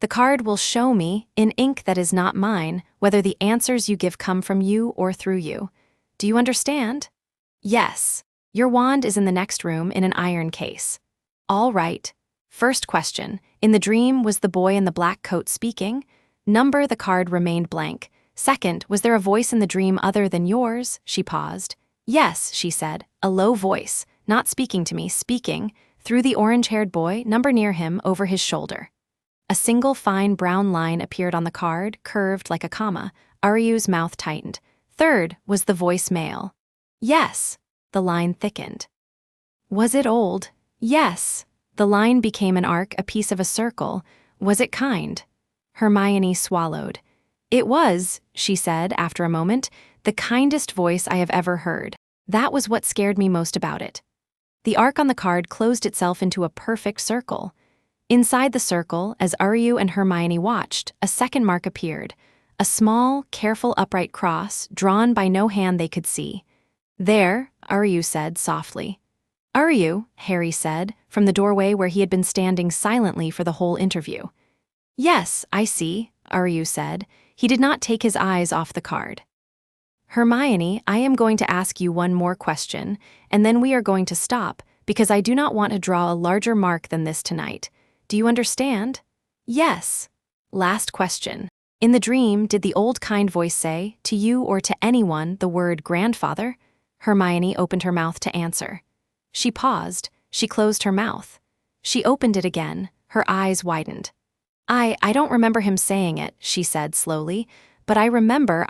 The card will show me, in ink that is not mine, whether the answers you give come from you or through you. Do you understand? Yes. Your wand is in the next room in an iron case. All right. First question. In the dream, was the boy in the black coat speaking? Number, the card remained blank. Second, was there a voice in the dream other than yours? She paused. Yes, she said, a low voice, not speaking to me, speaking, through the orange-haired boy, number near him, over his shoulder. A single fine brown line appeared on the card, curved like a comma. Aryu's mouth tightened. Third, was the voice male? Yes. The line thickened. Was it old? Yes. The line became an arc, a piece of a circle. Was it kind? Hermione swallowed. It was, she said after a moment, the kindest voice I have ever heard. That was what scared me most about it. The arc on the card closed itself into a perfect circle. Inside the circle, as Aryu and Hermione watched, a second mark appeared, a small, careful upright cross drawn by no hand they could see. There, Aryu said softly. Aryu, Harry said, from the doorway where he had been standing silently for the whole interview. Yes, I see, Aryu said. He did not take his eyes off the card. Hermione, I am going to ask you one more question, and then we are going to stop, because I do not want to draw a larger mark than this tonight. Do you understand? Yes. Last question. In the dream, did the old kind voice say, to you or to anyone, the word grandfather? Hermione opened her mouth to answer. She paused. She closed her mouth. She opened it again. Her eyes widened. I don't remember him saying it, she said slowly, but I remember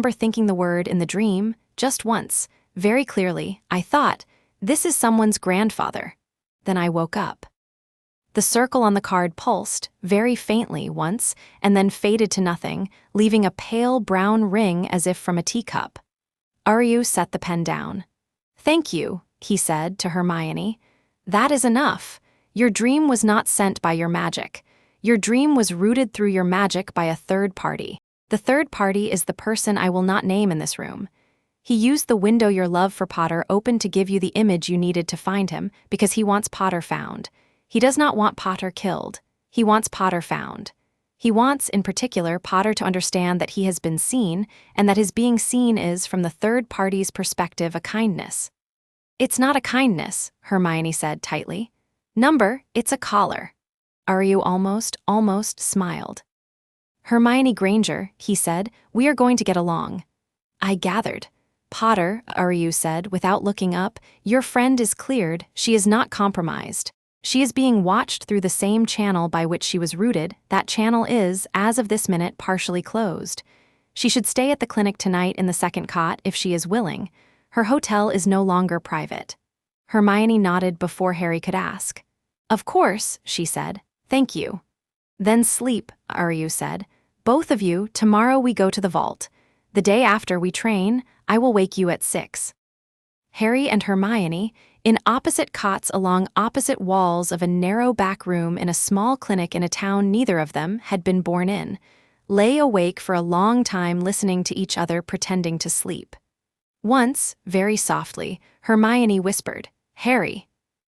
thinking the word in the dream, just once, very clearly. I thought, this is someone's grandfather. Then I woke up. The circle on the card pulsed, very faintly once, and then faded to nothing, leaving a pale brown ring as if from a teacup. Aryu set the pen down. Thank you, he said to Hermione. That is enough. Your dream was not sent by your magic. Your dream was rooted through your magic by a third party. The third party is the person I will not name in this room. He used the window your love for Potter opened to give you the image you needed to find him, because he wants Potter found. He does not want Potter killed. He wants Potter found. He wants, in particular, Potter to understand that he has been seen, and that his being seen is, from the third party's perspective, a kindness. It's not a kindness, Hermione said tightly. Number, it's a collar. Ariu almost smiled. Hermione Granger, he said, we are going to get along. I gathered. Potter, Ariu said, without looking up, your friend is cleared, she is not compromised. She is being watched through the same channel by which she was rooted. That channel is, as of this minute, partially closed. She should stay at the clinic tonight in the second cot if she is willing. Her hotel is no longer private. Hermione nodded before Harry could ask. Of course, she said. Thank you. Then sleep, Ariu said. Both of you, tomorrow we go to the vault. The day after we train, I will wake you at 6. Harry and Hermione, in opposite cots along opposite walls of a narrow back room in a small clinic in a town neither of them had been born in, lay awake for a long time listening to each other pretending to sleep. Once, very softly, Hermione whispered, Harry.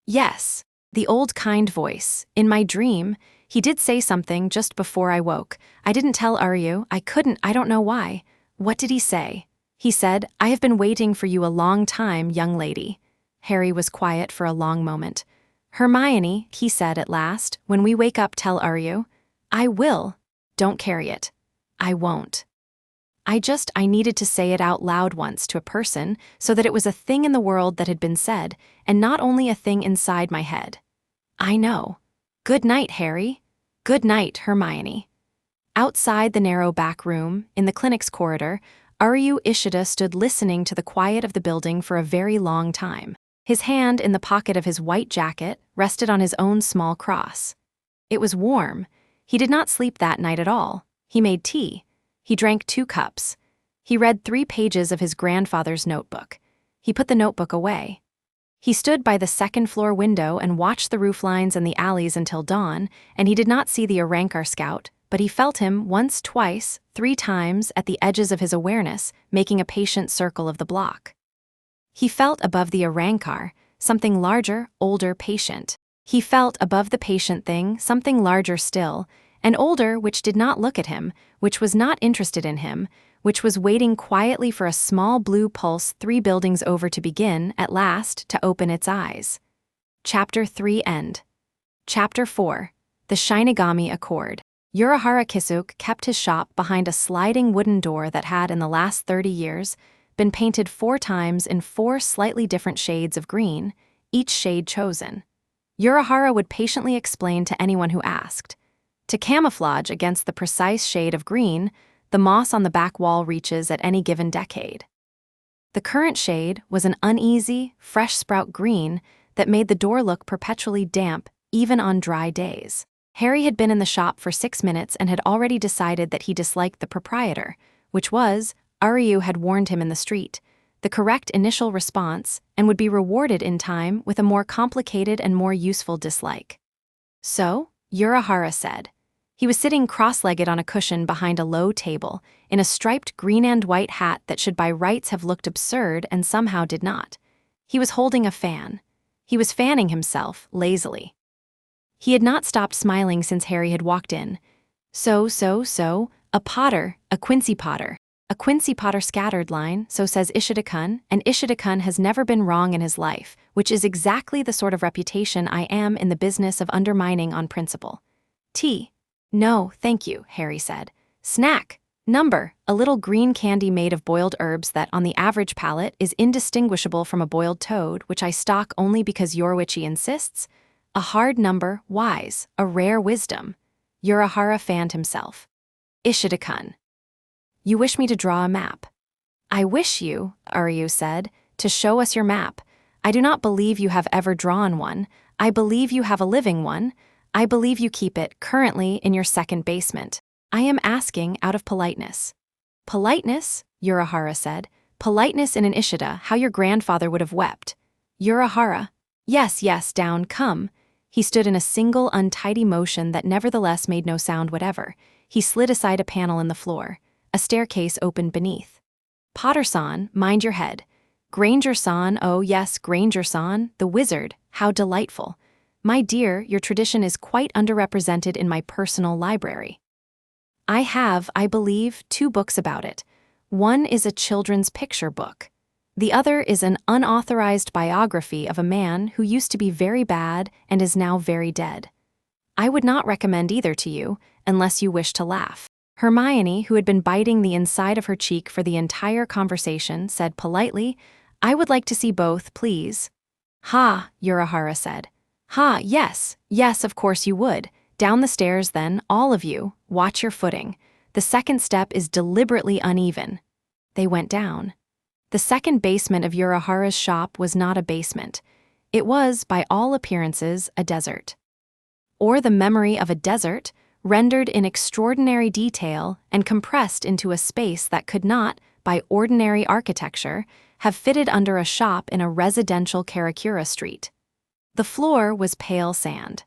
Yes, the old kind voice. In my dream, he did say something just before I woke. I didn't tell Ariu, I don't know why. What did he say? He said, I have been waiting for you a long time, young lady. Harry was quiet for a long moment. Hermione, he said at last, when we wake up tell Ariu. I will. Don't carry it. I won't. I needed to say it out loud once to a person so that it was a thing in the world that had been said, and not only a thing inside my head. I know. Good night, Harry. Good night, Hermione. Outside the narrow back room, in the clinic's corridor, Ariu Ishida stood listening to the quiet of the building for a very long time. His hand in the pocket of his white jacket rested on his own small cross. It was warm. He did not sleep that night at all. He made tea. He drank 2 cups. He read 3 pages of his grandfather's notebook. He put the notebook away. He stood by the second-floor window and watched the rooflines and the alleys until dawn, and he did not see the Arankar scout, but he felt him once, twice, 3 times at the edges of his awareness, making a patient circle of the block. He felt above the Arankar, something larger, older, patient. He felt above the patient thing, something larger still, and older, which did not look at him, which was not interested in him, which was waiting quietly for a small blue pulse 3 buildings over to begin, at last, to open its eyes. Chapter 3 End. Chapter 4 The Shinigami Accord. Urahara Kisuk kept his shop behind a sliding wooden door that had, in the last 30 years, been painted 4 times in 4 slightly different shades of green, each shade chosen. Urahara would patiently explain to anyone who asked. To camouflage against the precise shade of green, the moss on the back wall reaches at any given decade. The current shade was an uneasy, fresh sprout green that made the door look perpetually damp, even on dry days. Harry had been in the shop for 6 minutes and had already decided that he disliked the proprietor, which was, Ariu had warned him in the street, the correct initial response, and would be rewarded in time with a more complicated and more useful dislike. So, Urahara said. He was sitting cross-legged on a cushion behind a low table, in a striped green and white hat that should by rights have looked absurd and somehow did not. He was holding a fan. He was fanning himself, lazily. He had not stopped smiling since Harry had walked in. So, a Potter, a Quincy Potter. A Quincy Potter scattered line, so says Ishida-kun, and Ishida-kun has never been wrong in his life, which is exactly the sort of reputation I am in the business of undermining on principle. Tea. No, thank you, Harry said. Snack. Number, a little green candy made of boiled herbs that, on the average palate, is indistinguishable from a boiled toad, which I stock only because Yorwichi insists. A hard number, wise, a rare wisdom. Urahara fanned himself. Ishida-kun. You wish me to draw a map. I wish you, Ariu said, to show us your map. I do not believe you have ever drawn one. I believe you have a living one. I believe you keep it, currently, in your second basement. I am asking out of politeness. Politeness, Urahara said. Politeness in an Ishida, how your grandfather would have wept. Urahara. Yes, down, come. He stood in a single untidy motion that nevertheless made no sound whatever. He slid aside a panel in the floor. A staircase opened beneath. Potter-san, mind your head. Granger-san, oh yes, Granger-san, the wizard, how delightful. My dear, your tradition is quite underrepresented in my personal library. I have, I believe, 2 books about it. One is a children's picture book. The other is an unauthorized biography of a man who used to be very bad and is now very dead. I would not recommend either to you, unless you wish to laugh. Hermione, who had been biting the inside of her cheek for the entire conversation, said politely, I would like to see both, please. Ha, Urahara said. Ha, yes, of course you would. Down the stairs then, all of you, watch your footing. The second step is deliberately uneven. They went down. The second basement of Urahara's shop was not a basement. It was, by all appearances, a desert. Or the memory of a desert, rendered in extraordinary detail and compressed into a space that could not, by ordinary architecture, have fitted under a shop in a residential Karakura street. The floor was pale sand.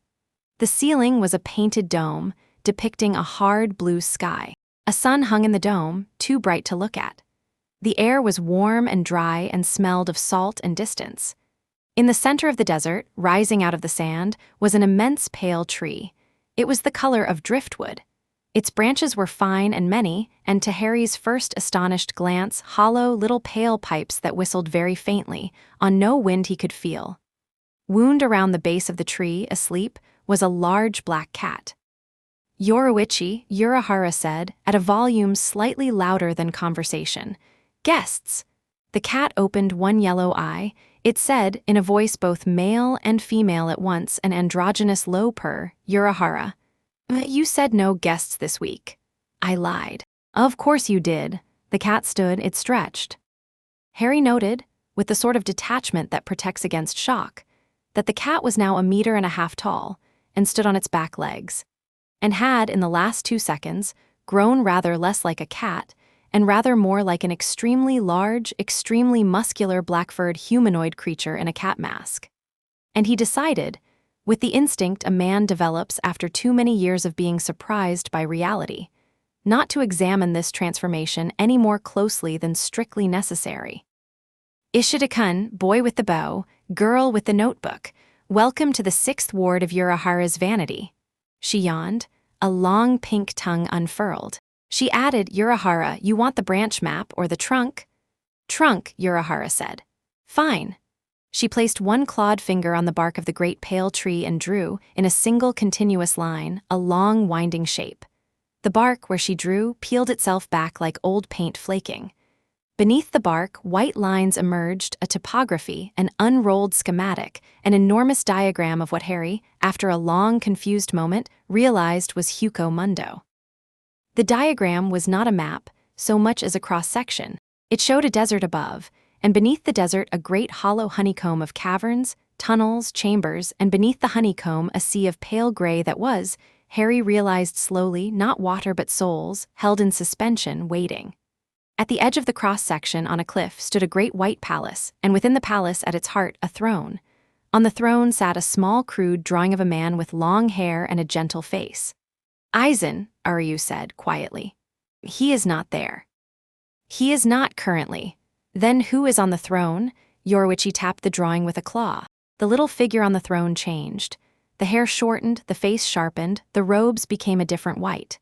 The ceiling was a painted dome, depicting a hard blue sky. A sun hung in the dome, too bright to look at. The air was warm and dry and smelled of salt and distance. In the center of the desert, rising out of the sand, was an immense pale tree. It was the color of driftwood. Its branches were fine and many, and to Harry's first astonished glance, hollow little pale pipes that whistled very faintly, on no wind he could feel. Wound around the base of the tree, asleep, was a large black cat. Yoruichi, Urahara said, at a volume slightly louder than conversation. Guests! The cat opened one yellow eye. It said, in a voice both male and female at once, an androgynous low purr, Urahara. You said no guests this week. I lied. Of course you did. The cat stood, it stretched. Harry noted, with the sort of detachment that protects against shock, that the cat was now 1.5 meters tall, and stood on its back legs, and had, in the last 2 seconds, grown rather less like a cat, and rather more like an extremely large, extremely muscular black-furred humanoid creature in a cat mask. And he decided, with the instinct a man develops after too many years of being surprised by reality, not to examine this transformation any more closely than strictly necessary. Ishida-kun, boy with the bow, girl with the notebook, welcome to the 6th ward of Urahara's vanity. She yawned, a long pink tongue unfurled. She added, Urahara, you want the branch map or the trunk? Trunk, Urahara said. Fine. She placed one clawed finger on the bark of the great pale tree and drew, in a single continuous line, a long winding shape. The bark, where she drew, peeled itself back like old paint flaking. Beneath the bark, white lines emerged, a topography, an unrolled schematic, an enormous diagram of what Harry, after a long, confused moment, realized was Huko Mundo. The diagram was not a map, so much as a cross-section. It showed a desert above, and beneath the desert a great hollow honeycomb of caverns, tunnels, chambers, and beneath the honeycomb a sea of pale gray that was, Harry realized slowly, not water but souls, held in suspension, waiting. At the edge of the cross-section on a cliff stood a great white palace, and within the palace at its heart a throne. On the throne sat a small crude drawing of a man with long hair and a gentle face. Aizen, Aryu said quietly. He is not there. He is not currently. Then who is on the throne? Yoruichi tapped the drawing with a claw. The little figure on the throne changed. The hair shortened, the face sharpened, the robes became a different white.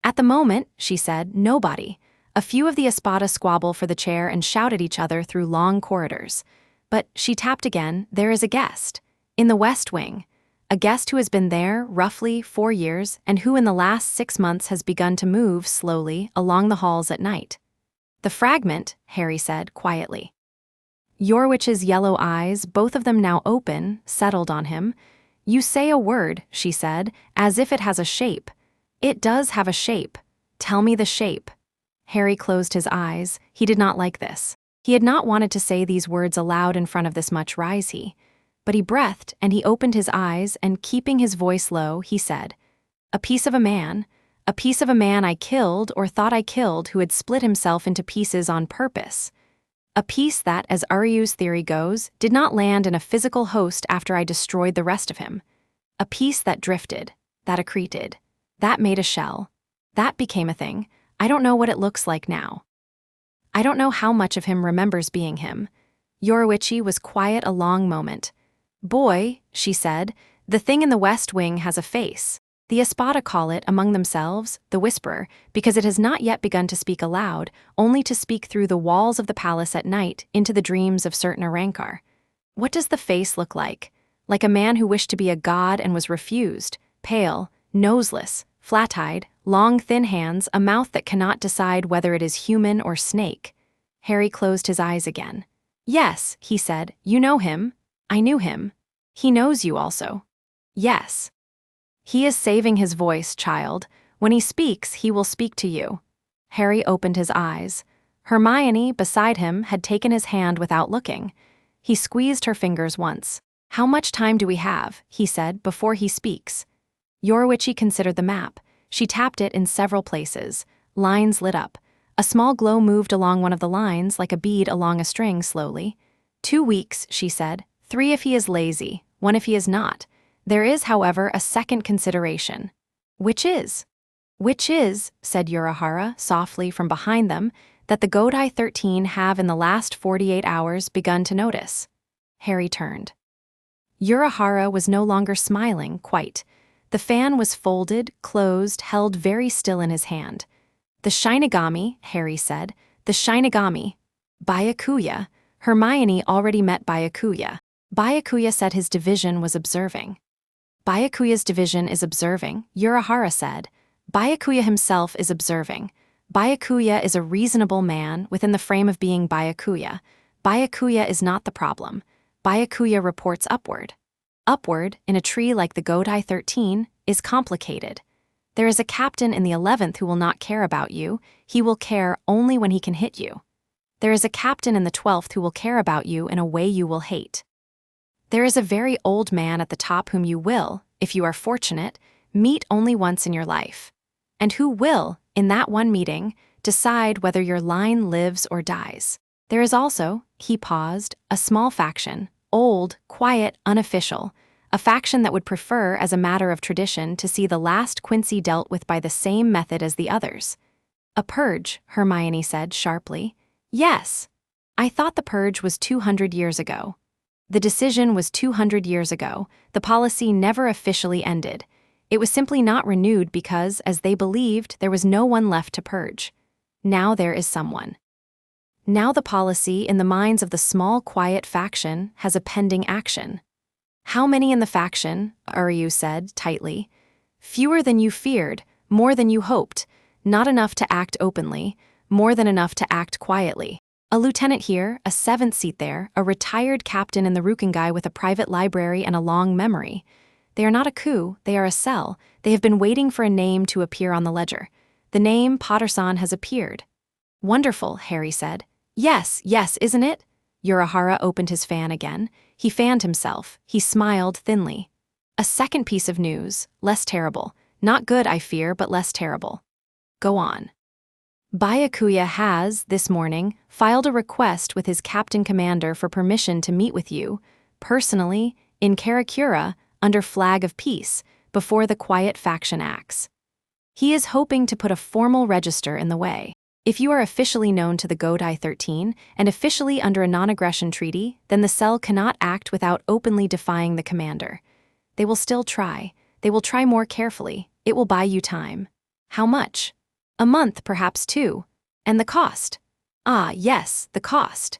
At the moment, she said, nobody. A few of the Espada squabble for the chair and shout at each other through long corridors. But, she tapped again, there is a guest. In the West Wing. A guest who has been there, roughly, 4 years, and who in the last 6 months has begun to move, slowly, along the halls at night. The fragment, Harry said, quietly. Yoruichi's yellow eyes, both of them now open, settled on him. You say a word, she said, as if it has a shape. It does have a shape. Tell me the shape. Harry closed his eyes. He did not like this. He had not wanted to say these words aloud in front of this much Rise-he. But he breathed, and he opened his eyes, and keeping his voice low, he said, a piece of a man I killed or thought I killed who had split himself into pieces on purpose. A piece that, as Aryu's theory goes, did not land in a physical host after I destroyed the rest of him. A piece that drifted, that accreted, that made a shell, that became a thing. I don't know what it looks like now. I don't know how much of him remembers being him." Yoruichi was quiet a long moment. "Boy," she said, "the thing in the West Wing has a face. The Espada call it, among themselves, the Whisperer, because it has not yet begun to speak aloud, only to speak through the walls of the palace at night into the dreams of certain Arankar. What does the face look like? Like a man who wished to be a god and was refused, pale, noseless, flat-eyed, long thin hands, a mouth that cannot decide whether it is human or snake." Harry closed his eyes again. "Yes," he said, "you know him. I knew him. He knows you also." "Yes." "He is saving his voice, child. When he speaks, he will speak to you." Harry opened his eyes. Hermione, beside him, had taken his hand without looking. He squeezed her fingers once. "How much time do we have," he said, "before he speaks?" Yoruichi considered the map. She tapped it in several places. Lines lit up. A small glow moved along one of the lines, like a bead along a string, slowly. 2 weeks, she said. 3 if he is lazy, 1 if he is not. There is, however, a second consideration. Which is, said Urahara softly from behind them, that the Godai 13 have in the last 48 hours begun to notice. Harry turned. Urahara was no longer smiling, quite. The fan was folded, closed, held very still in his hand. "The Shinigami," Harry said, "the Shinigami. Byakuya." Hermione already met Byakuya. Byakuya said his division was observing. "Byakuya's division is observing," Urahara said. "Byakuya himself is observing. Byakuya is a reasonable man within the frame of being Byakuya. Byakuya is not the problem. Byakuya reports upward. Upward, in a tree like the Godai 13, is complicated. There is a captain in the 11th who will not care about you. He will care only when he can hit you. There is a captain in the 12th who will care about you in a way you will hate. There is a very old man at the top whom you will, if you are fortunate, meet only once in your life, and who will, in that one meeting, decide whether your line lives or dies. There is also," he paused, "a small faction, old, quiet, unofficial, a faction that would prefer, as a matter of tradition, to see the last Quincy dealt with by the same method as the others." "A purge," Hermione said sharply. "Yes. I thought the purge was 200 years ago. The decision was 200 years ago. The policy never officially ended. It was simply not renewed because, as they believed, there was no one left to purge. Now there is someone. Now the policy, in the minds of the small, quiet faction, has a pending action." "How many in the faction?" Uryu said, tightly. "Fewer than you feared, more than you hoped, not enough to act openly, more than enough to act quietly. A lieutenant here, a 7th seat there, a retired captain in the Rukengai with a private library and a long memory. They are not a coup, they are a cell. They have been waiting for a name to appear on the ledger. The name Potterson has appeared." "Wonderful," Harry said. Yes, isn't it?" Urahara opened his fan again. He fanned himself. He smiled thinly. "A second piece of news, less terrible. Not good, I fear, but less terrible." "Go on." "Byakuya has, this morning, filed a request with his captain commander for permission to meet with you, personally, in Karakura, under flag of peace, before the quiet faction acts. He is hoping to put a formal register in the way. If you are officially known to the Godai 13, and officially under a non-aggression treaty, then the cell cannot act without openly defying the commander. They will still try. They will try more carefully. It will buy you time. How much? A month, perhaps 2. And the cost? Ah, yes, the cost."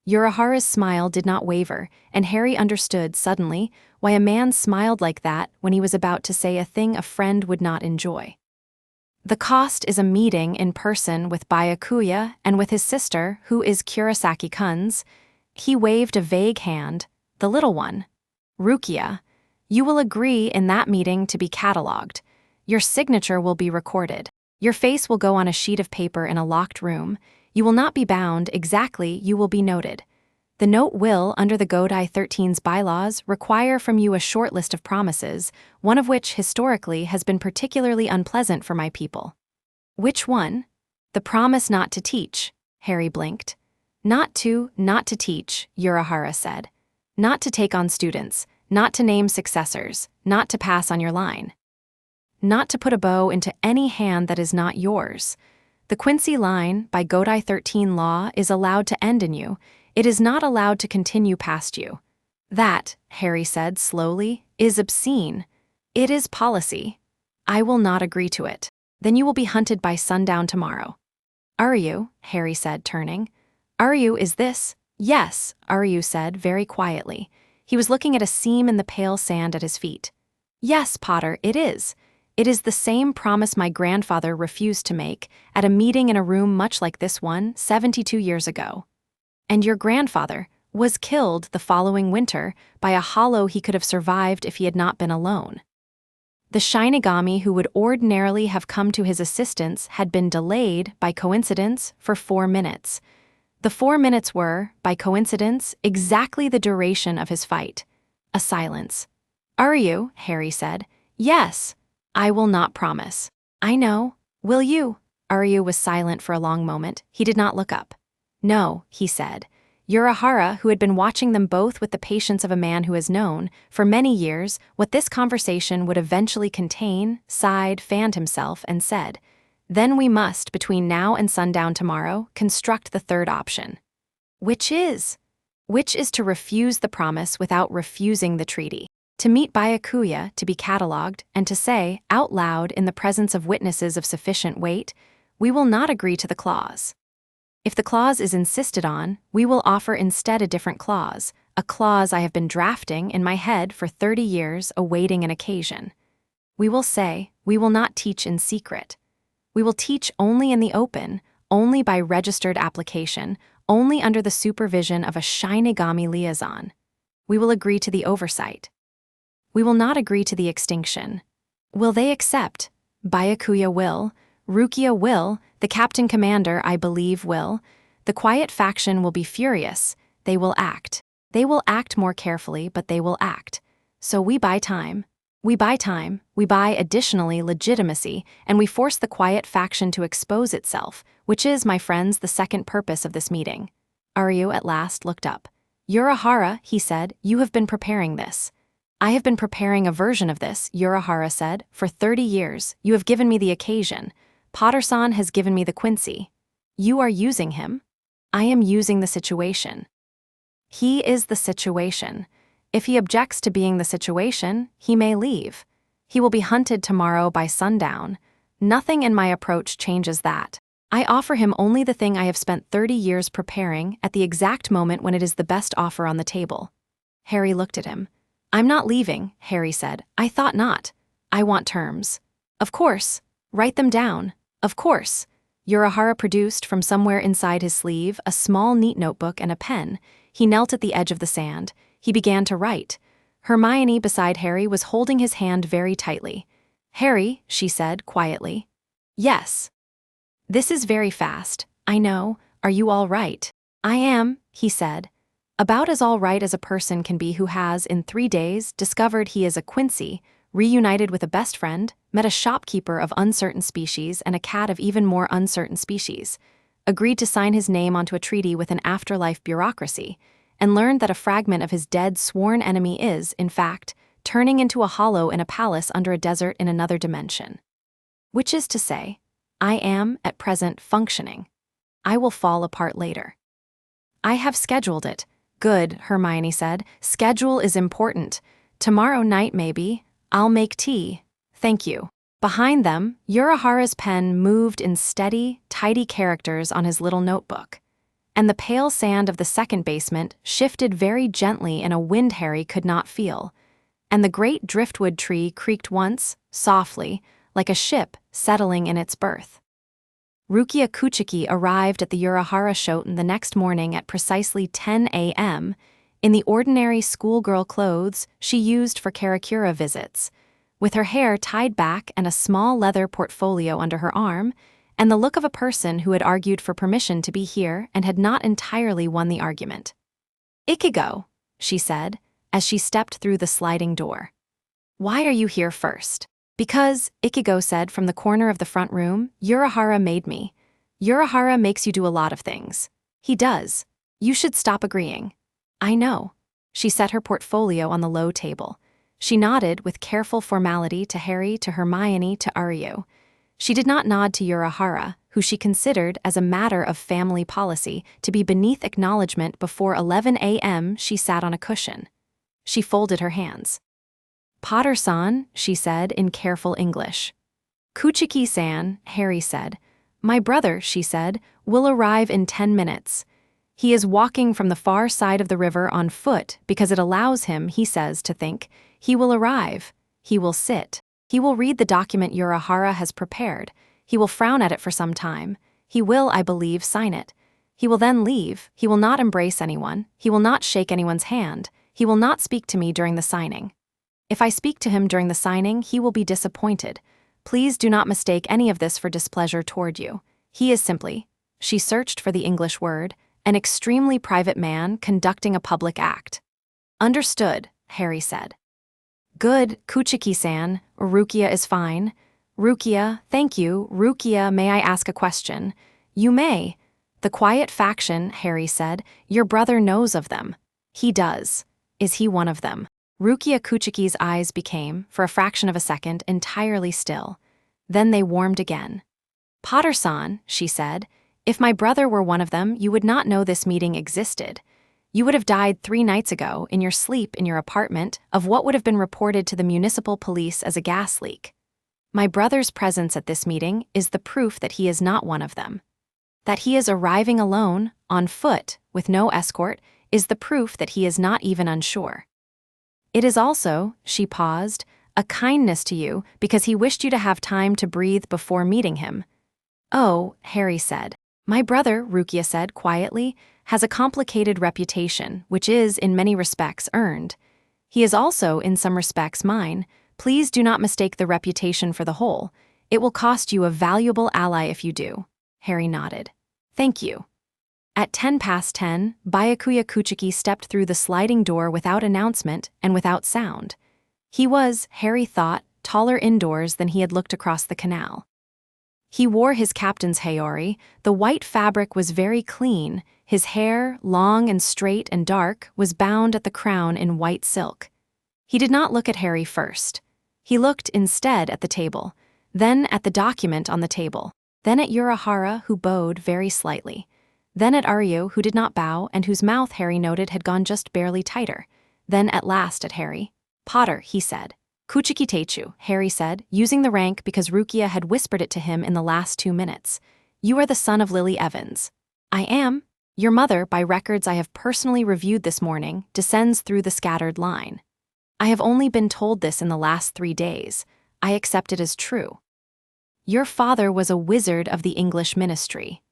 Urahara's smile did not waver, and Harry understood, suddenly, why a man smiled like that when he was about to say a thing a friend would not enjoy. "The cost is a meeting in person with Byakuya and with his sister, who is Kurosaki-kun's." He waved a vague hand. "The little one. Rukia. You will agree in that meeting to be catalogued. Your signature will be recorded. Your face will go on a sheet of paper in a locked room. You will not be bound, exactly, you will be noted. The note will, under the Godai 13's bylaws, require from you a short list of promises, one of which, historically, has been particularly unpleasant for my people." "Which one?" "The promise not to teach," Harry blinked. Not to teach," Urahara said. "Not to take on students, not to name successors, not to pass on your line. Not to put a bow into any hand that is not yours. The Quincy line, by Godai 13 law, is allowed to end in you. It is not allowed to continue past you. That, Harry said slowly, is obscene. It is policy. I will not agree to it. Then you will be hunted by sundown tomorrow. Aryu, Harry said, turning. Aryu, is this? Yes, Aryu said very quietly. He was looking at a seam in the pale sand at his feet. Yes, Potter, it is. It is the same promise my grandfather refused to make at a meeting in a room much like this one 72 years ago. And your grandfather was killed the following winter by a hollow he could have survived if he had not been alone. The Shinigami who would ordinarily have come to his assistance had been delayed, by coincidence, for 4 minutes. The 4 minutes were, by coincidence, exactly the duration of his fight. A silence. Are you? Harry said. Yes. I will not promise. I know. Will you? Aryu was silent for a long moment. He did not look up. No, he said. Urahara, who had been watching them both with the patience of a man who has known, for many years, what this conversation would eventually contain, sighed, fanned himself, and said, Then we must, between now and sundown tomorrow, construct the third option. Which is? Which is to refuse the promise without refusing the treaty. To meet Byakuya, to be catalogued, and to say, out loud in the presence of witnesses of sufficient weight, we will not agree to the clause. If the clause is insisted on, we will offer instead a different clause, a clause I have been drafting in my head for 30 years, awaiting an occasion. We will say, we will not teach in secret. We will teach only in the open, only by registered application, only under the supervision of a Shinigami liaison. We will agree to the oversight. We will not agree to the extinction. Will they accept? Byakuya will. Rukia will. The captain commander, I believe, will. The quiet faction will be furious. They will act. They will act more carefully, but they will act. So we buy time. We buy time. We buy, additionally, legitimacy, and we force the quiet faction to expose itself, which is, my friends, the second purpose of this meeting. Aryu at last looked up. Urahara, he said, you have been preparing this. I have been preparing a version of this, Urahara said. For 30 years, you have given me the occasion. Potter-san has given me the Quincy. You are using him? I am using the situation. He is the situation. If he objects to being the situation, he may leave. He will be hunted tomorrow by sundown. Nothing in my approach changes that. I offer him only the thing I have spent 30 years preparing at the exact moment when it is the best offer on the table. Harry looked at him. I'm not leaving, Harry said. I thought not. I want terms. Of course. Write them down. Of course. Urahara produced from somewhere inside his sleeve a small neat notebook and a pen. He knelt at the edge of the sand. He began to write. Hermione beside Harry was holding his hand very tightly. Harry, she said quietly. Yes. This is very fast. I know. Are you all right? I am, he said. About as all right as a person can be who has, in 3 days, discovered he is a Quincy, reunited with a best friend, met a shopkeeper of uncertain species and a cat of even more uncertain species, agreed to sign his name onto a treaty with an afterlife bureaucracy, and learned that a fragment of his dead sworn enemy is, in fact, turning into a hollow in a palace under a desert in another dimension. Which is to say, I am, at present, functioning. I will fall apart later. I have scheduled it. Good, Hermione said. Schedule is important. Tomorrow night, maybe. I'll make tea. Thank you. Behind them, Urahara's pen moved in steady, tidy characters on his little notebook. And the pale sand of the second basement shifted very gently in a wind Harry could not feel. And the great driftwood tree creaked once, softly, like a ship settling in its berth. Rukia Kuchiki arrived at the Urahara Shoten the next morning at precisely 10 a.m., in the ordinary schoolgirl clothes she used for Karakura visits, with her hair tied back and a small leather portfolio under her arm, and the look of a person who had argued for permission to be here and had not entirely won the argument. Ikigo, she said, as she stepped through the sliding door. Why are you here first? Because, Ikigo said from the corner of the front room, Urahara made me. Urahara makes you do a lot of things. He does. You should stop agreeing. I know. She set her portfolio on the low table. She nodded with careful formality to Harry, to Hermione, to Aryu. She did not nod to Urahara, who she considered as a matter of family policy to be beneath acknowledgement. Before 11 a.m., she sat on a cushion. She folded her hands. "Potter-san," she said in careful English. "Kuchiki-san," Harry said. "My brother," she said, "will arrive in 10 minutes. He is walking from the far side of the river on foot because it allows him, he says, to think. He will arrive. He will sit. He will read the document Urahara has prepared. He will frown at it for some time. He will, I believe, sign it. He will then leave. He will not embrace anyone. He will not shake anyone's hand. He will not speak to me during the signing. If I speak to him during the signing, he will be disappointed. Please do not mistake any of this for displeasure toward you. He is simply," she searched for the English word, "an extremely private man conducting a public act." "Understood," Harry said. "Good, Kuchiki-san. Rukia is fine." "Rukia, thank you. Rukia, may I ask a question?" "You may." "The quiet faction," Harry said. "Your brother knows of them." "He does. Is he one of them?" Rukia Kuchiki's eyes became, for a fraction of a second, entirely still. Then they warmed again. "Potter-san," she said, "if my brother were one of them, you would not know this meeting existed. You would have died 3 nights ago, in your sleep in your apartment, of what would have been reported to the municipal police as a gas leak. My brother's presence at this meeting is the proof that he is not one of them. That he is arriving alone, on foot, with no escort, is the proof that he is not even unsure. It is also," she paused, "a kindness to you because he wished you to have time to breathe before meeting him." "Oh," Harry said. "My brother," Rukia said quietly, "has a complicated reputation, which is, in many respects, earned. He is also, in some respects, mine. Please do not mistake the reputation for the whole. It will cost you a valuable ally if you do." Harry nodded. "Thank you." At 10 past 10, Byakuya Kuchiki stepped through the sliding door without announcement and without sound. He was, Harry thought, taller indoors than he had looked across the canal. He wore his captain's haori. The white fabric was very clean. His hair, long and straight and dark, was bound at the crown in white silk. He did not look at Harry first. He looked instead at the table, then at the document on the table, then at Urahara, who bowed very slightly, then at Aryu, who did not bow and whose mouth, Harry noted, had gone just barely tighter, then at last at Harry. "Potter," he said. "Kuchiki Teichu," Harry said, using the rank because Rukia had whispered it to him in the last 2 minutes. "You are the son of Lily Evans." "I am. Your mother, by records I have personally reviewed this morning, descends through the scattered line. I have only been told this in the last 3 days. I accept it as true. Your father was a wizard of the English ministry.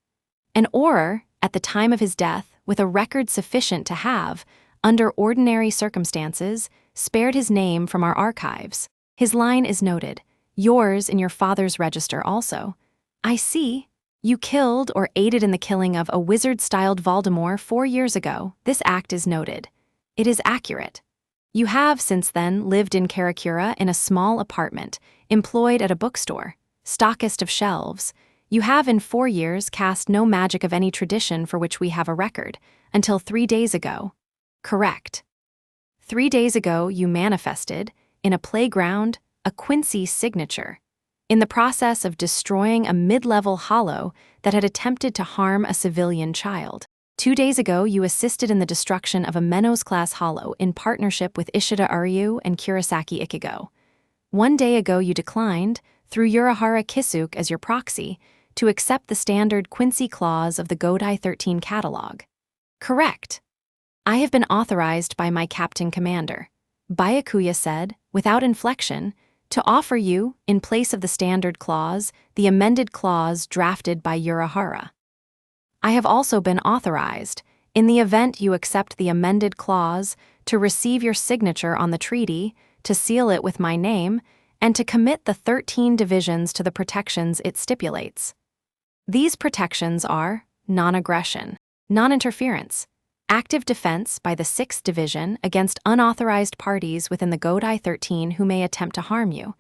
An Auror, at the time of his death, with a record sufficient to have, under ordinary circumstances, spared his name from our archives. His line is noted. Yours in your father's register also. I see. You killed or aided in the killing of a wizard-styled Voldemort 4 years ago. This act is noted. It is accurate. You have, since then, lived in Karakura in a small apartment, employed at a bookstore, stockist of shelves. You have in 4 years cast no magic of any tradition for which we have a record, until 3 days ago. Correct. 3 days ago you manifested, in a playground, a Quincy signature, in the process of destroying a mid-level hollow that had attempted to harm a civilian child. 2 days ago you assisted in the destruction of a Menos-class hollow in partnership with Ishida Aryu and Kurosaki Ichigo. 1 day ago you declined, through Urahara Kisuk as your proxy, to accept the standard Quincy clause of the Godai 13 catalog. Correct. I have been authorized by my captain commander, Byakuya said, without inflection, to offer you, in place of the standard clause, the amended clause drafted by Urahara. I have also been authorized, in the event you accept the amended clause, to receive your signature on the treaty, to seal it with my name, and to commit the 13 divisions to the protections it stipulates. These protections are non-aggression, non-interference, active defense by the 6th Division against unauthorized parties within the Godai 13 who may attempt to harm you,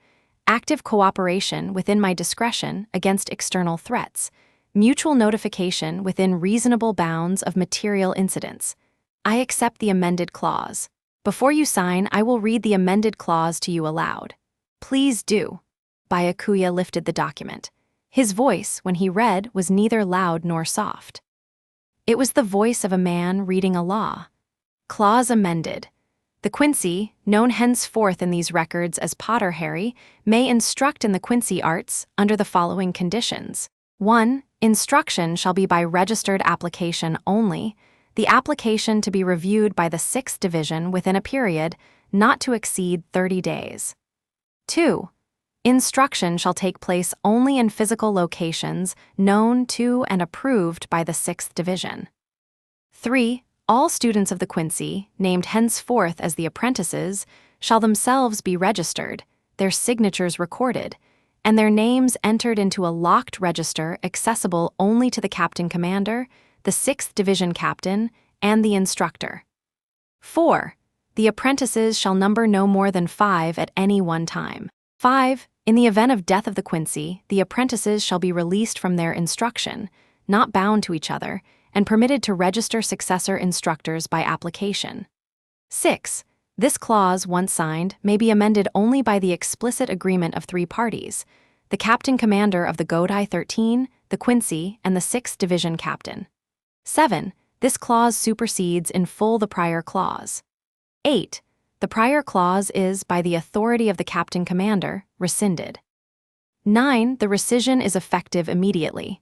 active cooperation within my discretion against external threats, mutual notification within reasonable bounds of material incidents. I accept the amended clause. Before you sign, I will read the amended clause to you aloud. Please do. Byakuya lifted the document. His voice, when he read, was neither loud nor soft. It was the voice of a man reading a law. Clause amended. The Quincy, known henceforth in these records as Potter Harry, may instruct in the Quincy arts under the following conditions. 1. Instruction shall be by registered application only, the application to be reviewed by the 6th Division within a period not to exceed 30 days. 2. Instruction shall take place only in physical locations known to and approved by the 6th Division. 3. All students of the Quincy, named henceforth as the apprentices, shall themselves be registered, their signatures recorded, and their names entered into a locked register accessible only to the captain commander, the 6th Division captain, and the instructor. 4. The apprentices shall number no more than 5 at any one time. 5. In the event of death of the Quincy, the apprentices shall be released from their instruction, not bound to each other, and permitted to register successor instructors by application. 6. This clause, once signed, may be amended only by the explicit agreement of 3 parties, the captain commander of the Godai 13, the Quincy, and the 6th Division captain. 7. This clause supersedes in full the prior clause. 8. The prior clause is, by the authority of the captain commander, rescinded. 9. The rescission is effective immediately.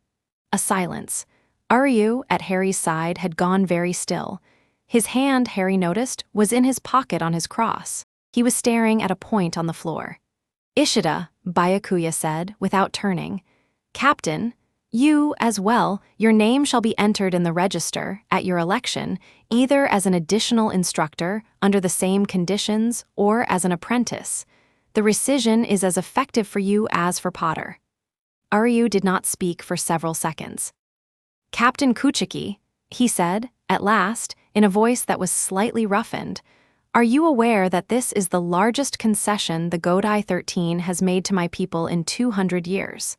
A silence. Aryu, at Harry's side, had gone very still. His hand, Harry noticed, was in his pocket on his cross. He was staring at a point on the floor. Ishida, Byakuya said, without turning. Captain, you, as well, your name shall be entered in the register, at your election, either as an additional instructor, under the same conditions, or as an apprentice. The rescission is as effective for you as for Potter. Aryu did not speak for several seconds. Captain Kuchiki, he said, at last, in a voice that was slightly roughened, are you aware that this is the largest concession the Godai 13 has made to my people in 200 years?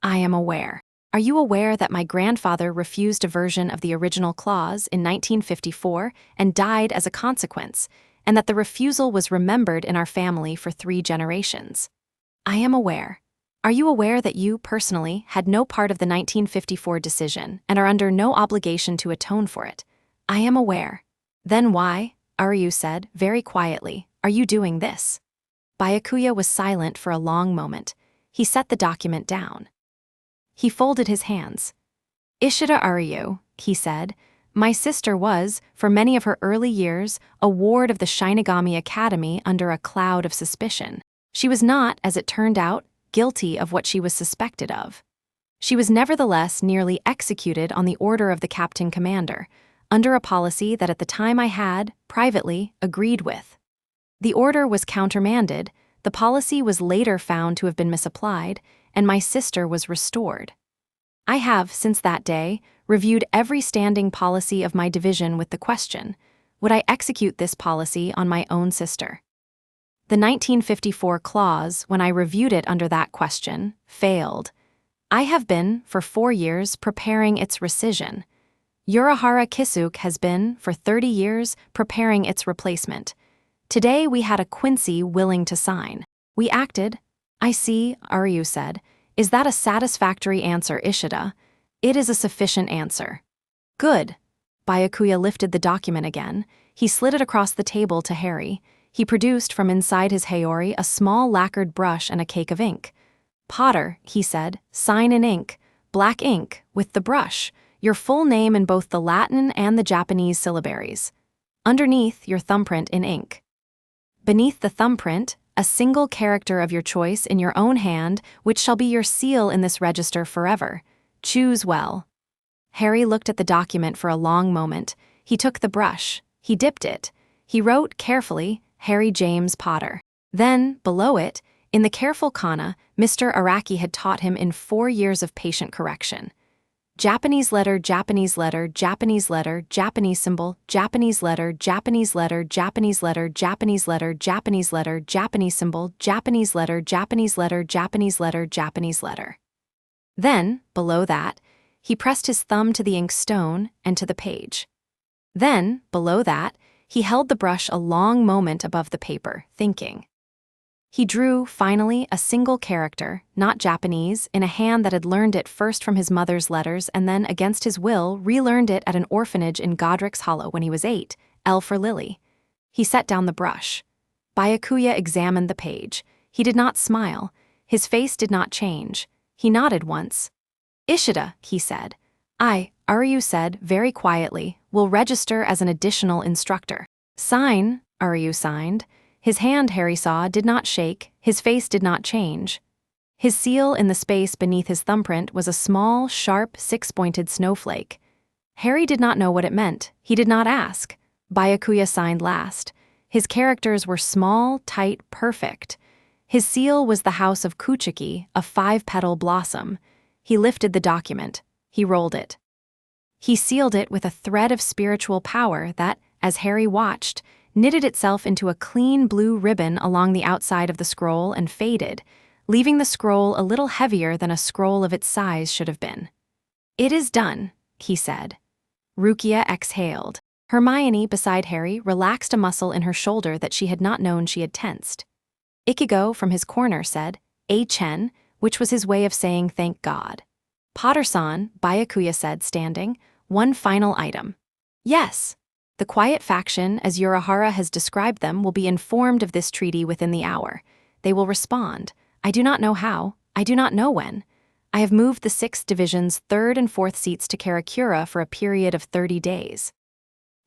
I am aware. Are you aware that my grandfather refused a version of the original clause in 1954 and died as a consequence, and that the refusal was remembered in our family for 3 generations? I am aware. Are you aware that you, personally, had no part of the 1954 decision and are under no obligation to atone for it? I am aware. Then why, Aryu said, very quietly, are you doing this? Byakuya was silent for a long moment. He set the document down. He folded his hands. Ishida Aryu, he said, my sister was, for many of her early years, a ward of the Shinigami Academy under a cloud of suspicion. She was not, as it turned out, guilty of what she was suspected of. She was nevertheless nearly executed on the order of the captain commander, under a policy that at the time I had, privately, agreed with. The order was countermanded, the policy was later found to have been misapplied, and my sister was restored. I have, since that day, reviewed every standing policy of my division with the question, would I execute this policy on my own sister? The 1954 clause, when I reviewed it under that question, failed. I have been, for 4 years, preparing its rescission. Urahara Kisuk has been, for 30 years, preparing its replacement. Today we had a Quincy willing to sign. We acted. I see, Aryu said. Is that a satisfactory answer, Ishida? It is a sufficient answer. Good. Byakuya lifted the document again. He slid it across the table to Harry. He produced from inside his Haori a small lacquered brush and a cake of ink. Potter, he said, sign in ink, black ink, with the brush, your full name in both the Latin and the Japanese syllabaries. Underneath, your thumbprint in ink. Beneath the thumbprint, a single character of your choice in your own hand, which shall be your seal in this register forever. Choose well. Harry looked at the document for a long moment. He took the brush. He dipped it. He wrote carefully, Harry James Potter. Then, below it, in the careful kana, Mr. Araki had taught him in 4 years of patient correction. Japanese letter, Japanese letter, Japanese letter, Japanese symbol, Japanese letter, Japanese letter, Japanese letter, Japanese letter, Japanese letter, Japanese symbol, Japanese letter, Japanese letter, Japanese letter, Japanese letter. Then, below that, he pressed his thumb to the ink stone and to the page. Then, below that, he held the brush a long moment above the paper, thinking. He drew, finally, a single character, not Japanese, in a hand that had learned it first from his mother's letters and then, against his will, relearned it at an orphanage in Godric's Hollow when he was 8, L for Lily. He set down the brush. Byakuya examined the page. He did not smile. His face did not change. He nodded once. "Ishida," he said. "I," Aryu said, very quietly, "will register as an additional instructor." "Sign," Aryu signed. His hand, Harry saw, did not shake, his face did not change. His seal in the space beneath his thumbprint was a small, sharp, six-pointed snowflake. Harry did not know what it meant. He did not ask. Byakuya signed last. His characters were small, tight, perfect. His seal was the house of Kuchiki, a 5-petal blossom. He lifted the document. He rolled it. He sealed it with a thread of spiritual power that, as Harry watched, knitted itself into a clean blue ribbon along the outside of the scroll and faded, leaving the scroll a little heavier than a scroll of its size should have been. "It is done," he said. Rukia exhaled. Hermione, beside Harry, relaxed a muscle in her shoulder that she had not known she had tensed. Ichigo, from his corner, said, "A-chen," which was his way of saying thank God. "Potter-san," Byakuya said, standing, "one final item." "Yes." "The Quiet Faction, as Urahara has described them, will be informed of this treaty within the hour. They will respond. I do not know how. I do not know when. I have moved the 6th Division's 3rd and 4th seats to Karakura for a period of 30 days.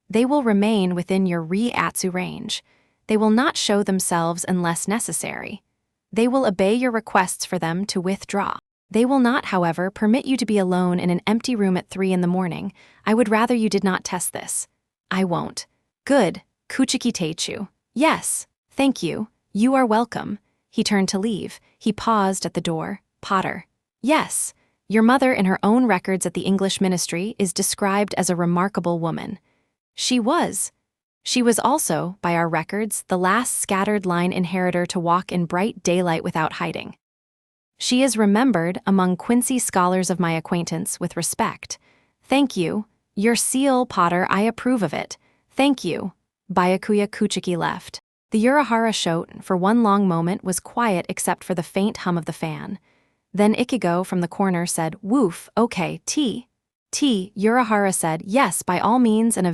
They will remain within your Ri-Atsu range. They will not show themselves unless necessary. They will obey your requests for them to withdraw. They will not, however, permit you to be alone in an empty room at 3 in the morning. I would rather you did not test this." "I won't." "Good. Kuchiki Teichu." "Yes. Thank you. You are welcome." He turned to leave. He paused at the door. "Potter." "Yes. Your mother, in her own records at the English Ministry, is described as a remarkable woman. She was. She was also, by our records, the last scattered line inheritor to walk in bright daylight without hiding. She is remembered among Quincy scholars of my acquaintance with respect. Thank you. Your seal, Potter, I approve of it. Thank you." Byakuya Kuchiki left. The Urahara shote, for one long moment, was quiet except for the faint hum of the fan. Then Ichigo from the corner said, "Woof, okay, tea." "Tea," Urahara said, "Yes, by all means, an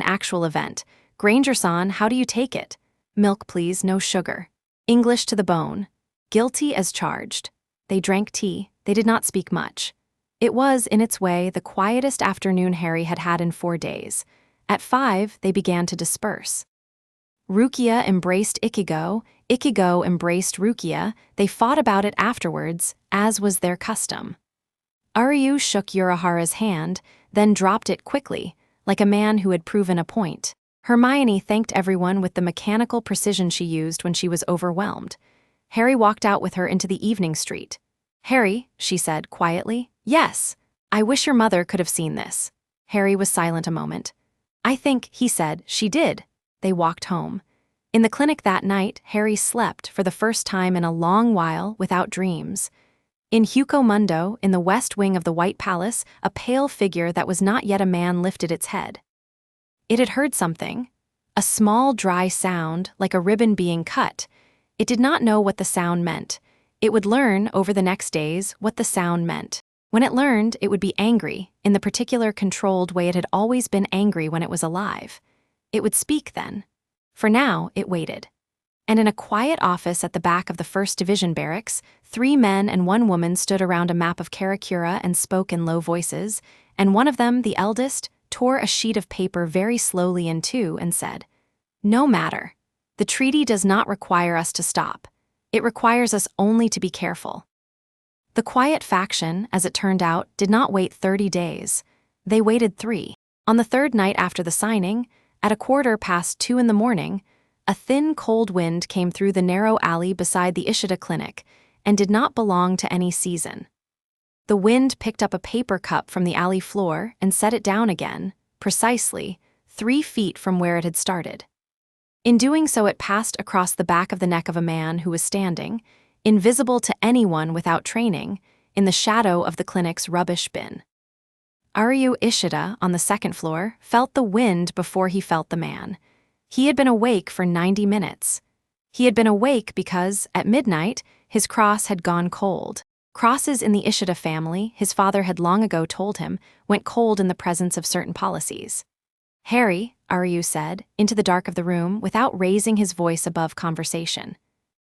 actual event. Granger-san, how do you take it?" "Milk, please, no sugar." English to the bone. Guilty as charged. They drank tea. They did not speak much. It was, in its way, the quietest afternoon Harry had had in 4 days. At 5, they began to disperse. Rukia embraced Ichigo, Ichigo embraced Rukia. They fought about it afterwards, as was their custom. Aryu shook Urahara's hand, then dropped it quickly, like a man who had proven a point. Hermione thanked everyone with the mechanical precision she used when she was overwhelmed. Harry walked out with her into the evening street. "Harry," she said quietly. "Yes. I wish your mother could have seen this." Harry was silent a moment. "I think," he said, "she did." They walked home. In the clinic that night, Harry slept, for the first time in a long while, without dreams. In Huko Mundo, in the west wing of the White Palace, a pale figure that was not yet a man lifted its head. It had heard something. A small, dry sound, like a ribbon being cut. It did not know what the sound meant. It would learn, over the next days, what the sound meant. When it learned, it would be angry, in the particular controlled way it had always been angry when it was alive. It would speak then. For now, it waited. And in a quiet office at the back of the 1st Division barracks, 3 men and 1 woman stood around a map of Karakura and spoke in low voices, and one of them, the eldest, tore a sheet of paper very slowly in 2 and said, "No matter. The treaty does not require us to stop. It requires us only to be careful." The Quiet Faction, as it turned out, did not wait 30 days. They waited 3. On the 3rd night after the signing, at 2:15 in the morning, a thin, cold wind came through the narrow alley beside the Ishida Clinic and did not belong to any season. The wind picked up a paper cup from the alley floor and set it down again, precisely, 3 feet from where it had started. In doing so, it passed across the back of the neck of a man who was standing, invisible to anyone without training, in the shadow of the clinic's rubbish bin. Aryu Ishida, on the 2nd floor, felt the wind before he felt the man. He had been awake for 90 minutes. He had been awake because, at midnight, his cross had gone cold. Crosses in the Ishida family, his father had long ago told him, went cold in the presence of certain policies. "Harry," Aryu said, into the dark of the room without raising his voice above conversation.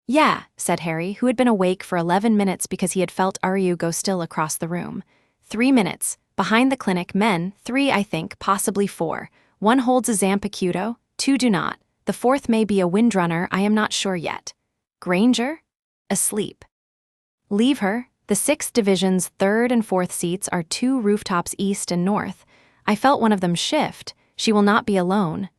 "Yeah," said Harry, who had been awake for 11 minutes because he had felt Aryu go still across the room. 3 minutes. Behind the clinic, men, 3 I think, possibly 4. 1 holds a Zampicuto, 2 do not. The 4th may be a windrunner, I am not sure yet. Granger? Asleep. Leave her. The 6th Division's 3rd and 4th seats are 2 rooftops east and north. I felt one of them shift. She will not be alone.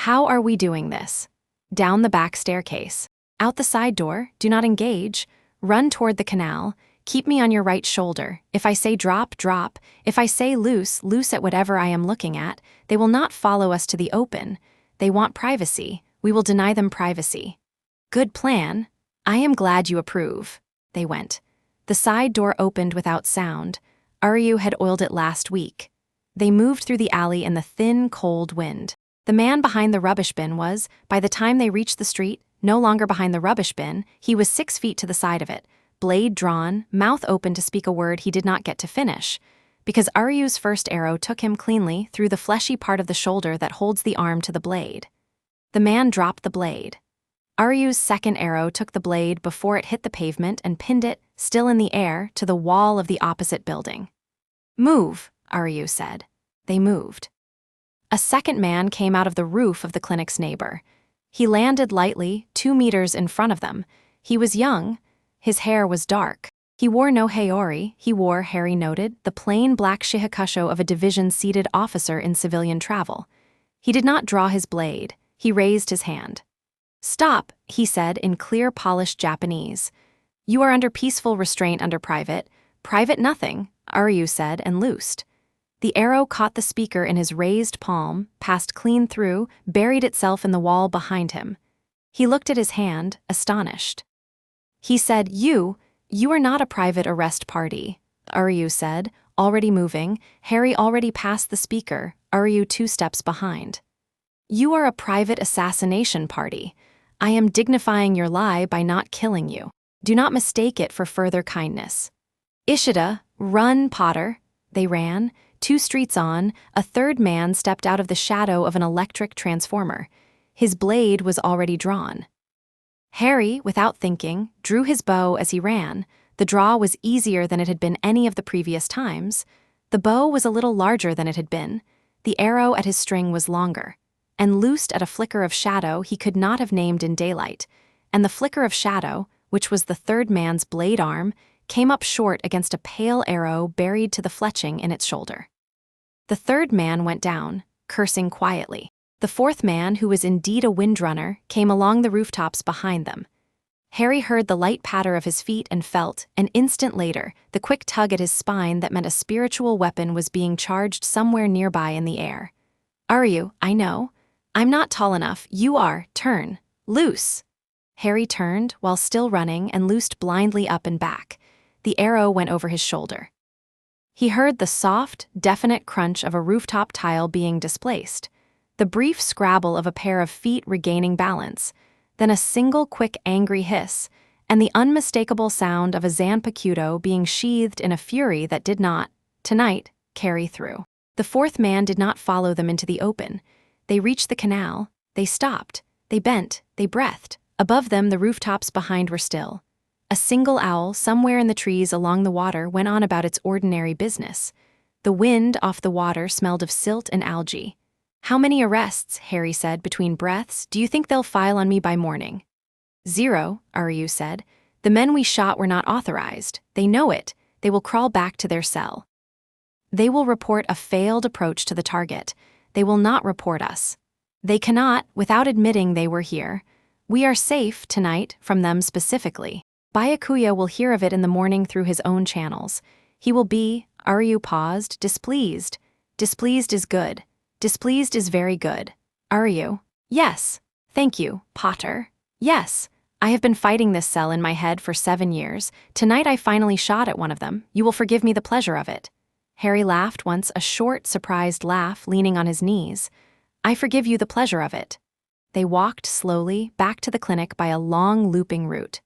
How are we doing this? Down the back staircase. Out the side door, do not engage. Run toward the canal. Keep me on your right shoulder. If I say drop, drop. If I say loose, loose at whatever I am looking at. They will not follow us to the open. They want privacy. We will deny them privacy. Good plan. I am glad you approve. They went. The side door opened without sound. Aryu had oiled it last week. They moved through the alley in the thin, cold wind. The man behind the rubbish bin was, by the time they reached the street, no longer behind the rubbish bin. He was 6 feet to the side of it, blade drawn, mouth open to speak a word he did not get to finish, because Aryu's first arrow took him cleanly through the fleshy part of the shoulder that holds the arm to the blade. The man dropped the blade. Aryu's second arrow took the blade before it hit the pavement and pinned it, still in the air, to the wall of the opposite building. "Move," Aryu said. They moved. A second man came out of the roof of the clinic's neighbor. He landed lightly, 2 meters in front of them. He was young. His hair was dark. He wore no haori. He wore, Harry noted, the plain black shihakusho of a division-seated officer in civilian travel. He did not draw his blade. He raised his hand. "Stop," he said in clear, polished Japanese. "You are under peaceful restraint under private." "Private nothing," Aryu said and loosed. The arrow caught the speaker in his raised palm, passed clean through, buried itself in the wall behind him. He looked at his hand, astonished. He said, You are not a private arrest party," Aryu said, already moving. Harry already passed the speaker, Aryu 2 steps behind. "You are a private assassination party. I am dignifying your lie by not killing you. Do not mistake it for further kindness." "Ishida, run, Potter." They ran. 2 streets on, a third man stepped out of the shadow of an electric transformer. His blade was already drawn. Harry, without thinking, drew his bow as he ran. The draw was easier than it had been any of the previous times. The bow was a little larger than it had been. The arrow at his string was longer, and loosed at a flicker of shadow he could not have named in daylight, and the flicker of shadow, which was the third man's blade arm, came up short against a pale arrow buried to the fletching in its shoulder. The third man went down, cursing quietly. The 4th man, who was indeed a windrunner, came along the rooftops behind them. Harry heard the light patter of his feet and felt, an instant later, the quick tug at his spine that meant a spiritual weapon was being charged somewhere nearby in the air. "Aryu, I know. I'm not tall enough. You are. Turn. Loose." Harry turned, while still running, and loosed blindly up and back. The arrow went over his shoulder. He heard the soft, definite crunch of a rooftop tile being displaced, the brief scrabble of a pair of feet regaining balance, then a single quick angry hiss, and the unmistakable sound of a Zanpakuto being sheathed in a fury that did not, tonight, carry through. The 4th man did not follow them into the open. They reached the canal. They stopped. They bent. They breathed. Above them, the rooftops behind were still. A single owl somewhere in the trees along the water went on about its ordinary business. The wind off the water smelled of silt and algae. "How many arrests," Harry said between breaths, "do you think they'll file on me by morning?" "0, Aryu said. "The men we shot were not authorized. They know it. They will crawl back to their cell. They will report a failed approach to the target. They will not report us. They cannot, without admitting they were here. We are safe, tonight, from them specifically. Byakuya will hear of it in the morning through his own channels. He will be," Aryu paused, "displeased. Displeased is good. Displeased is very good." "Aryu?" "Yes. Thank you, Potter. Yes. I have been fighting this cell in my head for 7 years. Tonight I finally shot at one of them. You will forgive me the pleasure of it." Harry laughed once, a short, surprised laugh, leaning on his knees. "I forgive you the pleasure of it." they walked slowly back to the clinic by a long looping route.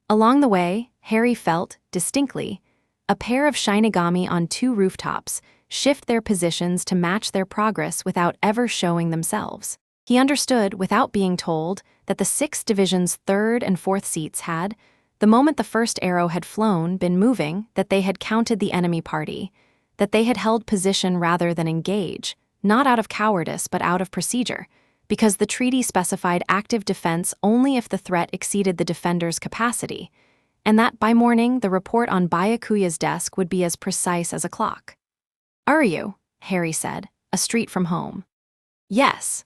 Along the way, Harry felt, distinctly, a pair of Shinigami on two rooftops shift their positions to match their progress without ever showing themselves. He understood, without being told, that the 6th Division's 3rd and 4th seats had, the moment the first arrow had flown, been moving, that they had counted the enemy party, that they had held position rather than engage, not out of cowardice but out of procedure, because the treaty specified active defense only if the threat exceeded the defender's capacity, and that by morning the report on Byakuya's desk would be as precise as a clock. "Are you?" Harry said, a street from home. "Yes."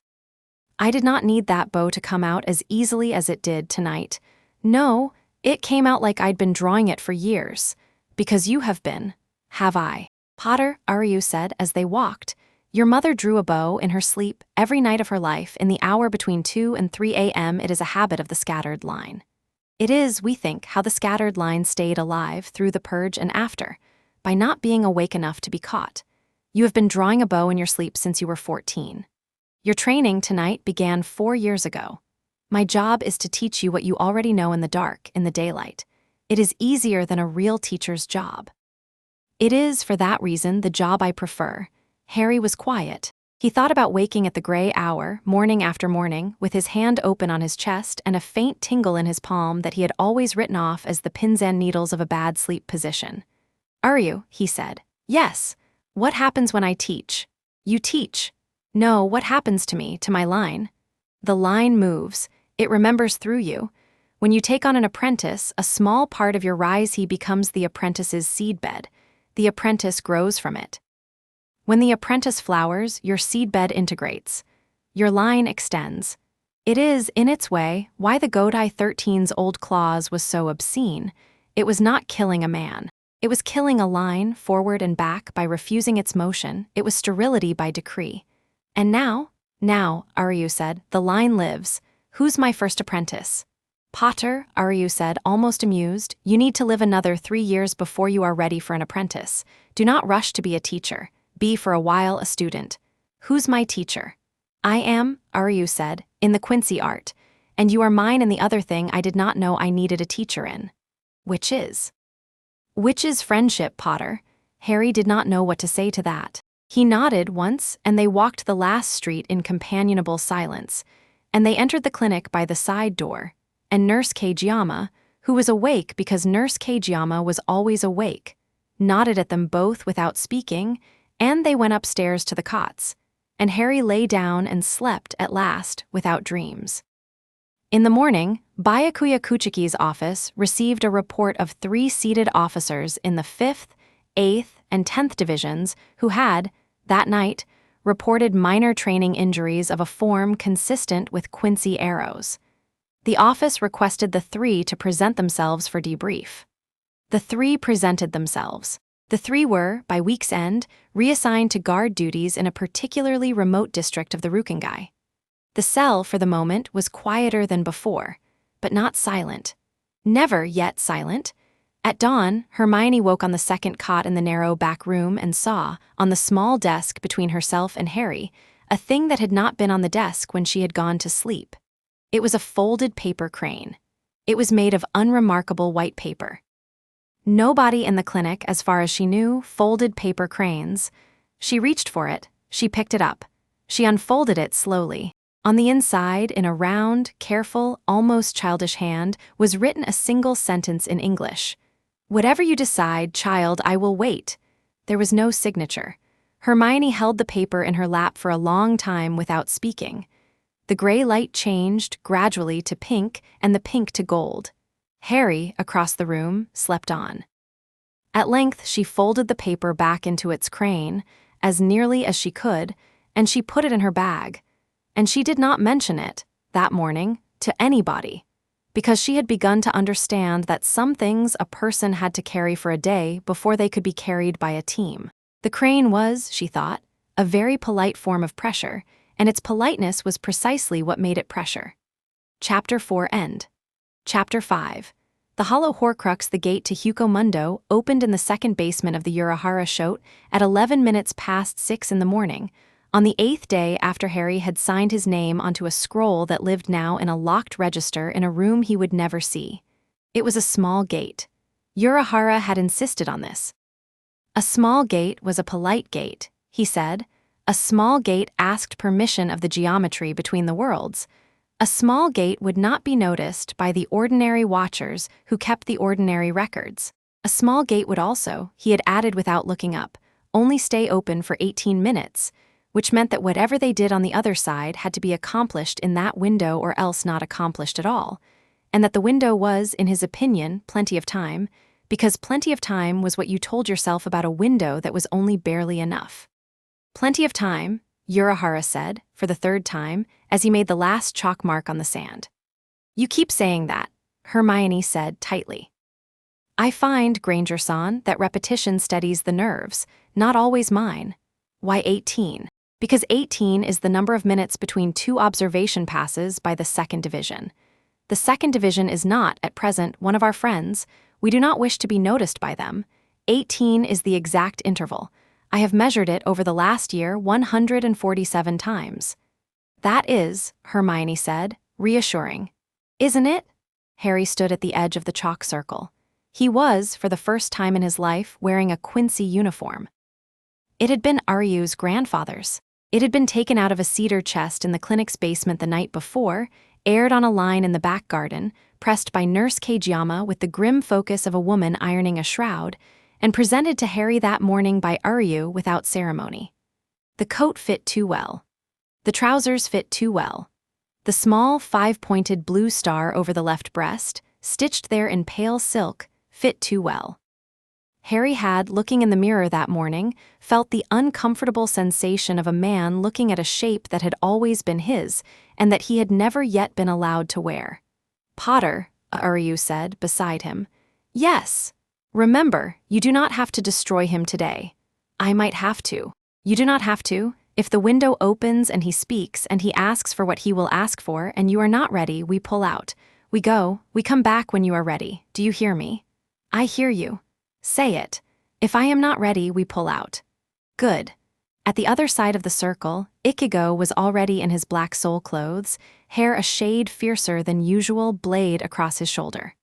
"I did not need that bow to come out as easily as it did tonight. No, it came out like I'd been drawing it for years. Because you have been. Have I?" "Potter," Aryu said as they walked, "your mother drew a bow in her sleep every night of her life in the hour between 2 and 3 a.m. It is a habit of the scattered line. It is, we think, how the scattered line stayed alive through the purge and after, by not being awake enough to be caught. You have been drawing a bow in your sleep since you were 14. Your training tonight began 4 years ago. My job is to teach you what you already know in the dark, in the daylight. It is easier than a real teacher's job. It is, for that reason, the job I prefer." Harry was quiet. He thought about waking at the gray hour, morning after morning, with his hand open on his chest and a faint tingle in his palm that he had always written off as the pins and needles of a bad sleep position. "Aryu," he said. "Yes. What happens when I teach?" "You teach." "No, what happens to me, to my line?" "The line moves. It remembers through you. When you take on an apprentice, a small part of your rise he becomes the apprentice's seedbed. The apprentice grows from it. When the apprentice flowers, your seedbed integrates. Your line extends. It is, in its way, why the Godai 13's old clause was so obscene. It was not killing a man. It was killing a line, forward and back, by refusing its motion. It was sterility by decree. And now, Aryu said, the line lives. Who's my first apprentice? Potter, Aryu said, almost amused, you need to live another 3 years before you are ready for an apprentice. Do not rush to be a teacher. Be for a while a student. Who's my teacher? I am, Aryu said, in the Quincy art, and you are mine in the other thing I did not know I needed a teacher in. Which is? Which is friendship, Potter. Harry did not know what to say to that. He nodded once, and they walked the last street in companionable silence, and they entered the clinic by the side door, and Nurse Kageyama, who was awake because Nurse Kageyama was always awake, nodded at them both without speaking, and they went upstairs to the cots, and Harry lay down and slept at last without dreams. In the morning, Byakuya Kuchiki's office received a report of 3 seated officers in the 5th, 8th, and 10th divisions who had, that night, reported minor training injuries of a form consistent with Quincy arrows. The office requested the 3 to present themselves for debrief. The 3 presented themselves. The 3 were, by week's end, reassigned to guard duties in a particularly remote district of the Rukengai. The cell, for the moment, was quieter than before, but not silent. Never yet silent. At dawn, Hermione woke on the second cot in the narrow back room and saw, on the small desk between herself and Harry, a thing that had not been on the desk when she had gone to sleep. It was a folded paper crane. It was made of unremarkable white paper. Nobody in the clinic, as far as she knew, folded paper cranes. She reached for it. She picked it up. She unfolded it slowly. On the inside, in a round, careful, almost childish hand, was written a single sentence in English. "Whatever you decide, child, I will wait." There was no signature. Hermione held the paper in her lap for a long time without speaking. The gray light changed, gradually, to pink, and the pink to gold. Harry, across the room, slept on. At length, she folded the paper back into its crane, as nearly as she could, and she put it in her bag. And she did not mention it, that morning, to anybody, because she had begun to understand that some things a person had to carry for a day before they could be carried by a team. The crane was, she thought, a very polite form of pressure, and its politeness was precisely what made it pressure. Chapter 4 End. Chapter 5. The hollow Horcrux, the gate to Huko Mundo, opened in the second basement of the Urahara Shote at 11 minutes past 6 in the morning, On the 8th day after Harry had signed his name onto a scroll that lived now in a locked register in a room he would never see. It was a small gate. Urahara had insisted on this. A small gate was a polite gate, he said. A small gate asked permission of the geometry between the worlds. A small gate would not be noticed by the ordinary watchers who kept the ordinary records. A small gate would also, he had added without looking up, only stay open for 18 minutes, which meant that whatever they did on the other side had to be accomplished in that window or else not accomplished at all, and that the window was, in his opinion, plenty of time, because plenty of time was what you told yourself about a window that was only barely enough. Plenty of time, Urahara said, for the 3rd time, as he made the last chalk mark on the sand. You keep saying that, Hermione said tightly. I find, Granger-san, that repetition steadies the nerves, not always mine. Why 18? Because 18 is the number of minutes between 2 observation passes by the 2nd division. The 2nd division is not, at present, one of our friends. We do not wish to be noticed by them. 18 is the exact interval. I have measured it over the last year 147 times. That is, Hermione said, reassuring. Isn't it? Harry stood at the edge of the chalk circle. He was, for the first time in his life, wearing a Quincy uniform. It had been Aryu's grandfather's. It had been taken out of a cedar chest in the clinic's basement the night before, aired on a line in the back garden, pressed by Nurse Kageyama with the grim focus of a woman ironing a shroud, and presented to Harry that morning by Aryu without ceremony. The coat fit too well. The trousers fit too well. The small 5-pointed blue star over the left breast, stitched there in pale silk, fit too well. Harry had, looking in the mirror that morning, felt the uncomfortable sensation of a man looking at a shape that had always been his, and that he had never yet been allowed to wear. Potter, Aryu said, beside him. Yes. Remember, you do not have to destroy him today. I might have to. You do not have to. If the window opens and he speaks and he asks for what he will ask for and you are not ready, we pull out. We go, we come back when you are ready. Do you hear me? I hear you. Say it. If I am not ready, we pull out. Good. At the other side of the circle, Ichigo was already in his black soul clothes, hair a shade fiercer than usual, blade across his shoulder.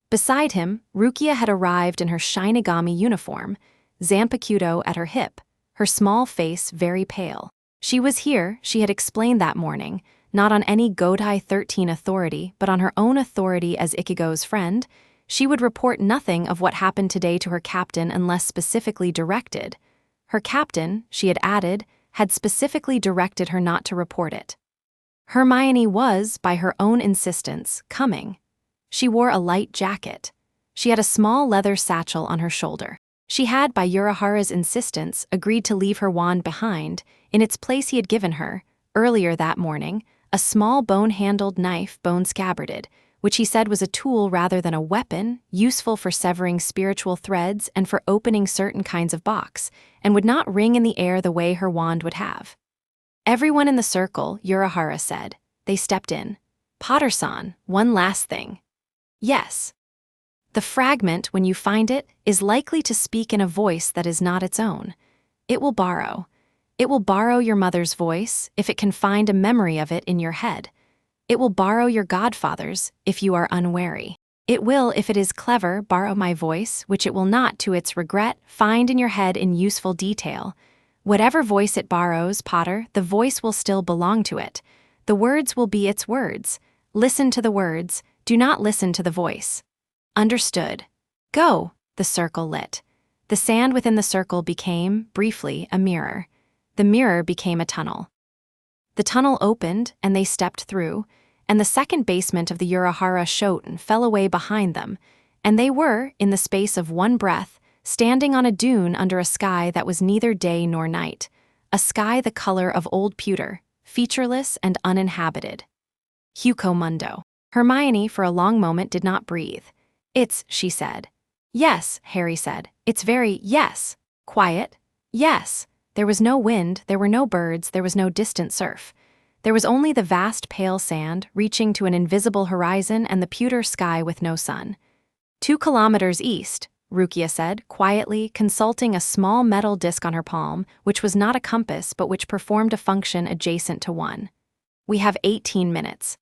Beside him, Rukia had arrived in her Shinigami uniform, Zanpakuto at her hip, her small face very pale. She was here, she had explained that morning, not on any Godai 13 authority, but on her own authority as Ichigo's friend. She would report nothing of what happened today to her captain unless specifically directed. Her captain, she had added, had specifically directed her not to report it. Hermione was, by her own insistence, coming. She wore a light jacket. She had a small leather satchel on her shoulder. She had, by Urahara's insistence, agreed to leave her wand behind. In its place he had given her, earlier that morning, a small bone-handled knife, bone-scabbarded, which he said was a tool rather than a weapon, useful for severing spiritual threads and for opening certain kinds of box, and would not ring in the air the way her wand would have. Everyone in the circle, Urahara said. They stepped in. Potter-san, one last thing. Yes. The fragment, when you find it, is likely to speak in a voice that is not its own. It will borrow. It will borrow your mother's voice, if it can find a memory of it in your head. It will borrow your godfather's, if you are unwary. It will, if it is clever, borrow my voice, which it will not, to its regret, find in your head in useful detail. Whatever voice it borrows, Potter, the voice will still belong to it. The words will be its words. Listen to the words, do not listen to the voice. Understood. Go, the circle lit. The sand within the circle became, briefly, a mirror. The mirror became a tunnel. The tunnel opened, and they stepped through, and the second basement of the Urahara Shoten fell away behind them, and they were, in the space of one breath, standing on a dune under a sky that was neither day nor night, a sky the color of old pewter, featureless and uninhabited. Huco Mundo. Hermione, for a long moment, did not breathe. It's, she said. Yes, Harry said. It's very, yes. Quiet. Yes. There was no wind, there were no birds, there was no distant surf. There was only the vast pale sand, reaching to an invisible horizon, and the pewter sky with no sun. 2 kilometers east, Rukia said, quietly, consulting a small metal disc on her palm, which was not a compass but which performed a function adjacent to one. We have 18 minutes.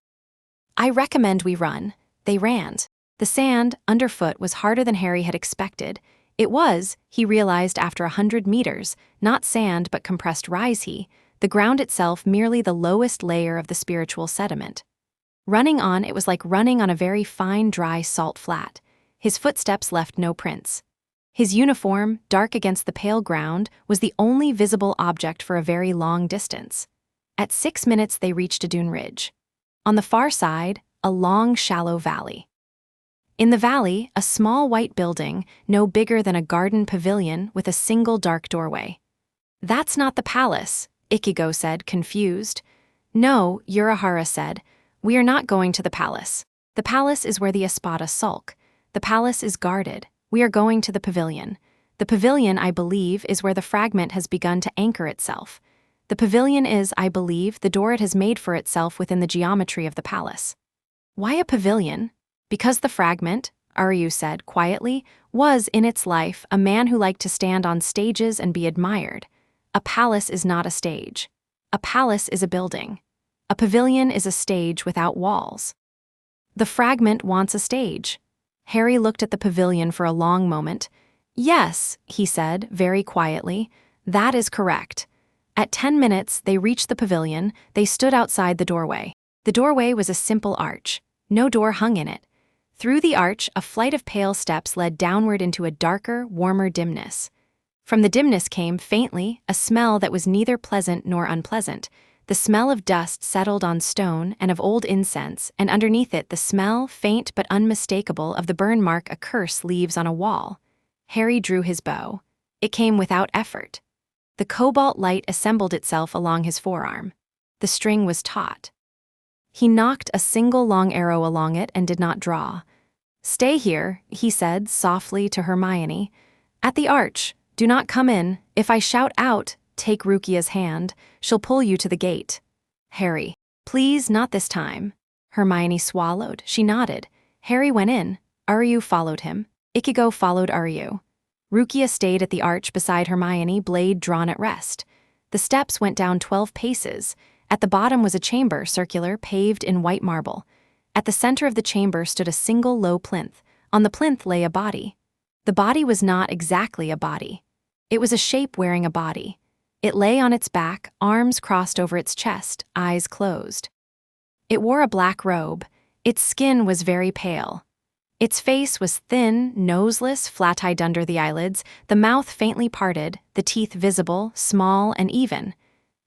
I recommend we run. They ran. The sand, underfoot, was harder than Harry had expected. It was, he realized after 100 meters, not sand but compressed rise-he, the ground itself merely the lowest layer of the spiritual sediment. Running on, it was like running on a very fine, dry salt flat. His footsteps left no prints. His uniform, dark against the pale ground, was the only visible object for a very long distance. At 6 minutes they reached a dune ridge. On the far side, a long, shallow valley. In the valley, a small white building, no bigger than a garden pavilion with a single dark doorway. That's not the palace, Ichigo said, confused. No, Urahara said. We are not going to the palace. The palace is where the Espada sulk. The palace is guarded. We are going to the pavilion. The pavilion, I believe, is where the fragment has begun to anchor itself. The pavilion is, I believe, the door it has made for itself within the geometry of the palace. Why a pavilion? Because the fragment, Aryu said quietly, was, in its life, a man who liked to stand on stages and be admired. A palace is not a stage. A palace is a building. A pavilion is a stage without walls. The fragment wants a stage. Harry looked at the pavilion for a long moment. Yes, he said, very quietly, that is correct. At 10 minutes, they reached the pavilion. They stood outside the doorway. The doorway was a simple arch. No door hung in it. Through the arch, a flight of pale steps led downward into a darker, warmer dimness. From the dimness came, faintly, a smell that was neither pleasant nor unpleasant. The smell of dust settled on stone and of old incense, and underneath it the smell, faint but unmistakable, of the burn mark a curse leaves on a wall. Harry drew his bow. It came without effort. The cobalt light assembled itself along his forearm. The string was taut. He knocked a single long arrow along it and did not draw. Stay here, he said softly to Hermione. At the arch. Do not come in. If I shout out, take Rukia's hand. She'll pull you to the gate. Harry. Please, not this time. Hermione swallowed. She nodded. Harry went in. Aryu followed him. Ichigo followed Aryu. Rukia stayed at the arch beside Hermione, blade drawn at rest. The steps went down 12 paces. At the bottom was a chamber, circular, paved in white marble. At the center of the chamber stood a single low plinth. On the plinth lay a body. The body was not exactly a body. It was a shape wearing a body. It lay on its back, arms crossed over its chest, eyes closed. It wore a black robe. Its skin was very pale. Its face was thin, noseless, flat-eyed under the eyelids, the mouth faintly parted, the teeth visible, small and even.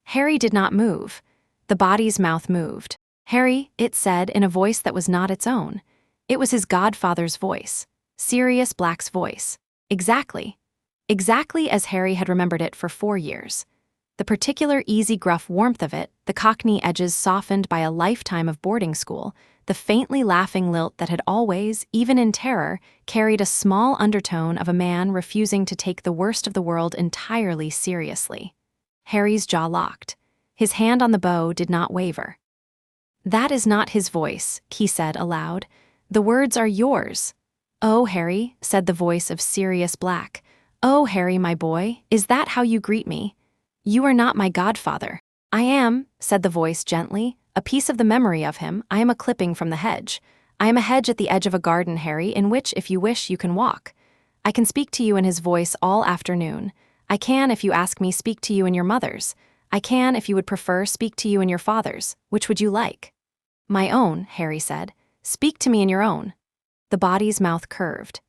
Harry did not move. The body's mouth moved. Harry, it said in a voice that was not its own. It was his godfather's voice. Sirius Black's voice. Exactly. Exactly as Harry had remembered it for 4 years. The particular easy gruff warmth of it, the cockney edges softened by a lifetime of boarding school, the faintly laughing lilt that had always, even in terror, carried a small undertone of a man refusing to take the worst of the world entirely seriously. Harry's jaw locked. His hand on the bow did not waver. That is not his voice, he said aloud. The words are yours. Oh, Harry, said the voice of Sirius Black. Oh, Harry, my boy, is that how you greet me? You are not my godfather. I am, said the voice gently, a piece of the memory of him. I am a clipping from the hedge. I am a hedge at the edge of a garden, Harry, in which, if you wish, you can walk. I can speak to you in his voice all afternoon. I can, if you ask me, speak to you in your mother's. I can, if you would prefer, speak to you in your father's. Which would you like? My own, Harry said. Speak to me in your own. The body's mouth curved.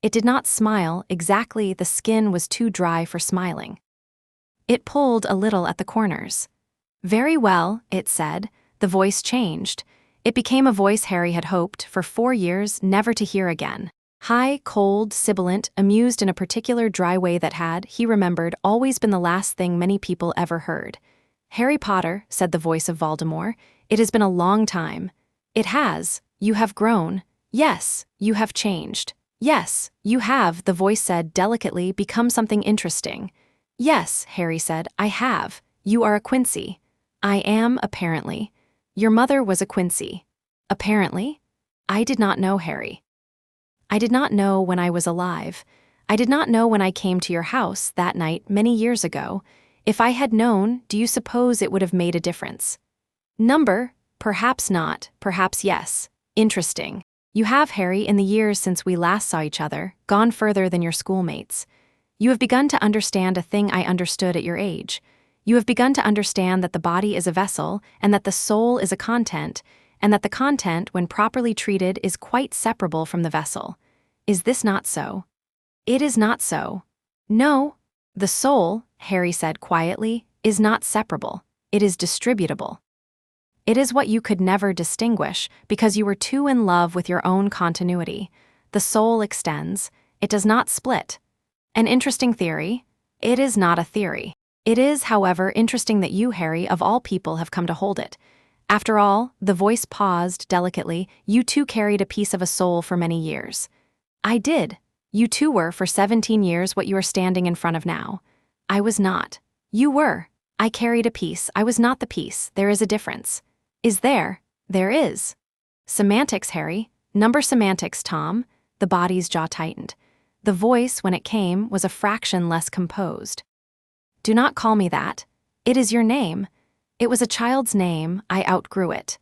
It did not smile exactly, the skin was too dry for smiling. It pulled a little at the corners. Very well, it said. The voice changed. It became a voice Harry had hoped, for 4 years, never to hear again. High, cold, sibilant, amused in a particular dry way that had, he remembered, always been the last thing many people ever heard. Harry Potter, said the voice of Voldemort, it has been a long time. It has. You have grown. Yes, you have changed. Yes, you have, the voice said delicately, become something interesting. Yes, Harry said, I have. You are a Quincy. I am, apparently. Your mother was a Quincy. Apparently? I did not know, Harry. I did not know when I was alive. I did not know when I came to your house that night many years ago. If I had known, do you suppose it would have made a difference? Number, perhaps not, perhaps yes. Interesting. You have, Harry, in the years since we last saw each other, gone further than your schoolmates. You have begun to understand a thing I understood at your age. You have begun to understand that the body is a vessel, and that the soul is a content, and that the content, when properly treated, is quite separable from the vessel. Is this not so? It is not so. No. The soul, Harry said quietly, is not separable. It is distributable. It is what you could never distinguish, because you were too in love with your own continuity. The soul extends. It does not split. An interesting theory? It is not a theory. It is, however, interesting that you, Harry, of all people, have come to hold it. After all, the voice paused delicately, you too carried a piece of a soul for many years. I did. You too were for 17 years what you are standing in front of now. I was not. You were. I carried a piece. I was not the piece. There is a difference. Is there? There is. Semantics, Harry. Number semantics, Tom. The body's jaw tightened. The voice, when it came, was a fraction less composed. Do not call me that. It is your name. It was a child's name. I outgrew it.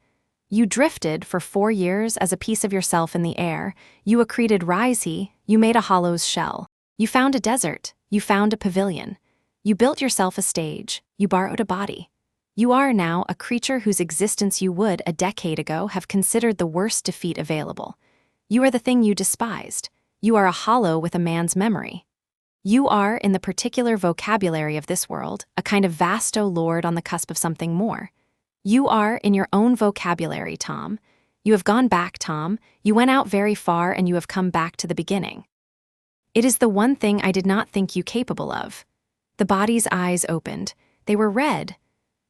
You drifted for 4 years as a piece of yourself in the air. You accreted risey. You made a hollow's shell. You found a desert. You found a pavilion. You built yourself a stage. You borrowed a body. You are now a creature whose existence you would, a decade ago, have considered the worst defeat available. You are the thing you despised. You are a hollow with a man's memory. You are, in the particular vocabulary of this world, a kind of vasto lord on the cusp of something more. You are, in your own vocabulary, Tom. You have gone back, Tom. You went out very far and you have come back to the beginning. It is the one thing I did not think you capable of. The body's eyes opened. They were red.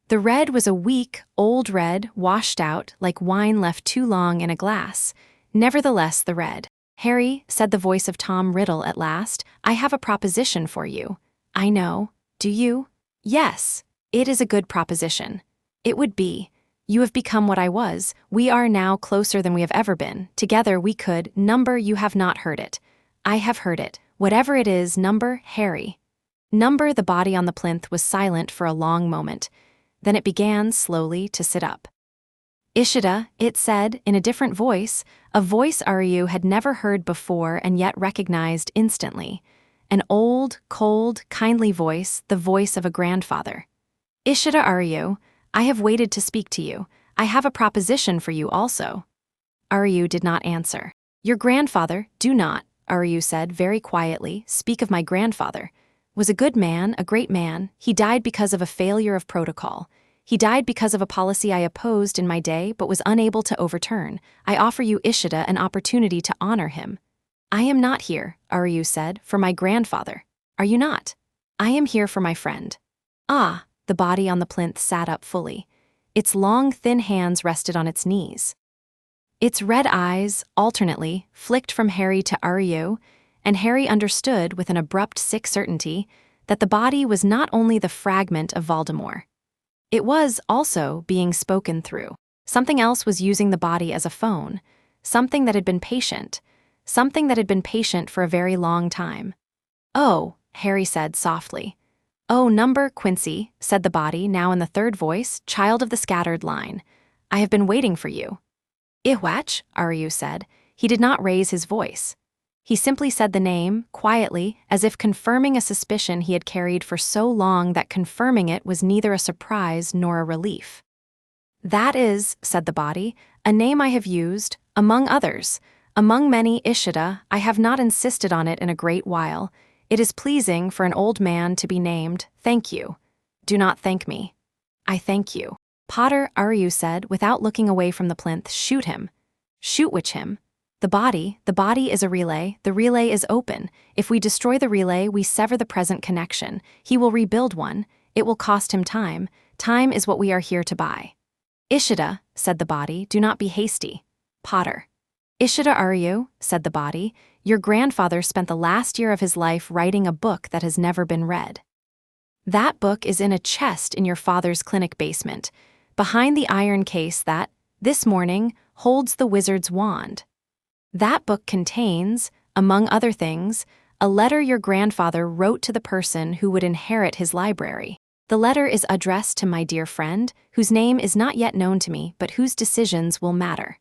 The red was a weak, old red, washed out, like wine left too long in a glass. Nevertheless, the red. Harry, said the voice of Tom Riddle at last, I have a proposition for you. I know. Do you? Yes. It is a good proposition. It would be. You have become what I was. We are now closer than we have ever been. Together we could. Number, you have not heard it. I have heard it. Whatever it is, Number, Harry. Number, the body on the plinth, was silent for a long moment. Then it began, slowly, to sit up. Ishida, it said, in a different voice, a voice Aryu had never heard before and yet recognized instantly. An old, cold, kindly voice, the voice of a grandfather. Ishida Aryu, I have waited to speak to you. I have a proposition for you also. Aryu did not answer. Your grandfather, do not, Aryu said very quietly, speak of my grandfather. Was a good man, a great man. He died because of a failure of protocol. He died because of a policy I opposed in my day but was unable to overturn. I offer you, Ishida, an opportunity to honor him. I am not here, Aryu said, for my grandfather. Are you not? I am here for my friend. Ah, the body on the plinth sat up fully. Its long, thin hands rested on its knees. Its red eyes, alternately, flicked from Harry to Aryu, and Harry understood with an abrupt, sick certainty that the body was not only the fragment of Voldemort. It was also being spoken through. Something else was using the body as a phone, something that had been patient for a very long time. Oh, Harry said softly. Oh, Number, Quincy, said the body, now in the third voice, child of the scattered line. I have been waiting for you. Ihwach, Aryu said. He did not raise his voice. He simply said the name, quietly, as if confirming a suspicion he had carried for so long that confirming it was neither a surprise nor a relief. That is, said the body, a name I have used, among others. Among many, Ishida, I have not insisted on it in a great while. It is pleasing for an old man to be named. Thank you. Do not thank me. I thank you. Potter, Aryu said, without looking away from the plinth, shoot him. Shoot which him? The body is a relay. The relay is open. If we destroy the relay, we sever the present connection. He will rebuild one. It will cost him time. Time is what we are here to buy. Ishida, said the body, do not be hasty. Potter. Ishida Aryu, said the body, your grandfather spent the last year of his life writing a book that has never been read. That book is in a chest in your father's clinic basement, behind the iron case that, this morning, holds the wizard's wand. That book contains, among other things, a letter your grandfather wrote to the person who would inherit his library. The letter is addressed to my dear friend, whose name is not yet known to me, but whose decisions will matter.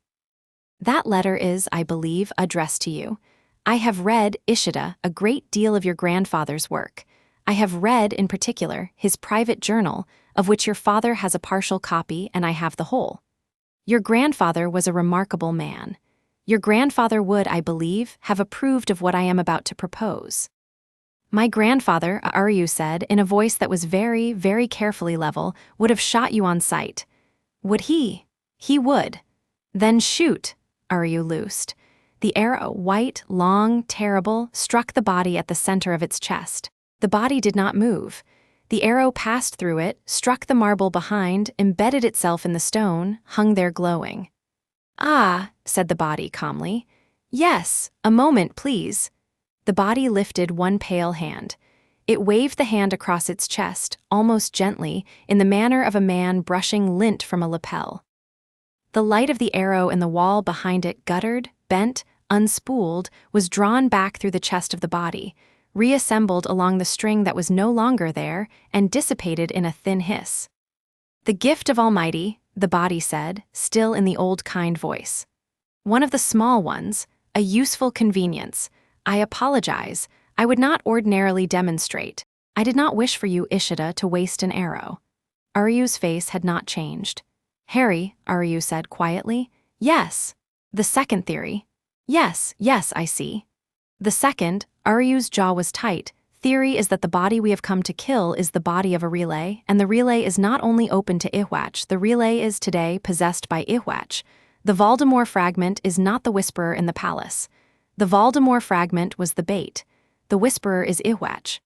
That letter is, I believe, addressed to you. I have read, Ishida, a great deal of your grandfather's work. I have read, in particular, his private journal, of which your father has a partial copy and I have the whole. Your grandfather was a remarkable man. Your grandfather would, I believe, have approved of what I am about to propose. My grandfather, Aryu said, in a voice that was very, very carefully level, would have shot you on sight. Would he? He would. Then shoot, Aryu loosed. The arrow, white, long, terrible, struck the body at the center of its chest. The body did not move. The arrow passed through it, struck the marble behind, embedded itself in the stone, hung there glowing. Ah, said the body calmly. Yes, a moment, please. The body lifted one pale hand. It waved the hand across its chest, almost gently, in the manner of a man brushing lint from a lapel. The light of the arrow in the wall behind it guttered, bent, unspooled, was drawn back through the chest of the body, reassembled along the string that was no longer there, and dissipated in a thin hiss. The gift of Almighty, the body said, still in the old kind voice. One of the small ones, a useful convenience. I apologize, I would not ordinarily demonstrate. I did not wish for you, Ishida, to waste an arrow. Aryu's face had not changed. Harry, Aryu said quietly. Yes. The second theory. Yes, I see. The second, Aryu's jaw was tight. Theory is that the body we have come to kill is the body of a relay, and the relay is not only open to Ihwach, the relay is today possessed by Ihwach. The Voldemort fragment is not the Whisperer in the palace. The Voldemort fragment was the bait. The Whisperer is Ihwach.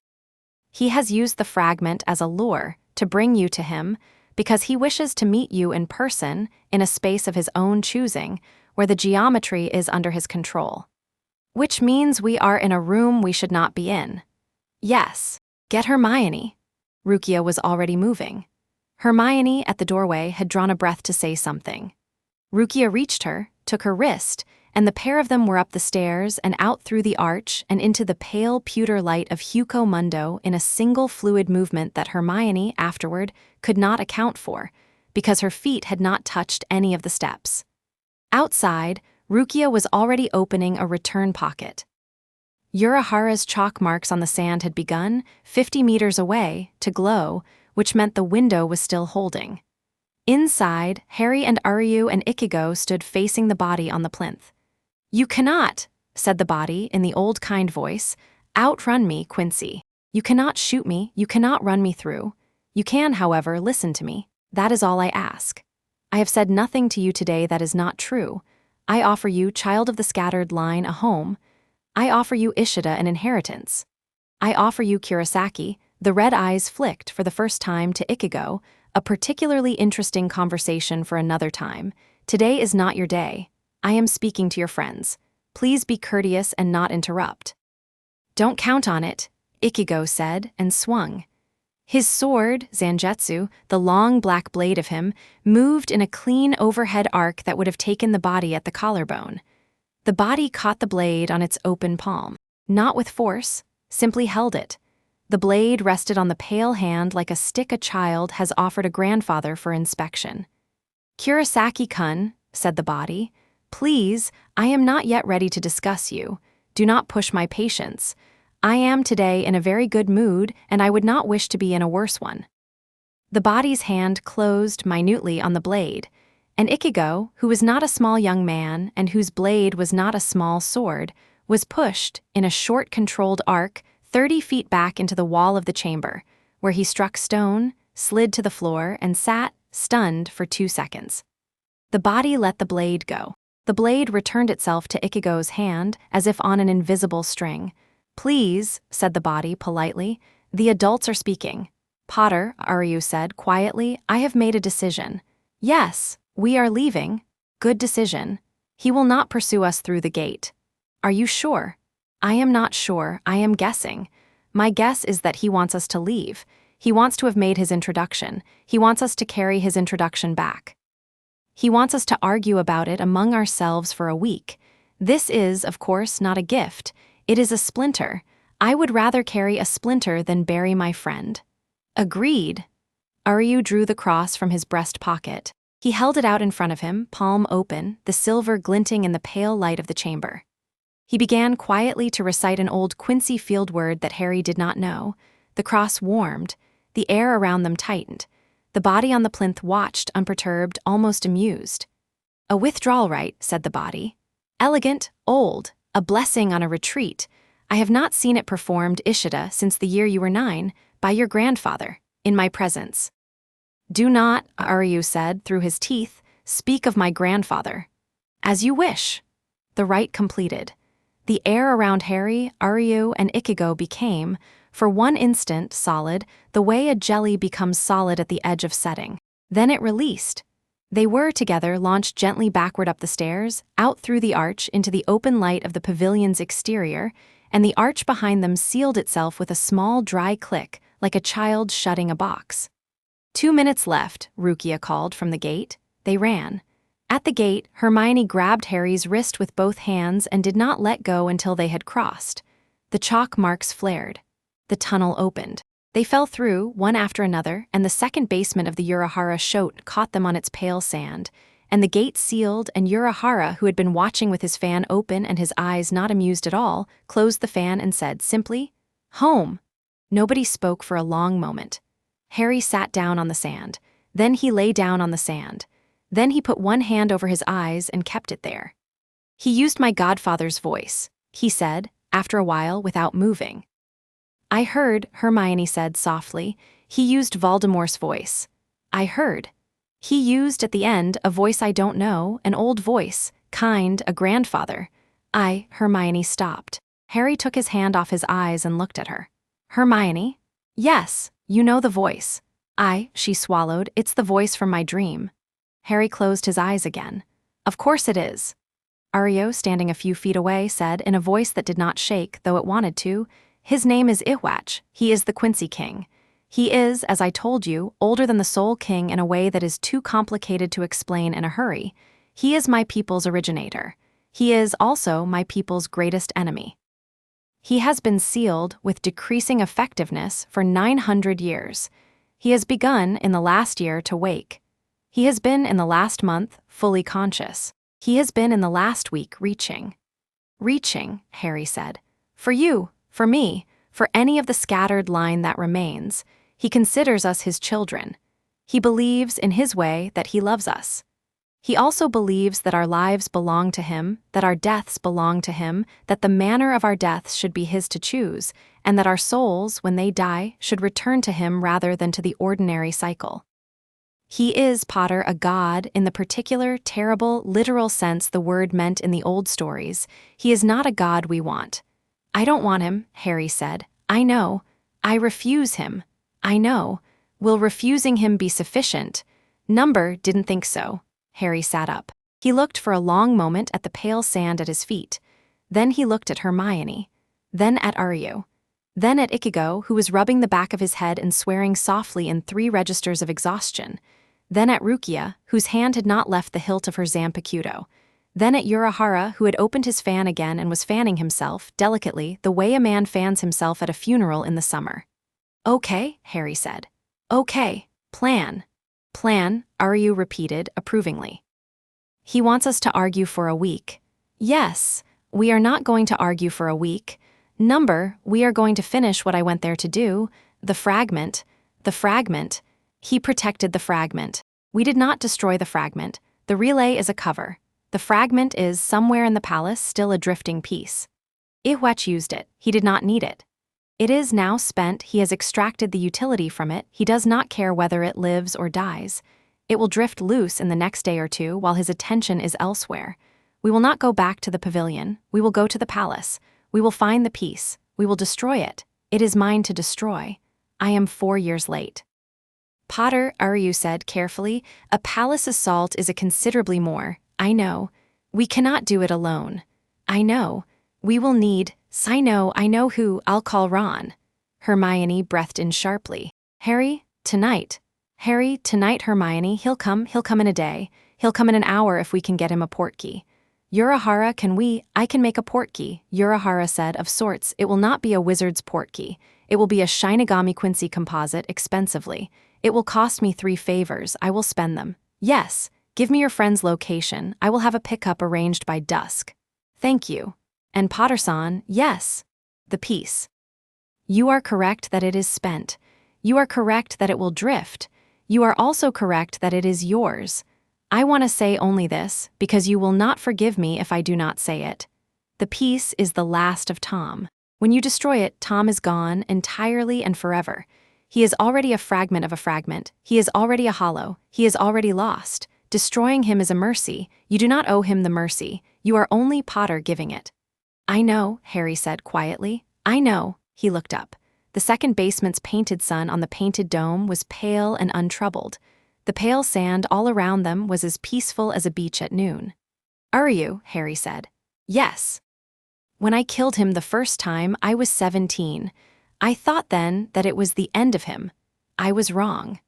He has used the fragment as a lure to bring you to him, because he wishes to meet you in person, in a space of his own choosing, where the geometry is under his control. Which means we are in a room we should not be in. Yes, get Hermione. Rukia was already moving. Hermione, at the doorway, had drawn a breath to say something. Rukia reached her, took her wrist, and the pair of them were up the stairs and out through the arch and into the pale pewter light of Hugo Mundo in a single fluid movement that Hermione, afterward, could not account for, because her feet had not touched any of the steps. Outside, Rukia was already opening a return pocket. Urahara's chalk marks on the sand had begun, 50 meters away, to glow, which meant the window was still holding. Inside, Harry and Aryu and Ichigo stood facing the body on the plinth. You cannot, said the body in the old kind voice, outrun me, Quincy. You cannot shoot me, you cannot run me through. You can, however, listen to me. That is all I ask. I have said nothing to you today that is not true. I offer you, child of the scattered line, a home. I offer you, Ishida, an inheritance. I offer you, Kurosaki. The red eyes flicked for the first time to Ichigo, a particularly interesting conversation for another time. Today is not your day. I am speaking to your friends. Please be courteous and not interrupt. Don't count on it, Ichigo said and swung. His sword, Zangetsu, the long black blade of him, moved in a clean overhead arc that would have taken the body at the collarbone. The body caught the blade on its open palm, not with force, simply held it. The blade rested on the pale hand like a stick a child has offered a grandfather for inspection. Kurosaki-kun, said the body, please, I am not yet ready to discuss you. Do not push my patience. I am today in a very good mood, and I would not wish to be in a worse one. The body's hand closed minutely on the blade, and Ichigo, who was not a small young man and whose blade was not a small sword, was pushed, in a short controlled arc, 30 feet back into the wall of the chamber, where he struck stone, slid to the floor, and sat, stunned, for 2 seconds. The body let the blade go. The blade returned itself to Ichigo's hand, as if on an invisible string. Please, said the body politely, the adults are speaking. Potter, Aryu said quietly, I have made a decision. Yes, we are leaving. Good decision. He will not pursue us through the gate. Are you sure? I am not sure, I am guessing. My guess is that he wants us to leave. He wants to have made his introduction. He wants us to carry his introduction back. He wants us to argue about it among ourselves for a week. This is, of course, not a gift. It is a splinter, I would rather carry a splinter than bury my friend. Agreed. Aryu drew the cross from his breast pocket. He held it out in front of him, palm open, the silver glinting in the pale light of the chamber. He began quietly to recite an old Quincy field word that Harry did not know. The cross warmed. The air around them tightened. The body on the plinth watched, unperturbed, almost amused. A withdrawal rite, said the body. Elegant, old, a blessing on a retreat. I have not seen it performed, Ishida, since the year you were 9, by your grandfather, in my presence. Do not, Aryu said through his teeth, speak of my grandfather. As you wish. The rite completed. The air around Harry, Aryu, and Ichigo became, for one instant, solid, the way a jelly becomes solid at the edge of setting. Then it released. They were, together, launched gently backward up the stairs, out through the arch into the open light of the pavilion's exterior, and the arch behind them sealed itself with a small, dry click, like a child shutting a box. 2 minutes left, Rukia called from the gate. They ran. At the gate, Hermione grabbed Harry's wrist with both hands and did not let go until they had crossed. The chalk marks flared. The tunnel opened. They fell through, one after another, and the second basement of the Urahara Shote caught them on its pale sand, and the gate sealed, and Urahara, who had been watching with his fan open and his eyes not amused at all, closed the fan and said simply, "Home." Nobody spoke for a long moment. Harry sat down on the sand. Then he lay down on the sand. Then he put one hand over his eyes and kept it there. He used my godfather's voice, he said, after a while without moving. I heard, Hermione said softly. He used Voldemort's voice. I heard. He used, at the end, a voice I don't know, an old voice, kind, a grandfather. Hermione stopped. Harry took his hand off his eyes and looked at her. Hermione? Yes, you know the voice. She swallowed, it's the voice from my dream. Harry closed his eyes again. Of course it is. Aryu, standing a few feet away, said, in a voice that did not shake, though it wanted to, his name is Iwatch. He is the Quincy King. He is, as I told you, older than the Soul King in a way that is too complicated to explain in a hurry. He is my people's originator. He is also my people's greatest enemy. He has been sealed with decreasing effectiveness for 900 years. He has begun in the last year to wake. He has been in the last month fully conscious. He has been in the last week reaching. Reaching, Harry said. For you, for me, for any of the scattered line that remains. He considers us his children. He believes, in his way, that he loves us. He also believes that our lives belong to him, that our deaths belong to him, that the manner of our deaths should be his to choose, and that our souls, when they die, should return to him rather than to the ordinary cycle. He is, Potter, a god in the particular, terrible, literal sense the word meant in the old stories. He is not a god we want. I don't want him, Harry said. I know. I refuse him. I know. Will refusing him be sufficient? Number didn't think so. Harry sat up. He looked for a long moment at the pale sand at his feet. Then he looked at Hermione. Then at Aryu. Then at Ichigo, who was rubbing the back of his head and swearing softly in 3 registers of exhaustion. Then at Rukia, whose hand had not left the hilt of her Zanpakuto. Then at Urahara, who had opened his fan again and was fanning himself, delicately, the way a man fans himself at a funeral in the summer. Okay, Harry said. Okay, plan. Plan, Aryu repeated, approvingly. He wants us to argue for a week. Yes, we are not going to argue for a week. Number, we are going to finish what I went there to do, the fragment. The fragment. He protected the fragment. We did not destroy the fragment. The relay is a cover. The fragment is, somewhere in the palace, still a drifting piece. Iwatch used it. He did not need it. It is now spent. He has extracted the utility from it. He does not care whether it lives or dies. It will drift loose in the next day or two while his attention is elsewhere. We will not go back to the pavilion. We will go to the palace. We will find the piece. We will destroy it. It is mine to destroy. I am 4 years late. Potter, Aryu said carefully, a palace assault is a considerably more. I know. We cannot do it alone. I know. We will need. I know who. I'll call Ron. Hermione breathed in sharply. Harry, tonight. Harry, tonight, Hermione. He'll come in a day. He'll come in an hour if we can get him a portkey. Urahara, I can make a portkey, Urahara said. Of sorts, it will not be a wizard's portkey. It will be a Shinigami Quincy composite, expensively. It will cost me 3 favors, I will spend them. Yes, give me your friend's location, I will have a pickup arranged by dusk. Thank you. And Potter-san, yes. The piece. You are correct that it is spent. You are correct that it will drift. You are also correct that it is yours. I want to say only this, because you will not forgive me if I do not say it. The piece is the last of Tom. When you destroy it, Tom is gone, entirely and forever. He is already a fragment of a fragment. He is already a hollow. He is already lost. Destroying him is a mercy. You do not owe him the mercy. You are only Potter giving it. I know, Harry said quietly. I know. He looked up. The second basement's painted sun on the painted dome was pale and untroubled. The pale sand all around them was as peaceful as a beach at noon. Are you? Harry said. Yes. When I killed him the first time, I was 17. I thought then that it was the end of him. I was wrong.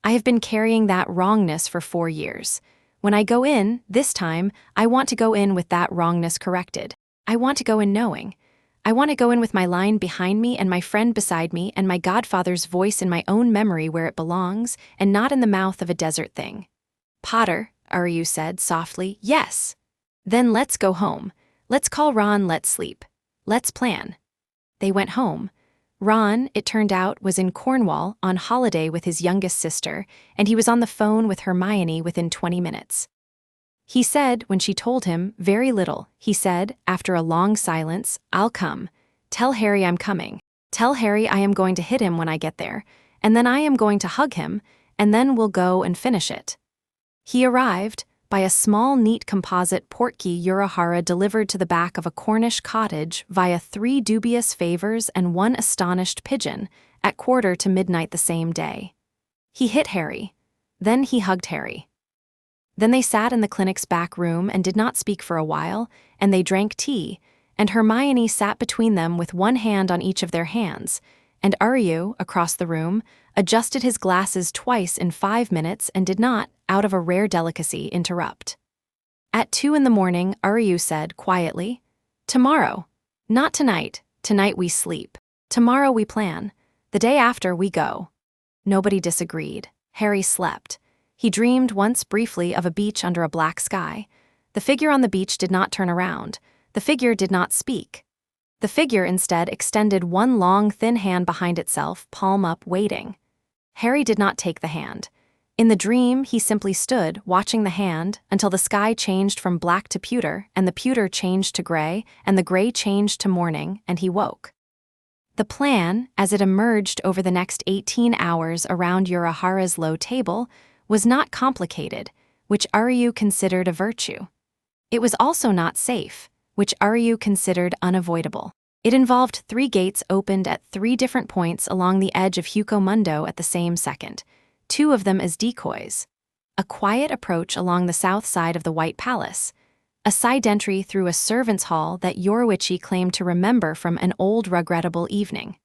I have been carrying that wrongness for 4 years. When I go in, this time, I want to go in with that wrongness corrected. I want to go in knowing. I want to go in with my line behind me and my friend beside me and my godfather's voice in my own memory where it belongs and not in the mouth of a desert thing. Potter, Aryu said softly, yes. Then let's go home. Let's call Ron, let's sleep. Let's plan. They went home. Ron, it turned out, was in Cornwall on holiday with his youngest sister, and he was on the phone with Hermione within 20 minutes. He said, when she told him, very little. He said, after a long silence, I'll come. Tell Harry I'm coming. Tell Harry I am going to hit him when I get there, and then I am going to hug him, and then we'll go and finish it. He arrived, by a small neat composite portkey Urahara delivered to the back of a Cornish cottage via 3 dubious favors and 1 astonished pigeon, at 1:45 midnight the same day. He hit Harry. Then he hugged Harry. Then they sat in the clinic's back room and did not speak for a while, and they drank tea, and Hermione sat between them with 1 hand on each of their hands, and Aryu, across the room, adjusted his glasses twice in 5 minutes and did not, out of a rare delicacy, interrupt. At 2 in the morning, Aryu said quietly, Tomorrow. Not tonight. Tonight we sleep. Tomorrow we plan. The day after we go. Nobody disagreed. Harry slept. He dreamed once briefly of a beach under a black sky. The figure on the beach did not turn around. The figure did not speak. The figure instead extended 1 long, thin hand behind itself, palm up, waiting. Harry did not take the hand. In the dream, he simply stood, watching the hand, until the sky changed from black to pewter, and the pewter changed to gray, and the gray changed to morning, and he woke. The plan, as it emerged over the next 18 hours around Urahara's low table, was not complicated, which Aryu considered a virtue. It was also not safe, which Aryu considered unavoidable. It involved 3 gates opened at 3 different points along the edge of Hucomundo at the same second, 2 of them as decoys. A quiet approach along the south side of the White Palace. A side entry through a servants' hall that Yoruichi claimed to remember from an old regrettable evening.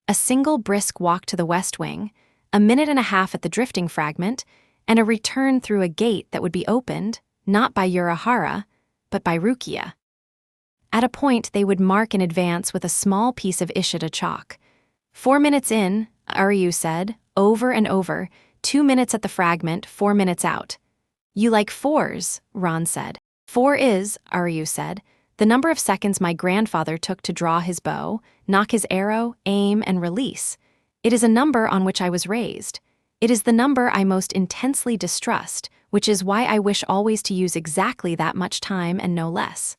A single brisk walk to the West Wing, a 1.5 minutes at the drifting fragment, and a return through a gate that would be opened, not by Urahara, but by Rukia. At a point they would mark in advance with a small piece of Ishida chalk. 4 minutes in, Aryu said, over and over, 2 minutes at the fragment, 4 minutes out. You like 4s, Ron said. 4 is, Aryu said, the number of seconds my grandfather took to draw his bow, nock his arrow, aim, and release. It is a number on which I was raised. It is the number I most intensely distrust, which is why I wish always to use exactly that much time and no less.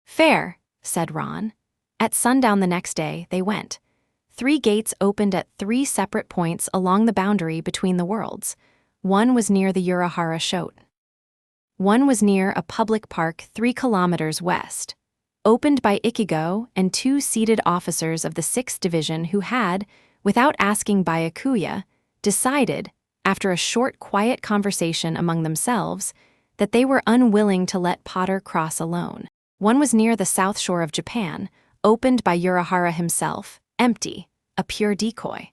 Fair, said Ron. At sundown the next day, they went. 3 gates opened at 3 separate points along the boundary between the worlds. One was near the Urahara Shote. One was near a public park 3 kilometers west. Opened by Ichigo and 2 seated officers of the 6th Division who had, without asking Byakuya, decided, after a short quiet conversation among themselves, that they were unwilling to let Potter cross alone. One was near the south shore of Japan, opened by Urahara himself, empty, a pure decoy.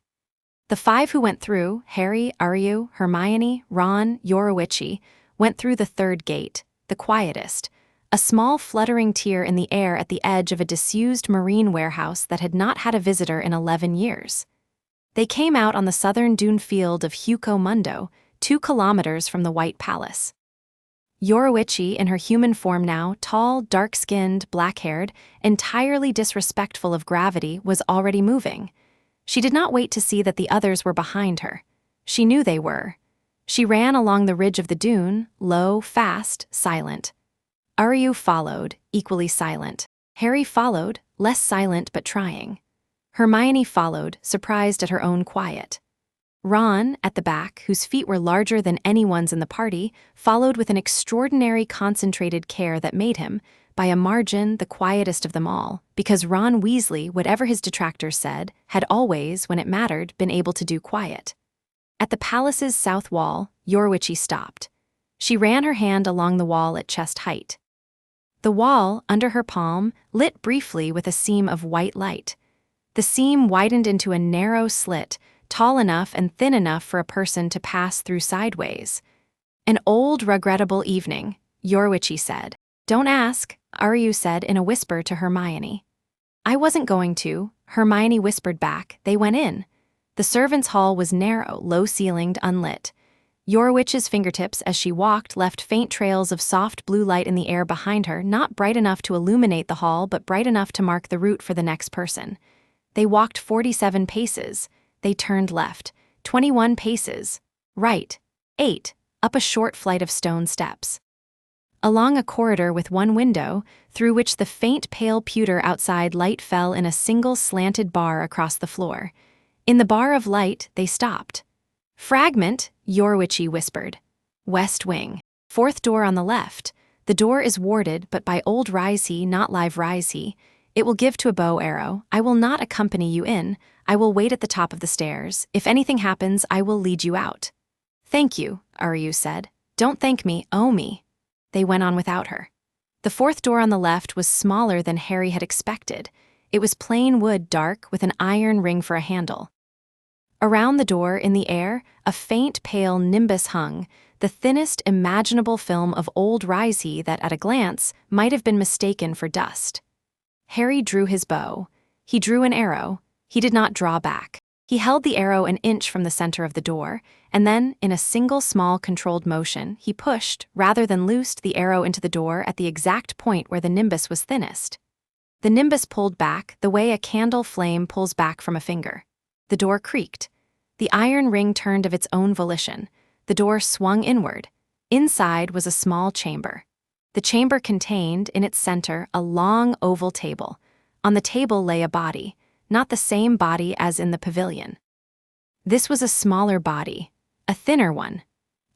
The 5 who went through, Harry, Aryu, Hermione, Ron, Yoruichi, went through the 3rd gate, the quietest, a small fluttering tear in the air at the edge of a disused marine warehouse that had not had a visitor in 11 years. They came out on the southern dune field of Huco Mundo, 2 kilometers from the White Palace. Yoruichi, in her human form now, tall, dark-skinned, black-haired, entirely disrespectful of gravity, was already moving. She did not wait to see that the others were behind her. She knew they were. She ran along the ridge of the dune, low, fast, silent. Aryu followed, equally silent. Harry followed, less silent but trying. Hermione followed, surprised at her own quiet. Ron, at the back, whose feet were larger than anyone's in the party, followed with an extraordinary concentrated care that made him, by a margin, the quietest of them all, because Ron Weasley, whatever his detractors said, had always, when it mattered, been able to do quiet. At the palace's south wall, Yoruichi stopped. She ran her hand along the wall at chest height. The wall, under her palm, lit briefly with a seam of white light. The seam widened into a narrow slit, tall enough and thin enough for a person to pass through sideways. "An old, regrettable evening," Yoruichi said. "Don't ask," Aryu said in a whisper to Hermione. "I wasn't going to," Hermione whispered back. They went in. The servants' hall was narrow, low-ceilinged, unlit. Yoruichi's fingertips, as she walked, left faint trails of soft blue light in the air behind her, not bright enough to illuminate the hall, but bright enough to mark the route for the next person. They walked 47 paces. They turned left. 21 paces. Right. 8. Up a short flight of stone steps. Along a corridor with one window, through which the faint pale pewter outside light fell in a single slanted bar across the floor. In the bar of light, they stopped. "Fragment," Yoruichi whispered. "West wing. 4th door on the left. The door is warded, but by old Risey, not live Risey. It will give to a bow arrow. I will not accompany you in. I will wait at the top of the stairs. If anything happens, I will lead you out." "Thank you," Aryu said. "Don't thank me, owe me." They went on without her. The 4th door on the left was smaller than Harry had expected. It was plain wood, dark, with an iron ring for a handle. Around the door, in the air, a faint pale nimbus hung, the thinnest imaginable film of old Risey that, at a glance, might have been mistaken for dust. Harry drew his bow. He drew an arrow. He did not draw back. He held the arrow an inch from the center of the door, and then, in a single small controlled motion, he pushed, rather than loosed, the arrow into the door at the exact point where the nimbus was thinnest. The nimbus pulled back, the way a candle flame pulls back from a finger. The door creaked. The iron ring turned of its own volition. The door swung inward. Inside was a small chamber. The chamber contained, in its center, a long oval table. On the table lay a body, not the same body as in the pavilion. This was a smaller body, a thinner one.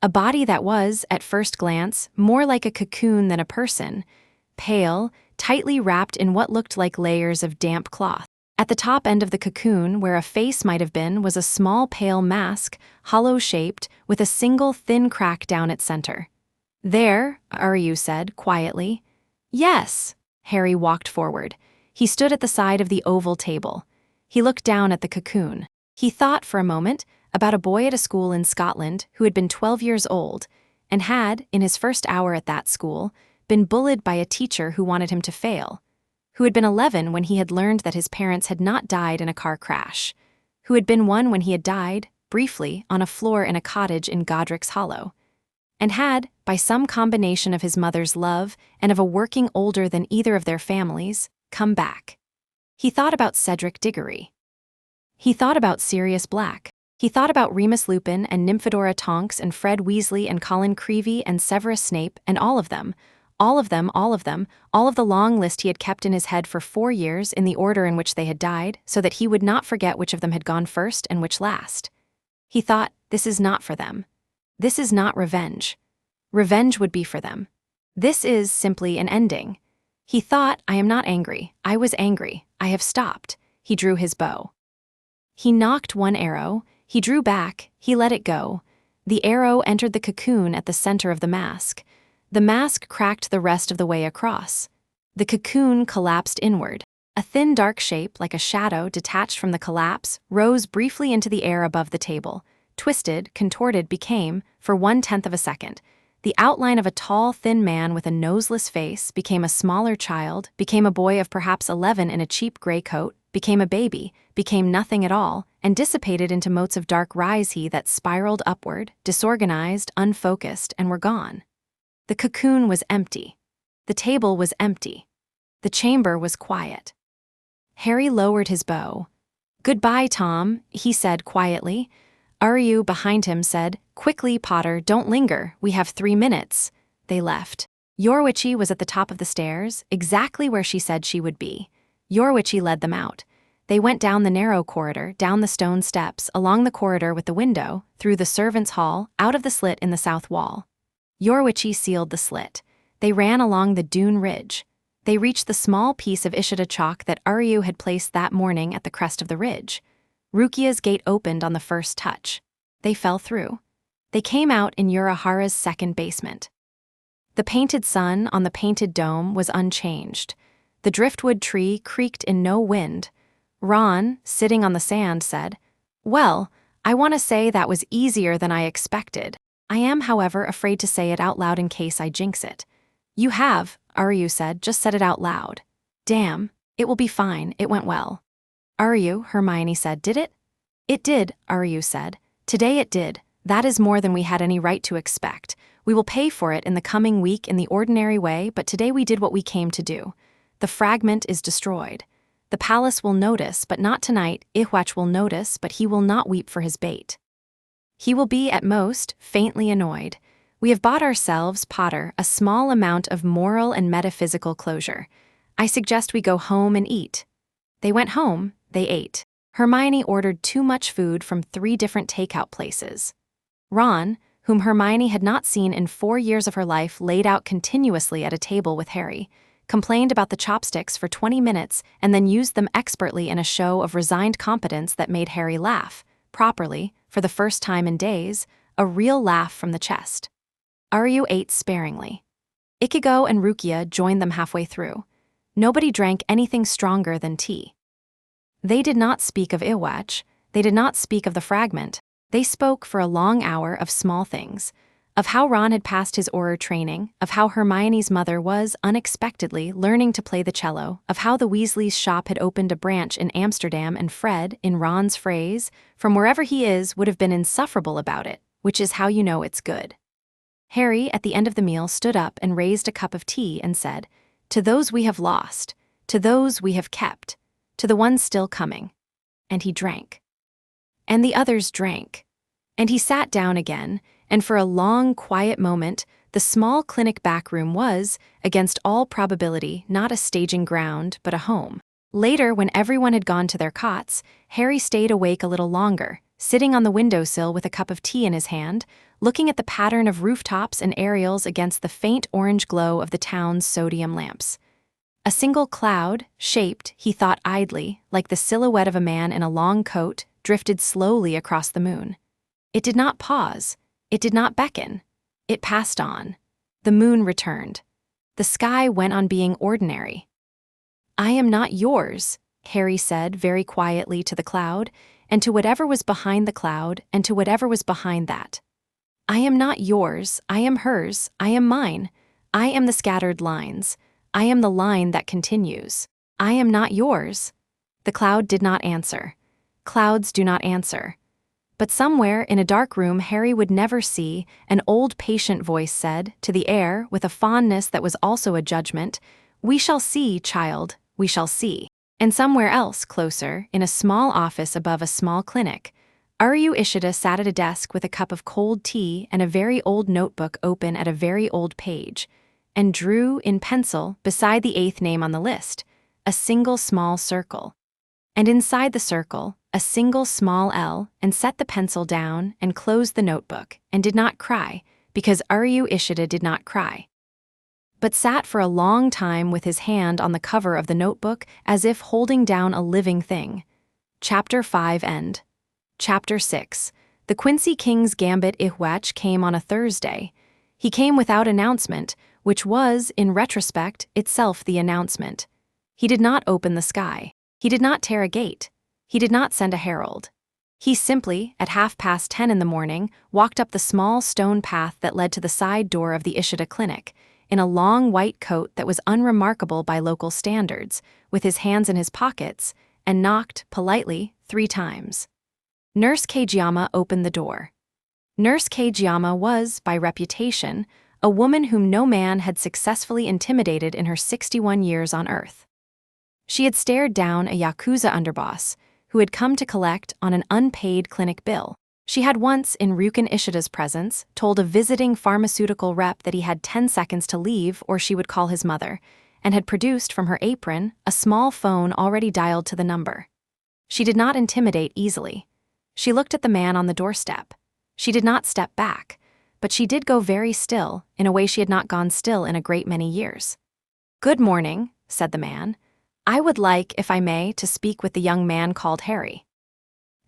A body that was, at first glance, more like a cocoon than a person, pale, tightly wrapped in what looked like layers of damp cloth. At the top end of the cocoon, where a face might have been, was a small pale mask, hollow-shaped, with a single thin crack down its center. "There," Aryu said, quietly. "Yes." Harry walked forward. He stood at the side of the oval table. He looked down at the cocoon. He thought, for a moment, about a boy at a school in Scotland who had been 12 years old, and had, in his first hour at that school, been bullied by a teacher who wanted him to fail, who had been 11 when he had learned that his parents had not died in a car crash, who had been 1 when he had died, briefly, on a floor in a cottage in Godric's Hollow, and had, by some combination of his mother's love and of a working older than either of their families, come back. He thought about Cedric Diggory. He thought about Sirius Black. He thought about Remus Lupin and Nymphadora Tonks and Fred Weasley and Colin Creevey and Severus Snape and all of them, all of the long list he had kept in his head for 4 years in the order in which they had died, so that he would not forget which of them had gone first and which last. He thought, this is not for them. This is not revenge. Revenge would be for them. This is simply an ending. He thought, I am not angry. I was angry. I have stopped. He drew his bow. He knocked one arrow. He drew back. He let it go. The arrow entered the cocoon at the center of the mask. The mask cracked the rest of the way across. The cocoon collapsed inward. A thin dark shape, like a shadow detached from the collapse, rose briefly into the air above the table. Twisted, contorted became, for 1/10 of a second. The outline of a tall, thin man with a noseless face became a smaller child, became a boy of perhaps 11 in a cheap gray coat, became a baby, became nothing at all, and dissipated into motes of dark rise-he that spiraled upward, disorganized, unfocused, and were gone. The cocoon was empty. The table was empty. The chamber was quiet. Harry lowered his bow. "Goodbye, Tom," he said quietly. Aryu, behind him, said, "Quickly, Potter, don't linger, we have 3 minutes." They left. Yorwichi was at the top of the stairs, exactly where she said she would be. Yorwichi led them out. They went down the narrow corridor, down the stone steps, along the corridor with the window, through the servants' hall, out of the slit in the south wall. Yorwichi sealed the slit. They ran along the dune ridge. They reached the small piece of Ishida chalk that Aryu had placed that morning at the crest of the ridge. Rukia's gate opened on the first touch. They fell through. They came out in Urahara's second basement. The painted sun on the painted dome was unchanged. The driftwood tree creaked in no wind. Ron, sitting on the sand, said, "Well, I want to say that was easier than I expected. I am, however, afraid to say it out loud in case I jinx it." "You have," Aryu said, "just said it out loud." "Damn, it will be fine, it went well." "Aryu," Hermione said, "did it?" "It did," Aryu said. "Today it did. That is more than we had any right to expect. We will pay for it in the coming week in the ordinary way, but today we did what we came to do. The fragment is destroyed. The palace will notice, but not tonight. Ihwach will notice, but he will not weep for his bait. He will be, at most, faintly annoyed. We have bought ourselves, Potter, a small amount of moral and metaphysical closure. I suggest we go home and eat." They went home, they ate. Hermione ordered too much food from 3 different takeout places. Ron, whom Hermione had not seen in 4 years of her life laid out continuously at a table with Harry, complained about the chopsticks for 20 minutes and then used them expertly in a show of resigned competence that made Harry laugh, properly, for the first time in days, a real laugh from the chest. Aryu ate sparingly. Ichigo and Rukia joined them halfway through. Nobody drank anything stronger than tea. They did not speak of Ihwach, they did not speak of the fragment. They spoke for a long hour of small things, of how Ron had passed his Auror training, of how Hermione's mother was, unexpectedly, learning to play the cello, of how the Weasleys' shop had opened a branch in Amsterdam and Fred, in Ron's phrase, from wherever he is, would have been insufferable about it, which is how you know it's good. Harry, at the end of the meal, stood up and raised a cup of tea and said, "To those we have lost, to those we have kept, to the ones still coming." And he drank. And the others drank. And he sat down again, and for a long, quiet moment, the small clinic back room was, against all probability, not a staging ground, but a home. Later, when everyone had gone to their cots, Harry stayed awake a little longer, sitting on the windowsill with a cup of tea in his hand, looking at the pattern of rooftops and aerials against the faint orange glow of the town's sodium lamps. A single cloud, shaped, he thought idly, like the silhouette of a man in a long coat, drifted slowly across the moon. It did not pause. It did not beckon. It passed on. The moon returned. The sky went on being ordinary. "I am not yours," Harry said very quietly to the cloud, and to whatever was behind the cloud, and to whatever was behind that. "I am not yours, I am hers, I am mine. I am the scattered lines. I am the line that continues. I am not yours." The cloud did not answer. Clouds do not answer. But somewhere in a dark room Harry would never see, an old patient voice said, to the air, with a fondness that was also a judgment, "We shall see, child, we shall see." And somewhere else, closer, in a small office above a small clinic, Aryu Ishida sat at a desk with a cup of cold tea and a very old notebook open at a very old page, and drew, in pencil, beside the 8th name on the list, a single small circle. And inside the circle, a single small L, and set the pencil down and closed the notebook, and did not cry, because Aryu Ishida did not cry, but sat for a long time with his hand on the cover of the notebook as if holding down a living thing. Chapter 5 end. Chapter 6. The Quincy King's Gambit Ihwach came on a Thursday. He came without announcement, which was, in retrospect, itself the announcement. He did not open the sky. He did not tear a gate. He did not send a herald. He simply, at 10:30 in the morning, walked up the small stone path that led to the side door of the Ishida clinic, in a long white coat that was unremarkable by local standards, with his hands in his pockets, and knocked, politely, 3 times. Nurse Kageyama opened the door. Nurse Kageyama was, by reputation, a woman whom no man had successfully intimidated in her 61 years on Earth. She had stared down a Yakuza underboss, who had come to collect on an unpaid clinic bill. She had once, in Ryukin Ishida's presence, told a visiting pharmaceutical rep that he had 10 seconds to leave or she would call his mother, and had produced from her apron a small phone already dialed to the number. She did not intimidate easily. She looked at the man on the doorstep. She did not step back, but she did go very still, in a way she had not gone still in a great many years. "Good morning," said the man. "I would like, if I may, to speak with the young man called Harry."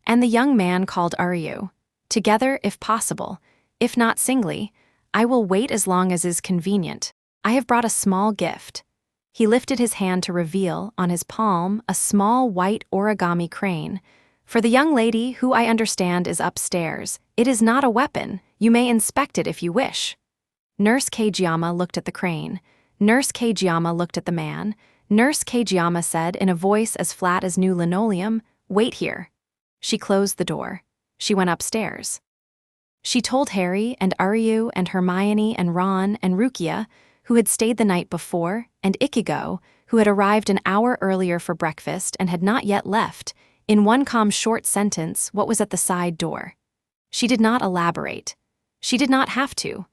And the young man called Aryu. "Together, if possible. If not singly, I will wait as long as is convenient. I have brought a small gift." He lifted his hand to reveal, on his palm, a small white origami crane. "For the young lady who I understand is upstairs. It is not a weapon. You may inspect it if you wish." Nurse Kageyama looked at the crane. Nurse Kageyama looked at the man. Nurse Kageyama said in a voice as flat as new linoleum, "Wait here." She closed the door. She went upstairs. She told Harry and Aryu and Hermione and Ron and Rukia, who had stayed the night before, and Ichigo, who had arrived an hour earlier for breakfast and had not yet left, in one calm short sentence what was at the side door. She did not elaborate. She did not have to.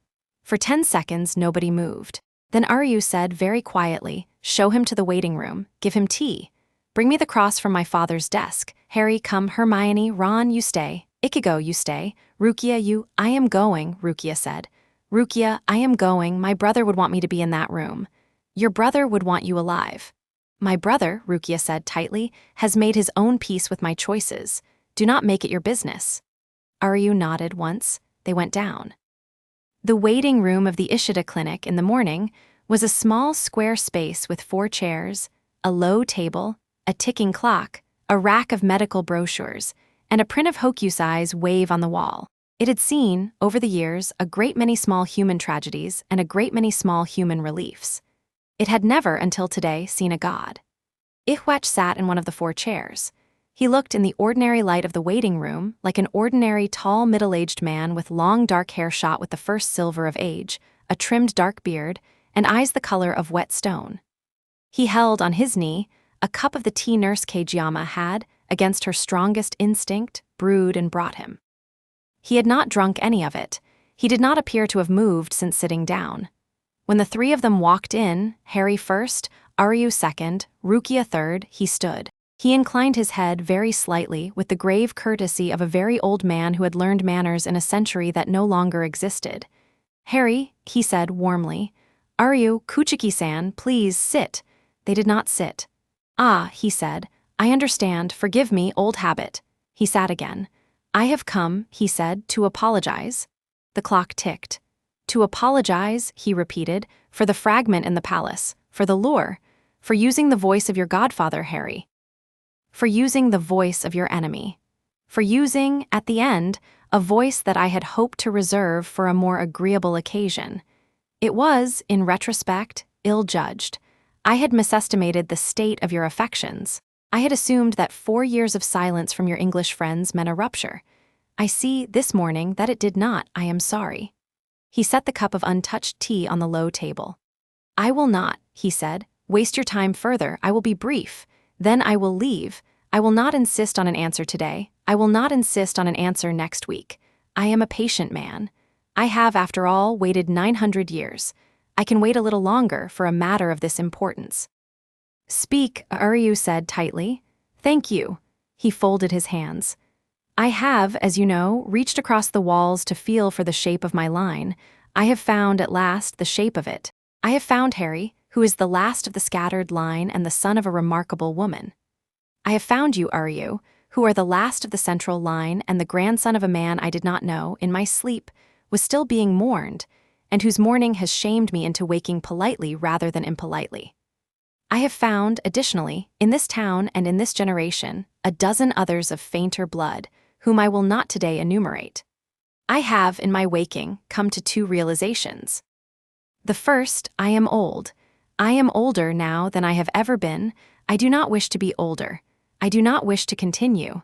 For 10 seconds nobody moved. Then Aryu said very quietly, "Show him to the waiting room, give him tea. Bring me the cross from my father's desk. Harry, come. Hermione, Ron, you stay. Ichigo, you stay. Rukia, you—" "I am going," Rukia said. "Rukia, I am going. My brother would want me to be in that room." "Your brother would want you alive." "My brother," Rukia said tightly, "has made his own peace with my choices. Do not make it your business." Aryu nodded once. They went down. The waiting room of the Ishida clinic in the morning was a small square space with 4 chairs, a low table, a ticking clock, a rack of medical brochures, and a print of Hokusai's wave on the wall. It had seen, over the years, a great many small human tragedies and a great many small human reliefs. It had never, until today, seen a god. Ihwech sat in one of the 4 chairs. He looked in the ordinary light of the waiting room like an ordinary tall middle-aged man with long dark hair shot with the first silver of age, a trimmed dark beard, and eyes the color of wet stone. He held on his knee a cup of the tea Nurse Kageyama had, against her strongest instinct, brewed and brought him. He had not drunk any of it. He did not appear to have moved since sitting down. When the 3 of them walked in, Harry first, Aryu second, Rukia third, he stood. He inclined his head very slightly with the grave courtesy of a very old man who had learned manners in a century that no longer existed. "Harry," he said warmly. "Aryu, Kuchiki-san, please sit." They did not sit. "Ah," he said, "I understand, forgive me, old habit." He sat again. "I have come," he said, "to apologize." The clock ticked. "To apologize," he repeated, "for the fragment in the palace, for the lure, for using the voice of your godfather, Harry. For using the voice of your enemy. For using, at the end, a voice that I had hoped to reserve for a more agreeable occasion. It was, in retrospect, ill-judged. I had misestimated the state of your affections. I had assumed that 4 years of silence from your English friends meant a rupture. I see, this morning, that it did not. I am sorry." He set the cup of untouched tea on the low table. "I will not," he said, "waste your time further. I will be brief. Then I will leave. I will not insist on an answer today. I will not insist on an answer next week. I am a patient man. I have, after all, waited 900 years. I can wait a little longer for a matter of this importance." "Speak," Aryu said tightly. "Thank you." He folded his hands. "I have, as you know, reached across the walls to feel for the shape of my line. I have found, at last, the shape of it. I have found Harry, who is the last of the scattered line and the son of a remarkable woman. I have found you, Aryu, who are the last of the central line and the grandson of a man I did not know, in my sleep, was still being mourned, and whose mourning has shamed me into waking politely rather than impolitely. I have found, additionally, in this town and in this generation, a dozen others of fainter blood, whom I will not today enumerate. I have, in my waking, come to 2 realizations. The first, I am old. I am older now than I have ever been. I do not wish to be older. I do not wish to continue.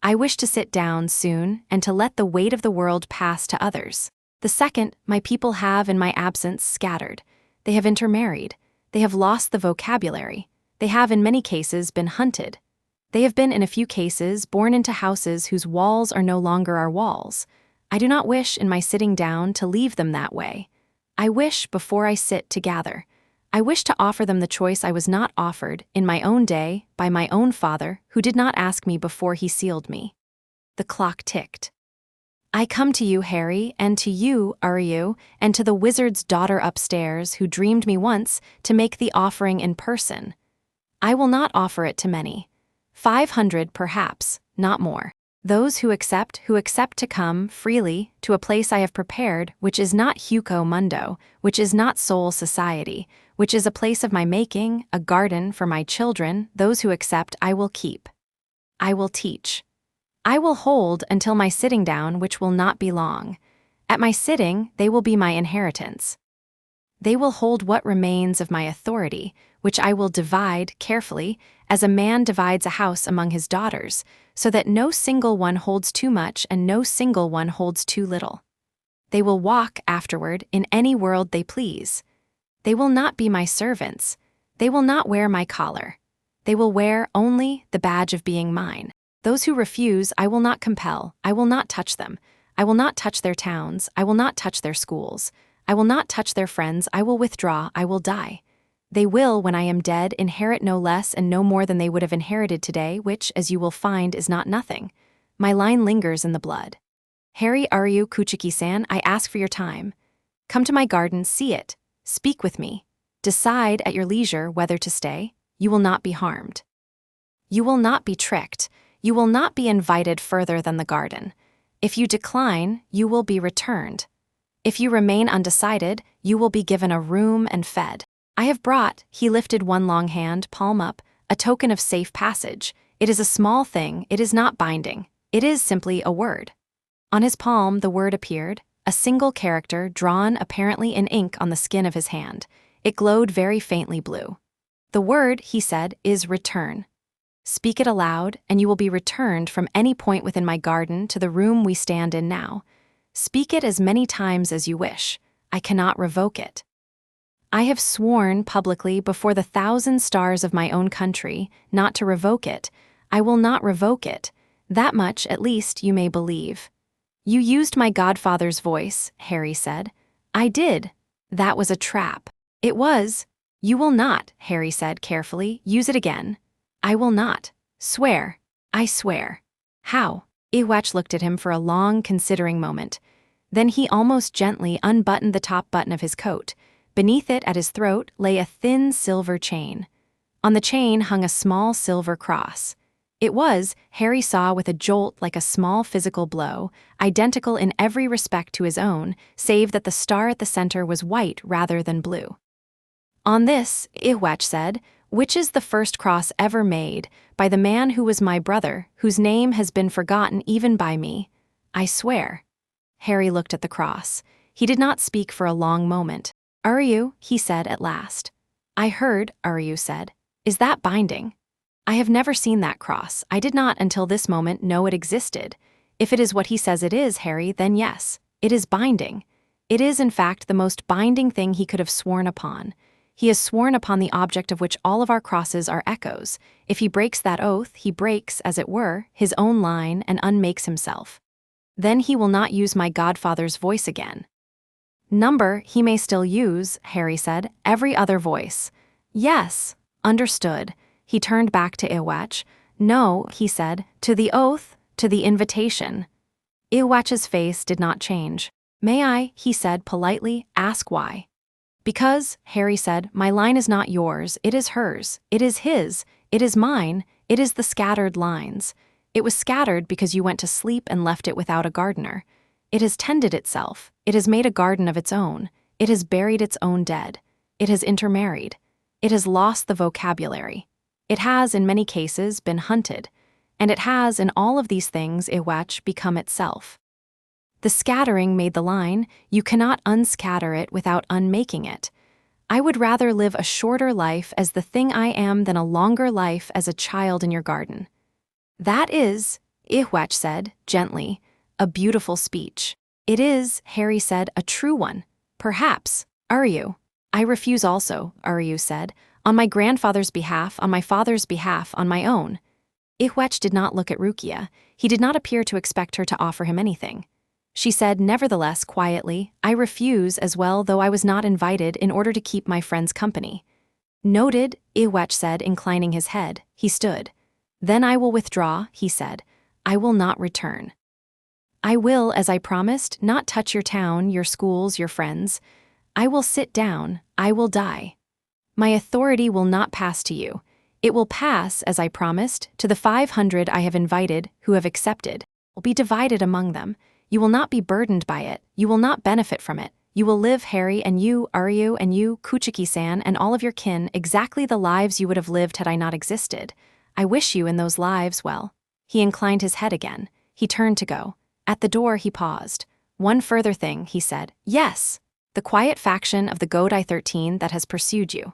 I wish to sit down soon and to let the weight of the world pass to others. The second, my people have, in my absence, scattered. They have intermarried. They have lost the vocabulary. They have, in many cases, been hunted. They have been, in a few cases, born into houses whose walls are no longer our walls. I do not wish, in my sitting down, to leave them that way. I wish, before I sit, to gather. I wish to offer them the choice I was not offered, in my own day, by my own father, who did not ask me before he sealed me. The clock ticked. I come to you, Harry, and to you, Uryu, and to the wizard's daughter upstairs who dreamed me once to make the offering in person. I will not offer it to many. 500 perhaps, not more. Those who accept to come freely to a place I have prepared, which is not Hugo Mundo, which is not Soul Society, which is a place of my making, a garden for my children. Those who accept I will keep. I will teach. I will hold until my sitting down, which will not be long. At my sitting, they will be my inheritance. They will hold what remains of my authority, which I will divide carefully, as a man divides a house among his daughters, so that no single one holds too much and no single one holds too little. They will walk afterward in any world they please. They will not be my servants. They will not wear my collar. They will wear only the badge of being mine. Those who refuse, I will not compel. I will not touch them. I will not touch their towns. I will not touch their schools. I will not touch their friends. I will withdraw. I will die. They will, when I am dead, inherit no less and no more than they would have inherited today, which, as you will find, is not nothing. My line lingers in the blood. Harry Uryu Kuchiki-san, I ask for your time. Come to my garden, see it. Speak with me. Decide at your leisure whether to stay. You will not be harmed. You will not be tricked. You will not be invited further than the garden. If you decline, you will be returned. If you remain undecided, you will be given a room and fed. I have brought, he lifted one long hand, palm up, a token of safe passage. It is a small thing, it is not binding. It is simply a word. On his palm the word appeared, a single character drawn apparently in ink on the skin of his hand. It glowed very faintly blue. The word, he said, is return. Speak it aloud, and you will be returned from any point within my garden to the room we stand in now. Speak it as many times as you wish. I cannot revoke it. I have sworn publicly before the 1,000 stars of my own country not to revoke it. I will not revoke it. That much, at least, you may believe. You used my godfather's voice, Harry said. I did. That was a trap. It was. You will not, Harry said carefully, use it again. I will not. Swear. I swear. How? Iwatch looked at him for a long, considering moment. Then he almost gently unbuttoned the top button of his coat. Beneath it, at his throat, lay a thin silver chain. On the chain hung a small silver cross. It was, Harry saw with a jolt like a small physical blow, identical in every respect to his own, save that the star at the center was white rather than blue. On this, Iwatch said, which is the first cross ever made, by the man who was my brother, whose name has been forgotten even by me. I swear. Harry looked at the cross. He did not speak for a long moment. Uryu, he said at last. I heard, Uryu said. Is that binding? I have never seen that cross. I did not until this moment know it existed. If it is what he says it is, Harry, then yes, it is binding. It is, in fact, the most binding thing he could have sworn upon. He has sworn upon the object of which all of our crosses are echoes. If he breaks that oath, he breaks, as it were, his own line and unmakes himself. Then he will not use my godfather's voice again. Number he may still use, Harry said, every other voice. Yes, understood. He turned back to Iwatch. No, he said, to the oath, to the invitation. Iwatch's face did not change. May I, he said politely, ask why? Because, Harry said, my line is not yours, it is hers, it is his, it is mine, it is the scattered lines. It was scattered because you went to sleep and left it without a gardener. It has tended itself, it has made a garden of its own, it has buried its own dead, it has intermarried, it has lost the vocabulary. It has, in many cases, been hunted. and it has in all of these things Iwatch become itself. The scattering made the line, you cannot unscatter it without unmaking it. I would rather live a shorter life as the thing I am than a longer life as a child in your garden. That is, Iwatch said, gently, a beautiful speech. It is, Harry said, a true one. Perhaps. Aryu. I refuse also, Aryu said, on my grandfather's behalf, on my father's behalf, on my own. Iwatch did not look at Rukia. He did not appear to expect her to offer him anything. She said, nevertheless, quietly, I refuse as well, though I was not invited, in order to keep my friend's company. Noted, Iwatch said, inclining his head. He stood. Then I will withdraw, he said. I will not return. I will, as I promised, not touch your town, your schools, your friends. I will sit down. I will die. My authority will not pass to you. It will pass, as I promised, to the 500 I have invited, who have accepted. Will be divided among them. You will not be burdened by it. You will not benefit from it. You will live, Harry, and you, Aryu, and you, Kuchiki-san, and all of your kin, exactly the lives you would have lived had I not existed. I wish you in those lives well. He inclined his head again. He turned to go. At the door he paused. One further thing, he said. Yes. The quiet faction of the Godai 13 that has pursued you.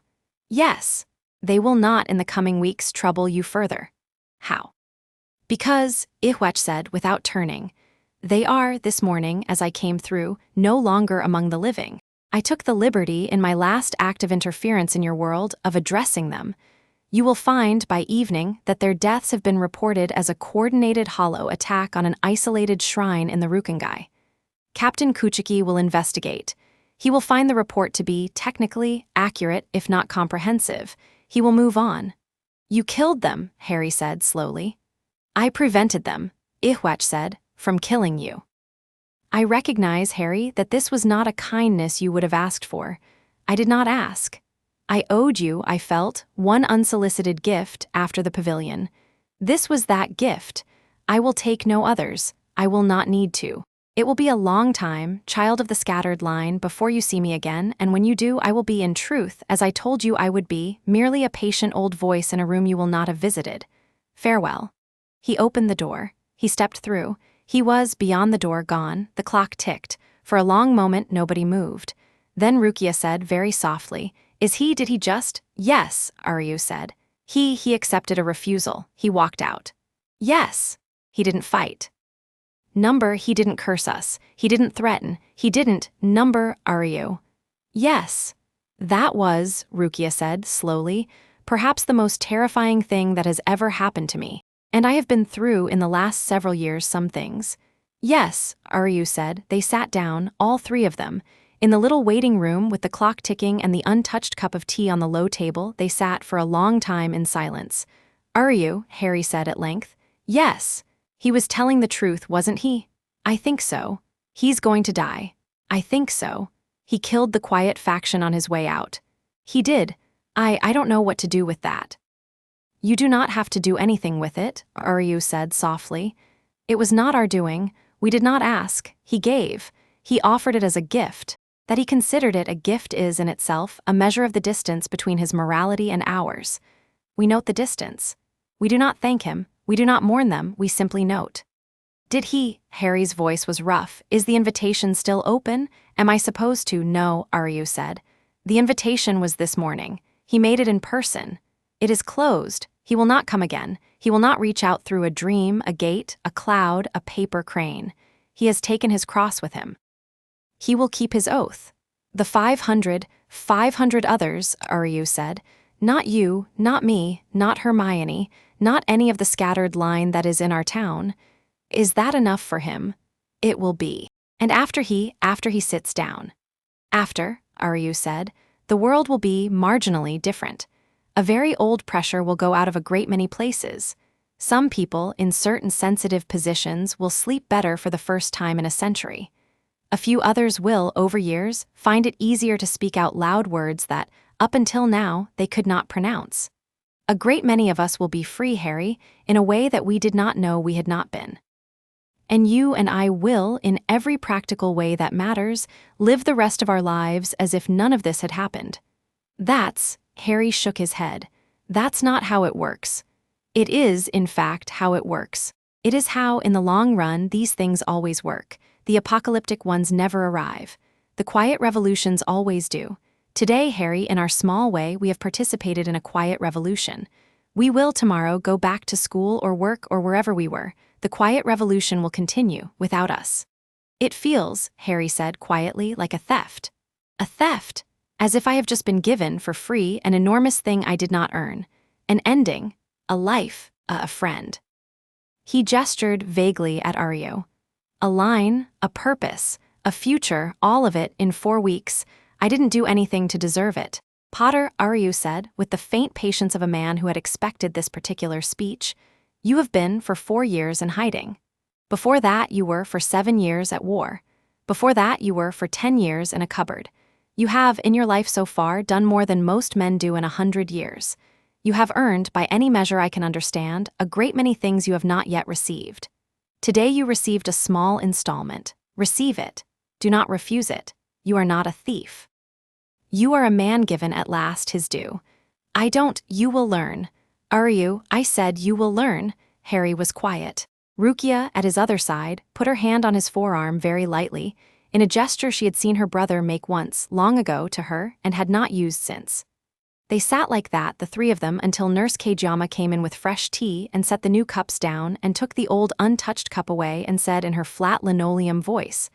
Yes. They will not in the coming weeks trouble you further. How? Because, Iwatch said without turning, they are, this morning, as I came through, no longer among the living. I took the liberty, in my last act of interference in your world, of addressing them. You will find, by evening, that their deaths have been reported as a coordinated hollow attack on an isolated shrine in the Rukengai. Captain Kuchiki will investigate. He will find the report to be, technically, accurate, if not comprehensive. He will move on. You killed them, Harry said slowly. I prevented them, Iwatch said, from killing you. I recognize, Harry, that this was not a kindness you would have asked for. I did not ask. I owed you, I felt, one unsolicited gift after the pavilion. This was that gift. I will take no others. I will not need to. It will be a long time, child of the scattered line, before you see me again, and when you do, I will be in truth, as I told you I would be, merely a patient old voice in a room you will not have visited. Farewell. He opened the door. He stepped through. He was, beyond the door, gone. The clock ticked. For a long moment, nobody moved. Then Rukia said, very softly, did he just? Yes, Aryu said. He accepted a refusal. He walked out. Yes. He didn't fight. He didn't curse us. He didn't threaten. He didn't, Aryu. Yes. That was, Rukia said, slowly, perhaps the most terrifying thing that has ever happened to me. And I have been through, in the last several years, some things. Yes, Aryu said. They sat down, all three of them. In the little waiting room, with the clock ticking and the untouched cup of tea on the low table, they sat for a long time in silence. Aryu, Harry said at length. Yes. He was telling the truth, wasn't he? I think so. He's going to die. I think so. He killed the quiet faction on his way out. He did. I don't know what to do with that. You do not have to do anything with it, Aryu said softly. It was not our doing. We did not ask. He gave. He offered it as a gift. That he considered it a gift is, in itself, a measure of the distance between his morality and ours. We note the distance. We do not thank him. We do not mourn them. We simply note. Did he? Harry's voice was rough. Is the invitation still open? Am I supposed to? No, Aryu said. The invitation was this morning. He made it in person. It is closed. He will not come again. He will not reach out through a dream, a gate, a cloud, a paper crane. He has taken his cross with him. He will keep his oath. The 500 others, Aryu said. Not you, not me, not Hermione, not any of the scattered line that is in our town. Is that enough for him? It will be. And after he sits down. After, Aryu said, the world will be marginally different. A very old pressure will go out of a great many places. Some people, in certain sensitive positions, will sleep better for the first time in a century. A few others will, over years, find it easier to speak out loud words that, up until now, they could not pronounce. A great many of us will be free, Harry, in a way that we did not know we had not been. And you and I will, in every practical way that matters, live the rest of our lives as if none of this had happened. Harry shook his head. That's not how it works. It is, in fact, how it works. It is how, in the long run, these things always work. The apocalyptic ones never arrive. The quiet revolutions always do. Today, Harry, in our small way, we have participated in a quiet revolution. We will tomorrow go back to school or work or wherever we were. The quiet revolution will continue without us. It feels, Harry said quietly, like a theft. A theft? As if I have just been given, for free, an enormous thing I did not earn. An ending, a life, a friend. He gestured vaguely at Aryu. A line, a purpose, a future, all of it in 4 weeks. I didn't do anything to deserve it. Potter, Aryu said, with the faint patience of a man who had expected this particular speech. You have been for 4 years in hiding. Before that, you were for 7 years at war. Before that, you were for 10 years in a cupboard. You have, in your life so far, done more than most men do in 100 years. You have earned, by any measure I can understand, a great many things you have not yet received. Today you received a small installment. Receive it. Do not refuse it. You are not a thief. You are a man given at last his due. You will learn. Aryu, I said you will learn. Harry was quiet. Rukia, at his other side, put her hand on his forearm very lightly, in a gesture she had seen her brother make once, long ago, to her, and had not used since. They sat like that, the three of them, until Nurse Kajama came in with fresh tea and set the new cups down and took the old untouched cup away and said in her flat linoleum voice,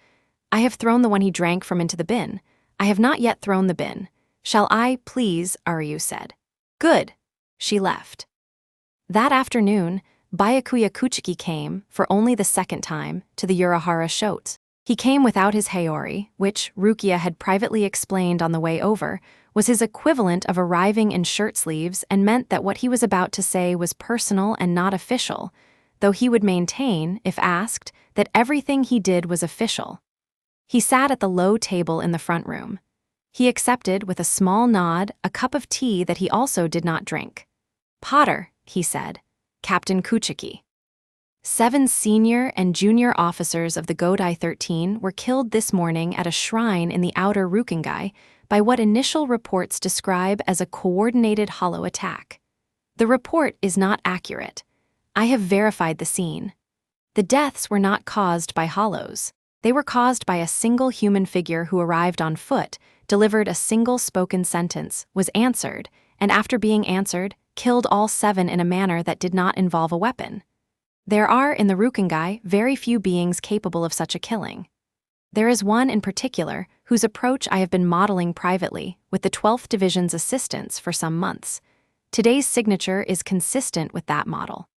I have thrown the one he drank from into the bin. I have not yet thrown the bin. Shall I, please, Aryu said. Good. She left. That afternoon, Byakuya Kuchiki came, for only the second time, to the Urahara Shote. He came without his Haori, which, Rukia had privately explained on the way over, was his equivalent of arriving in shirt sleeves and meant that what he was about to say was personal and not official, though he would maintain, if asked, that everything he did was official. He sat at the low table in the front room. He accepted, with a small nod, a cup of tea that he also did not drink. Potter, he said. Captain Kuchiki. 7 senior and junior officers of the Godai 13 were killed this morning at a shrine in the outer Rukengai by what initial reports describe as a coordinated hollow attack. The report is not accurate. I have verified the scene. The deaths were not caused by hollows. They were caused by a single human figure who arrived on foot, delivered a single spoken sentence, was answered, and after being answered, killed all 7 in a manner that did not involve a weapon. There are, in the Rukengai, very few beings capable of such a killing. There is one in particular, whose approach I have been modeling privately, with the 12th Division's assistance for some months. Today's signature is consistent with that model.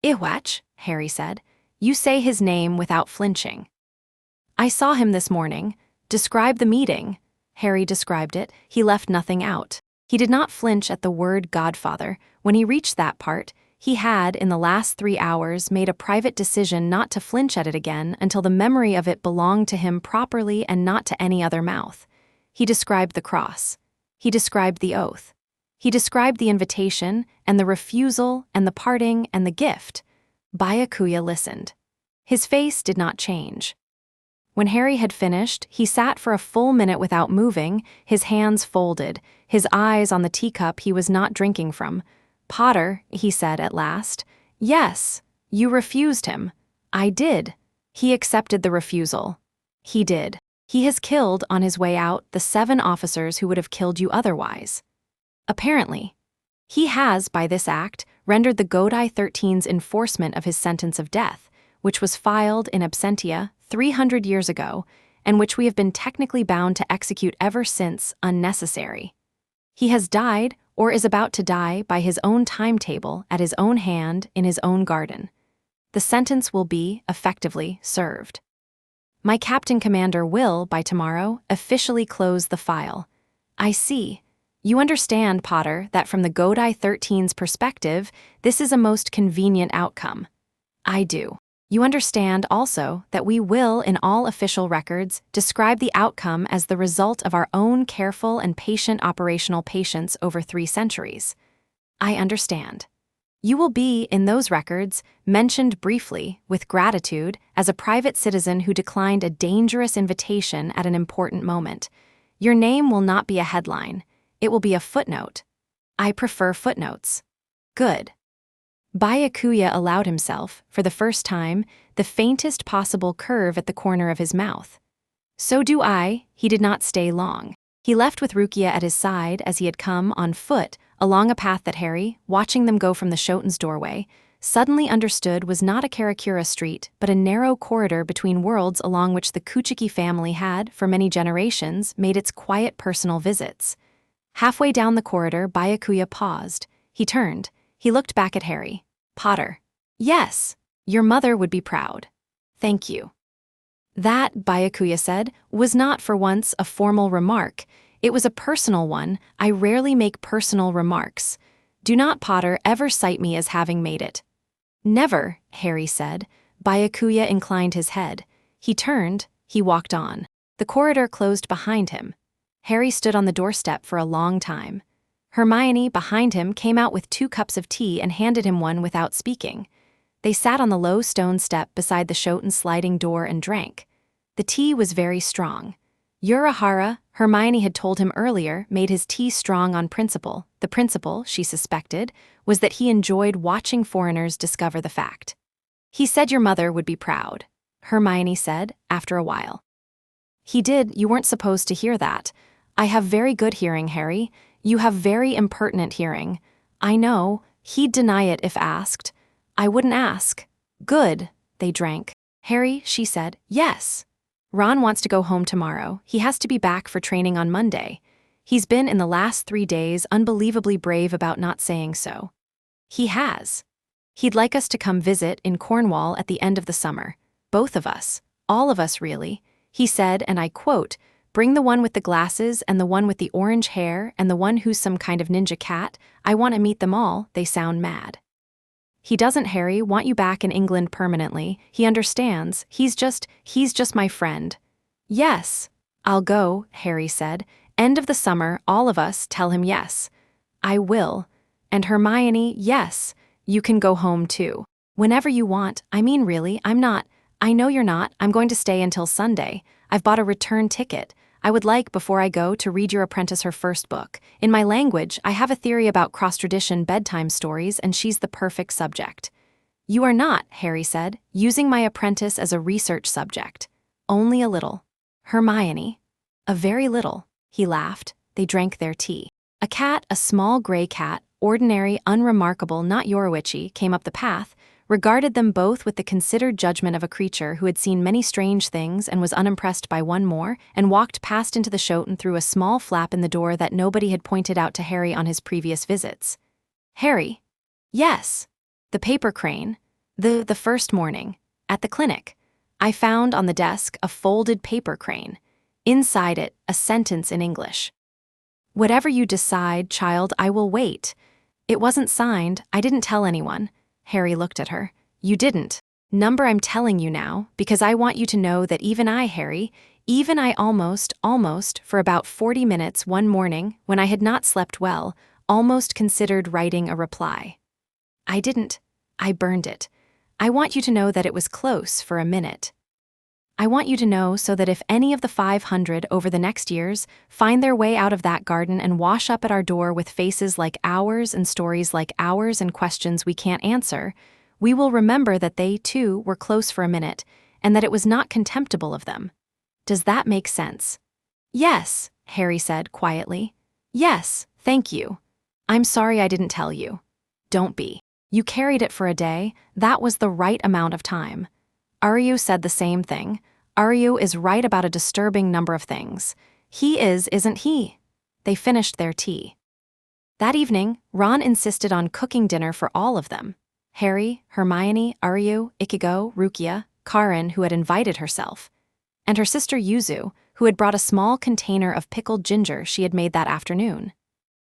Iwatch, Harry said. You say his name without flinching. I saw him this morning. Describe the meeting. Harry described it. He left nothing out. He did not flinch at the word Godfather. When he reached that part, he had, in the last 3 hours, made a private decision not to flinch at it again until the memory of it belonged to him properly and not to any other mouth. He described the cross. He described the oath. He described the invitation, and the refusal, and the parting, and the gift. Byakuya listened. His face did not change. When Harry had finished, he sat for a full minute without moving, his hands folded, his eyes on the teacup he was not drinking from. Potter, he said at last. Yes, you refused him. I did. He accepted the refusal. He did. He has killed, on his way out, the 7 officers who would have killed you otherwise. Apparently. He has, by this act, rendered the Godai 13's enforcement of his sentence of death, which was filed in absentia 300 years ago, and which we have been technically bound to execute ever since, unnecessary. He has died, or is about to die, by his own timetable, at his own hand, in his own garden. The sentence will be, effectively, served. My Captain Commander will, by tomorrow, officially close the file. I see. You understand, Potter, that from the Godai 13's perspective, this is a most convenient outcome. I do. You understand also that we will, in all official records, describe the outcome as the result of our own careful and patient operational patience over 3 centuries. I understand. You will be, in those records, mentioned briefly, with gratitude, as a private citizen who declined a dangerous invitation at an important moment. Your name will not be a headline. It will be a footnote. I prefer footnotes. Good. Byakuya allowed himself, for the first time, the faintest possible curve at the corner of his mouth. So do I. He did not stay long. He left with Rukia at his side as he had come, on foot, along a path that Harry, watching them go from the Shoten's doorway, suddenly understood was not a Karakura street but a narrow corridor between worlds along which the Kuchiki family had, for many generations, made its quiet personal visits. Halfway down the corridor, Byakuya paused. He turned. He looked back at Harry. Potter. Yes. Your mother would be proud. Thank you. That, Byakuya said, was not for once a formal remark. It was a personal one. I rarely make personal remarks. Do not, Potter, ever cite me as having made it. Never, Harry said. Byakuya inclined his head. He turned. He walked on. The corridor closed behind him. Harry stood on the doorstep for a long time. Hermione, behind him, came out with 2 cups of tea and handed him one without speaking. They sat on the low stone step beside the Shoten sliding door and drank. The tea was very strong. Urahara, Hermione had told him earlier, made his tea strong on principle. The principle, she suspected, was that he enjoyed watching foreigners discover the fact. He said your mother would be proud, Hermione said, after a while. He did. You weren't supposed to hear that. I have very good hearing, Harry. You have very impertinent hearing. I know. He'd deny it if asked. I wouldn't ask. Good. They drank. Harry, she said, yes. Ron wants to go home tomorrow. He has to be back for training on Monday. He's been in the last 3 days unbelievably brave about not saying so. He has. He'd like us to come visit in Cornwall at the end of the summer. Both of us. All of us, really. He said, and I quote, bring the one with the glasses and the one with the orange hair and the one who's some kind of ninja cat. I want to meet them all. They sound mad. He doesn't, Harry, want you back in England permanently. He understands. He's just my friend. Yes. I'll go, Harry said. End of the summer, all of us, tell him yes. I will. And Hermione, yes. You can go home too. Whenever you want. I mean, really, I'm not. I know you're not. I'm going to stay until Sunday. I've bought a return ticket. I would like, before I go, to read your apprentice her first book. In my language, I have a theory about cross-tradition bedtime stories, and she's the perfect subject. You are not, Harry said, using my apprentice as a research subject. Only a little. Hermione. A very little. He laughed. They drank their tea. A cat, a small gray cat, ordinary, unremarkable, not Yorwitchy, came up the path, regarded them both with the considered judgment of a creature who had seen many strange things and was unimpressed by one more, and walked past into the Shoten through a small flap in the door that nobody had pointed out to Harry on his previous visits. Harry. Yes. The paper crane. The first morning. At the clinic. I found on the desk a folded paper crane. Inside it, a sentence in English. Whatever you decide, child, I will wait. It wasn't signed. I didn't tell anyone. Harry looked at her. You didn't. Number I'm telling you now, because I want you to know that even I, Harry, even I almost, for about 40 minutes one morning, when I had not slept well, almost considered writing a reply. I didn't. I burned it. I want you to know that it was close for a minute. I want you to know so that if any of the 500 over the next years find their way out of that garden and wash up at our door with faces like ours and stories like ours and questions we can't answer, we will remember that they, too, were close for a minute and that it was not contemptible of them. Does that make sense? Yes, Harry said quietly. Yes, thank you. I'm sorry I didn't tell you. Don't be. You carried it for a day. That was the right amount of time. Aryu said the same thing. Aryu is right about a disturbing number of things. He is, isn't he? They finished their tea. That evening, Ron insisted on cooking dinner for all of them. Harry, Hermione, Aryu, Ichigo, Rukia, Karin, who had invited herself, and her sister Yuzu, who had brought a small container of pickled ginger she had made that afternoon.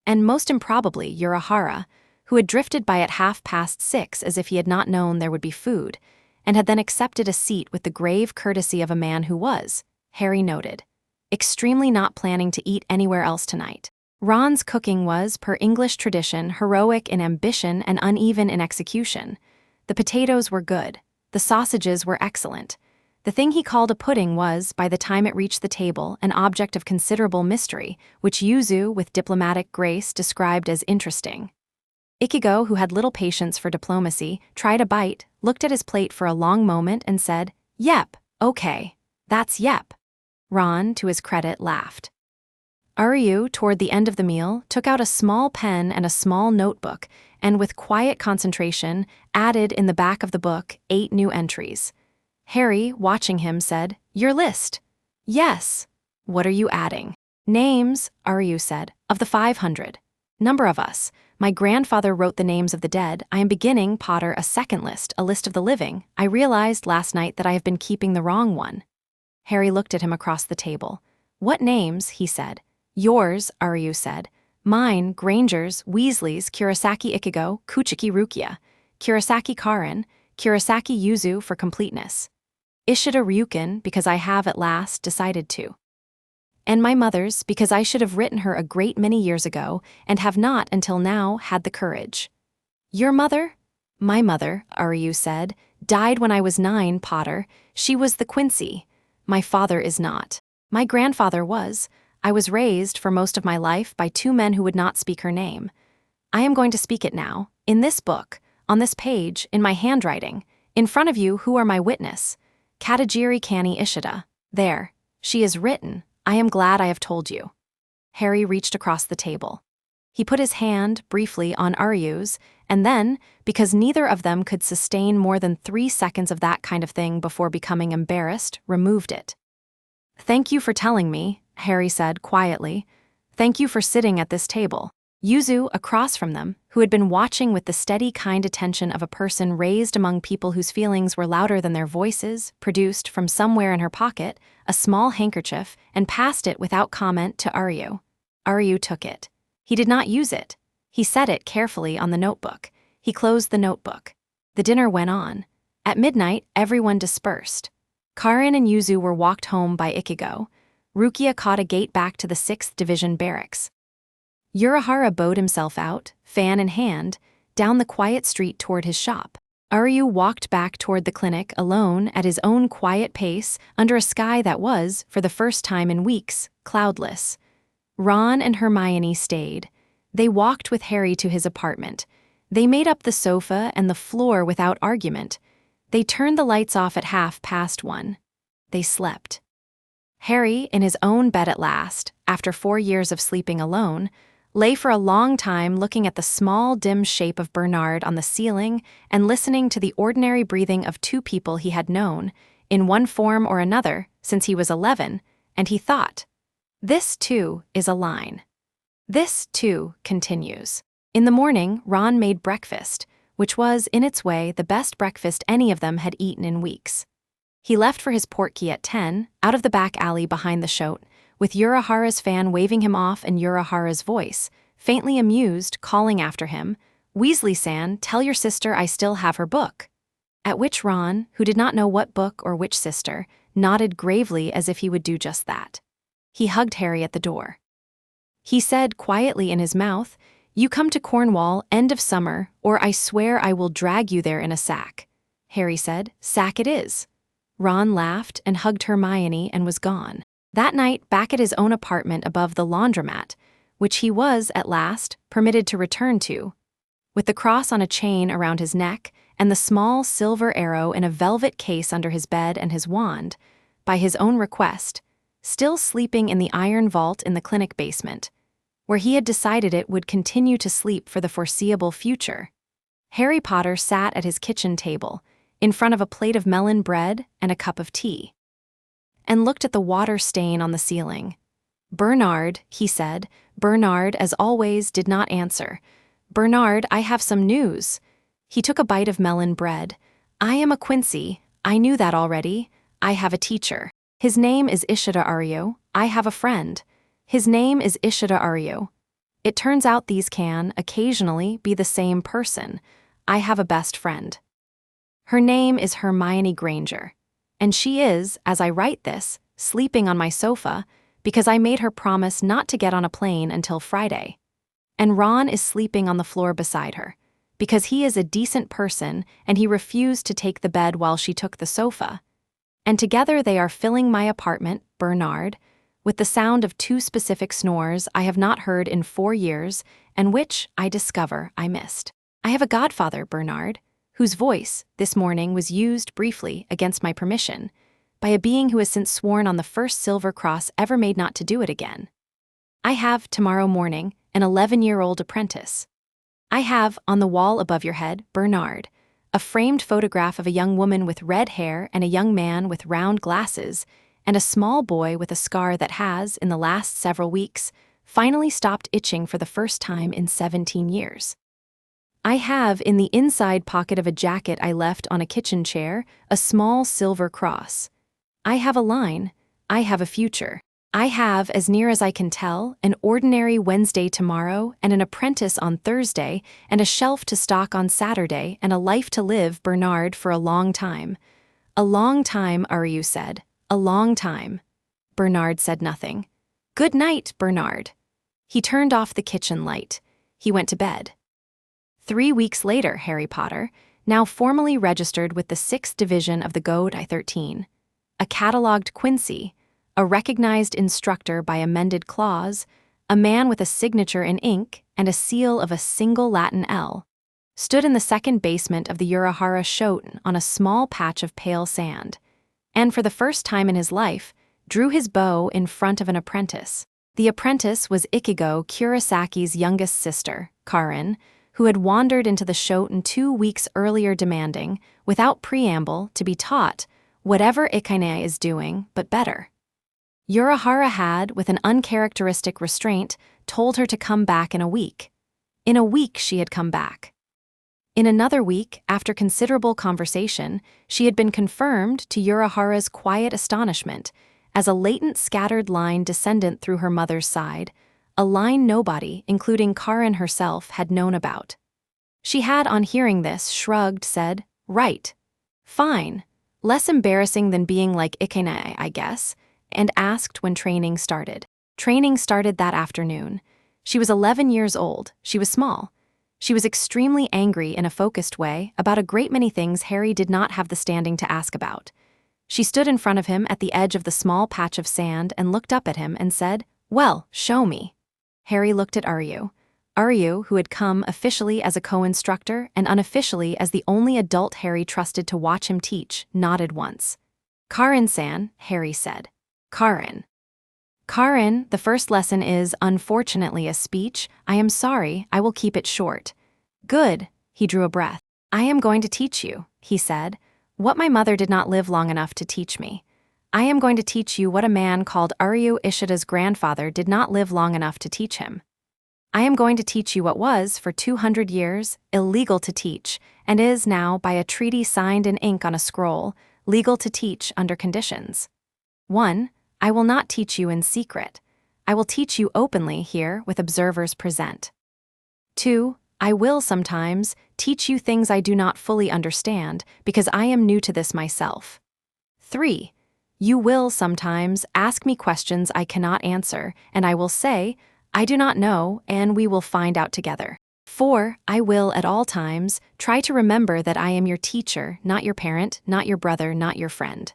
And most improbably, Urahara, who had drifted by at 6:30 as if he had not known there would be food, and had then accepted a seat with the grave courtesy of a man who was, Harry noted, extremely not planning to eat anywhere else tonight. Ron's cooking was, per English tradition, heroic in ambition and uneven in execution. The potatoes were good. The sausages were excellent. The thing he called a pudding was, by the time it reached the table, an object of considerable mystery, which Yuzu, with diplomatic grace, described as interesting. Ichigo, who had little patience for diplomacy, tried a bite, looked at his plate for a long moment and said, "Yep, okay. That's yep." Ron, to his credit, laughed. Aryu, toward the end of the meal, took out a small pen and a small notebook, and with quiet concentration, added in the back of the book 8 new entries. Harry, watching him, said, "Your list." "Yes." "What are you adding?" "Names," Aryu said, "of the 500. Number of us. My grandfather wrote the names of the dead. I am beginning, Potter, a second list, a list of the living. I realized last night that I have been keeping the wrong one." Harry looked at him across the table. "What names?" he said. "Yours," Aryu said. "Mine, Granger's, Weasley's, Kurosaki Ichigo, Kuchiki Rukia, Kurosaki Karin, Kurosaki Yuzu for completeness. Ishida Ryukin, because I have at last decided to. And my mother's, because I should have written her a great many years ago and have not until now had the courage." "Your mother?" "My mother," Aryu said, "died when I was 9, Potter. She was the Quincy. My father is not. My grandfather was. I was raised, for most of my life, by 2 men who would not speak her name. I am going to speak it now, in this book, on this page, in my handwriting, in front of you who are my witness. Katajiri Kani Ishida. There. She is written. I am glad I have told you." Harry reached across the table. He put his hand, briefly, on Aryu's, and then, because neither of them could sustain more than 3 seconds of that kind of thing before becoming embarrassed, removed it. "Thank you for telling me," Harry said quietly. "Thank you for sitting at this table." Yuzu, across from them, who had been watching with the steady, kind attention of a person raised among people whose feelings were louder than their voices, produced, from somewhere in her pocket, a small handkerchief and passed it without comment to Aryu. Aryu took it. He did not use it. He set it carefully on the notebook. He closed the notebook. The dinner went on. At midnight, everyone dispersed. Karin and Yuzu were walked home by Ichigo. Rukia caught a gate back to the 6th Division barracks. Urahara bowed himself out, fan in hand, down the quiet street toward his shop. Aryu walked back toward the clinic alone at his own quiet pace under a sky that was, for the first time in weeks, cloudless. Ron and Hermione stayed. They walked with Harry to his apartment. They made up the sofa and the floor without argument. They turned the lights off at 1:30. They slept. Harry, in his own bed at last, after 4 years of sleeping alone, lay for a long time looking at the small, dim shape of Bernard on the ceiling and listening to the ordinary breathing of 2 people he had known, in one form or another, since he was 11, and he thought, "This, too, is a line. This, too, continues." In the morning, Ron made breakfast, which was, in its way, the best breakfast any of them had eaten in weeks. He left for his portkey at 10, out of the back alley behind the shote, with Urahara's fan waving him off and Urahara's voice, faintly amused, calling after him, "Weasley-san, tell your sister I still have her book." At which Ron, who did not know what book or which sister, nodded gravely as if he would do just that. He hugged Harry at the door. He said quietly in his mouth, "You come to Cornwall, end of summer, or I swear I will drag you there in a sack." Harry said, "Sack it is." Ron laughed and hugged Hermione and was gone. That night, back at his own apartment above the laundromat, which he was, at last, permitted to return to, with the cross on a chain around his neck and the small silver arrow in a velvet case under his bed and his wand, by his own request, still sleeping in the iron vault in the clinic basement, where he had decided it would continue to sleep for the foreseeable future, Harry Potter sat at his kitchen table, in front of a plate of melon bread and a cup of tea, and looked at the water stain on the ceiling. "Bernard," he said. Bernard, as always, did not answer. "Bernard, I have some news." He took a bite of melon bread. "I am a Quincy. I knew that already. I have a teacher. His name is Ishida Aryu. I have a friend. His name is Ishida Aryu. It turns out these can, occasionally, be the same person. I have a best friend. Her name is Hermione Granger. And she is, as I write this, sleeping on my sofa, because I made her promise not to get on a plane until Friday. And Ron is sleeping on the floor beside her, because he is a decent person and he refused to take the bed while she took the sofa. And together they are filling my apartment, Bernard, with the sound of two specific snores I have not heard in 4 years, and which, I discover, I missed. I have a godfather, Bernard, whose voice, this morning, was used briefly, against my permission, by a being who has since sworn on the first silver cross ever made not to do it again. I have, tomorrow morning, an 11-year-old apprentice. I have, on the wall above your head, Bernard, a framed photograph of a young woman with red hair and a young man with round glasses, and a small boy with a scar that has, in the last several weeks, finally stopped itching for the first time in 17 years. I have, in the inside pocket of a jacket I left on a kitchen chair, a small silver cross. I have a line. I have a future. I have, as near as I can tell, an ordinary Wednesday tomorrow and an apprentice on Thursday and a shelf to stock on Saturday and a life to live, Bernard, for a long time. A long time, Ariu said. A long time. Bernard said nothing. Good night, Bernard. He turned off the kitchen light. He went to bed. 3 weeks later, Harry Potter, now formally registered with the 6th Division of the Godai-13, a catalogued Quincy, a recognized instructor by amended clause, a man with a signature in ink and a seal of a single Latin L, stood in the second basement of the Urahara Shoten on a small patch of pale sand, and for the first time in his life, drew his bow in front of an apprentice. The apprentice was Ichigo Kurisaki's youngest sister, Karin, who had wandered into the Shoten 2 weeks earlier demanding, without preamble, to be taught whatever Ikaine is doing, but better. Urahara had, with an uncharacteristic restraint, told her to come back in a week. In a week she had come back. In another week, after considerable conversation, she had been confirmed, to Urahara's quiet astonishment, as a latent scattered line descendant through her mother's side, a line nobody, including Karin herself, had known about. She had, on hearing this, shrugged, said, "Right. Fine. Less embarrassing than being like Ikaine, I guess," and asked when training started. Training started that afternoon. She was 11 years old. She was small. She was extremely angry in a focused way about a great many things Harry did not have the standing to ask about. She stood in front of him at the edge of the small patch of sand and looked up at him and said, "Well, show me." Harry looked at Ariu. Ariu, who had come officially as a co-instructor and unofficially as the only adult Harry trusted to watch him teach, nodded once. "Karin-san," Harry said. "Karin." "Karin, the first lesson is, unfortunately, a speech. I am sorry, I will keep it short." "Good," he drew a breath. "I am going to teach you," he said, "what my mother did not live long enough to teach me. I am going to teach you what a man called Ariu Ishida's grandfather did not live long enough to teach him. I am going to teach you what was, for 200 years, illegal to teach, and is now, by a treaty signed in ink on a scroll, legal to teach under conditions. 1. I will not teach you in secret. I will teach you openly here with observers present. 2. I will sometimes teach you things I do not fully understand because I am new to this myself. 3. You will sometimes ask me questions I cannot answer, and I will say, I do not know, and we will find out together. 4. I will at all times try to remember that I am your teacher, not your parent, not your brother, not your friend.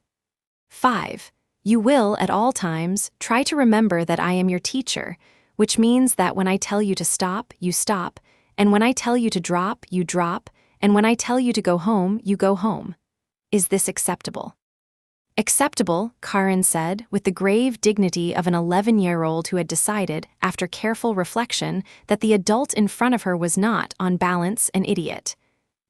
5. You will at all times try to remember that I am your teacher, which means that when I tell you to stop, you stop, and when I tell you to drop, you drop, and when I tell you to go home, you go home. Is this acceptable?" "Acceptable," Karin said, with the grave dignity of an 11-year-old who had decided, after careful reflection, that the adult in front of her was not, on balance, an idiot.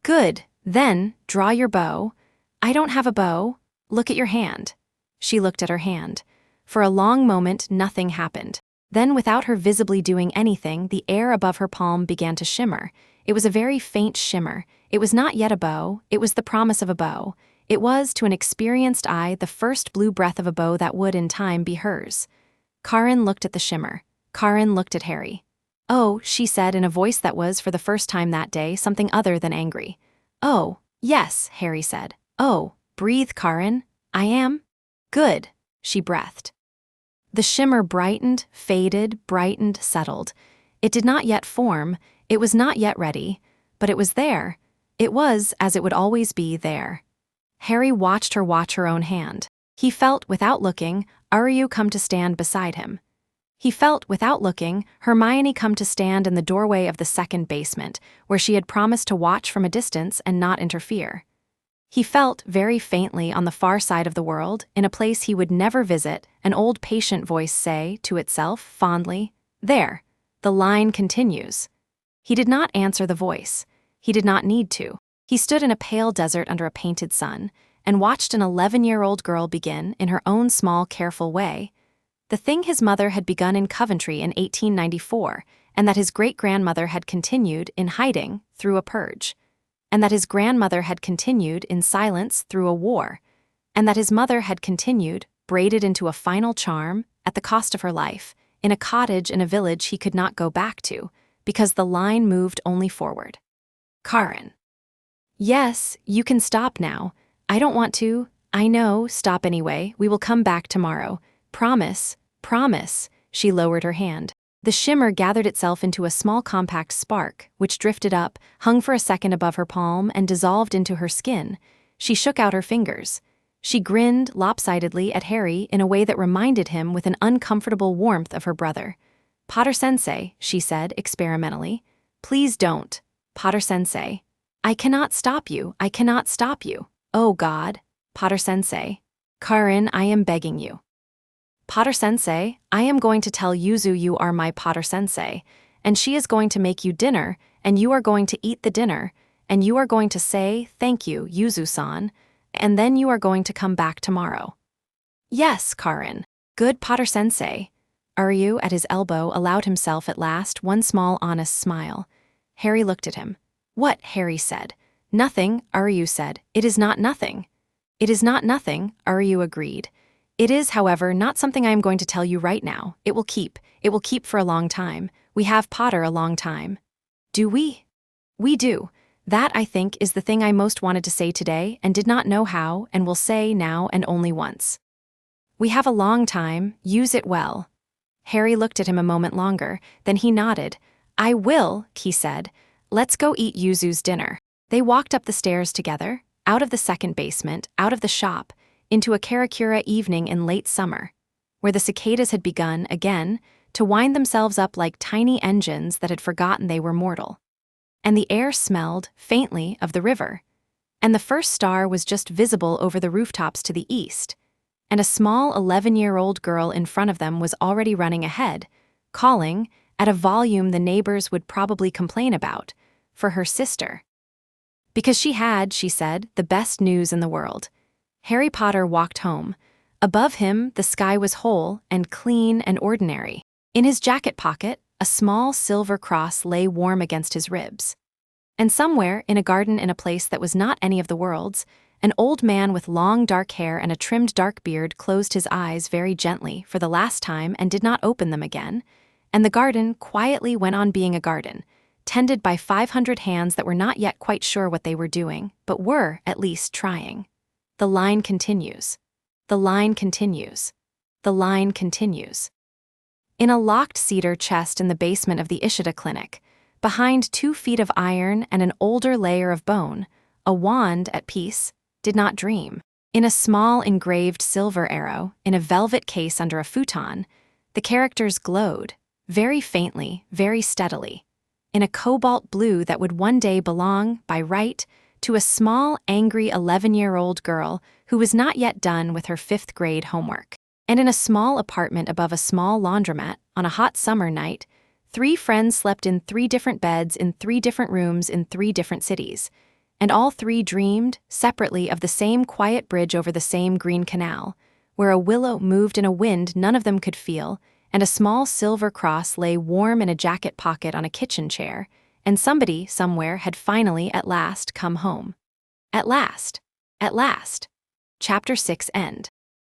"Good. Then, draw your bow." "I don't have a bow." "Look at your hand." She looked at her hand. For a long moment, nothing happened. Then, without her visibly doing anything, the air above her palm began to shimmer. It was a very faint shimmer. It was not yet a bow. It was the promise of a bow. It was, to an experienced eye, the first blue breath of a bow that would, in time, be hers. Karin looked at the shimmer. Karin looked at Harry. "Oh," she said in a voice that was, for the first time that day, something other than angry. "Oh, yes," Harry said. "Oh, breathe, Karin. I am?" "Good," she breathed. The shimmer brightened, faded, brightened, settled. It did not yet form, it was not yet ready, but it was there. It was, as it would always be, there. Harry watched her watch her own hand. He felt, without looking, Aryu come to stand beside him. He felt, without looking, Hermione come to stand in the doorway of the second basement, where she had promised to watch from a distance and not interfere. He felt, very faintly on the far side of the world, in a place he would never visit, an old patient voice say, to itself, fondly, "There, the line continues." He did not answer the voice. He did not need to. He stood in a pale desert under a painted sun, and watched an 11-year-old girl begin, in her own small, careful way, the thing his mother had begun in Coventry in 1894, and that his great-grandmother had continued, in hiding, through a purge, and that his grandmother had continued, in silence, through a war, and that his mother had continued, braided into a final charm, at the cost of her life, in a cottage in a village he could not go back to, because the line moved only forward. Karen. Yes, you can stop now. I don't want to. I know, stop anyway. We will come back tomorrow. Promise, promise. She lowered her hand. The shimmer gathered itself into a small compact spark, which drifted up, hung for a second above her palm, and dissolved into her skin. She shook out her fingers. She grinned lopsidedly at Harry in a way that reminded him with an uncomfortable warmth of her brother. "Potter-sensei," she said experimentally. "Please don't. Potter-sensei. I cannot stop you. I cannot stop you. Oh God. Potter-sensei. Karen, I am begging you. Potter-sensei, I am going to tell Yuzu you are my Potter-sensei, and she is going to make you dinner, and you are going to eat the dinner, and you are going to say, thank you, Yuzu-san, and then you are going to come back tomorrow." "Yes, Karen. Good Potter-sensei." Aryu, at his elbow, allowed himself at last one small honest smile. Harry looked at him. "What?" Harry said. "Nothing," Aryu said. "It is not nothing." "It is not nothing," Aryu agreed. "It is, however, not something I am going to tell you right now. It will keep for a long time. We have Potter a long time." "Do we?" "We do. That, I think, is the thing I most wanted to say today and did not know how, and will say now and only once. We have a long time, use it well." Harry looked at him a moment longer, then he nodded. "I will," he said. "Let's go eat Yuzu's dinner." They walked up the stairs together, out of the second basement, out of the shop, into a Karakura evening in late summer, where the cicadas had begun, again, to wind themselves up like tiny engines that had forgotten they were mortal. And the air smelled, faintly, of the river, and the first star was just visible over the rooftops to the east, and a small 11-year-old girl in front of them was already running ahead, calling, at a volume the neighbors would probably complain about, for her sister. Because she had, she said, the best news in the world. Harry Potter walked home. Above him, the sky was whole and clean and ordinary. In his jacket pocket, a small silver cross lay warm against his ribs. And somewhere, in a garden in a place that was not any of the world's, an old man with long dark hair and a trimmed dark beard closed his eyes very gently for the last time and did not open them again, and the garden quietly went on being a garden, tended by 500 hands that were not yet quite sure what they were doing, but were, at least, trying. The line continues. The line continues. The line continues. In a locked cedar chest in the basement of the Ishida Clinic, behind 2 feet of iron and an older layer of bone, a wand, at peace, did not dream. In a small engraved silver arrow, in a velvet case under a futon, the characters glowed, very faintly, very steadily, in a cobalt blue that would one day belong, by right, to a small, angry 11-year-old girl who was not yet done with her 5th grade homework. And in a small apartment above a small laundromat, on a hot summer night, 3 friends slept in 3 different beds in 3 different rooms in 3 different cities, and all 3 dreamed, separately, of the same quiet bridge over the same green canal, where a willow moved in a wind none of them could feel, and a small silver cross lay warm in a jacket pocket on a kitchen chair, and somebody, somewhere, had finally, at last, come home. At last. At last. Chapter 6 end.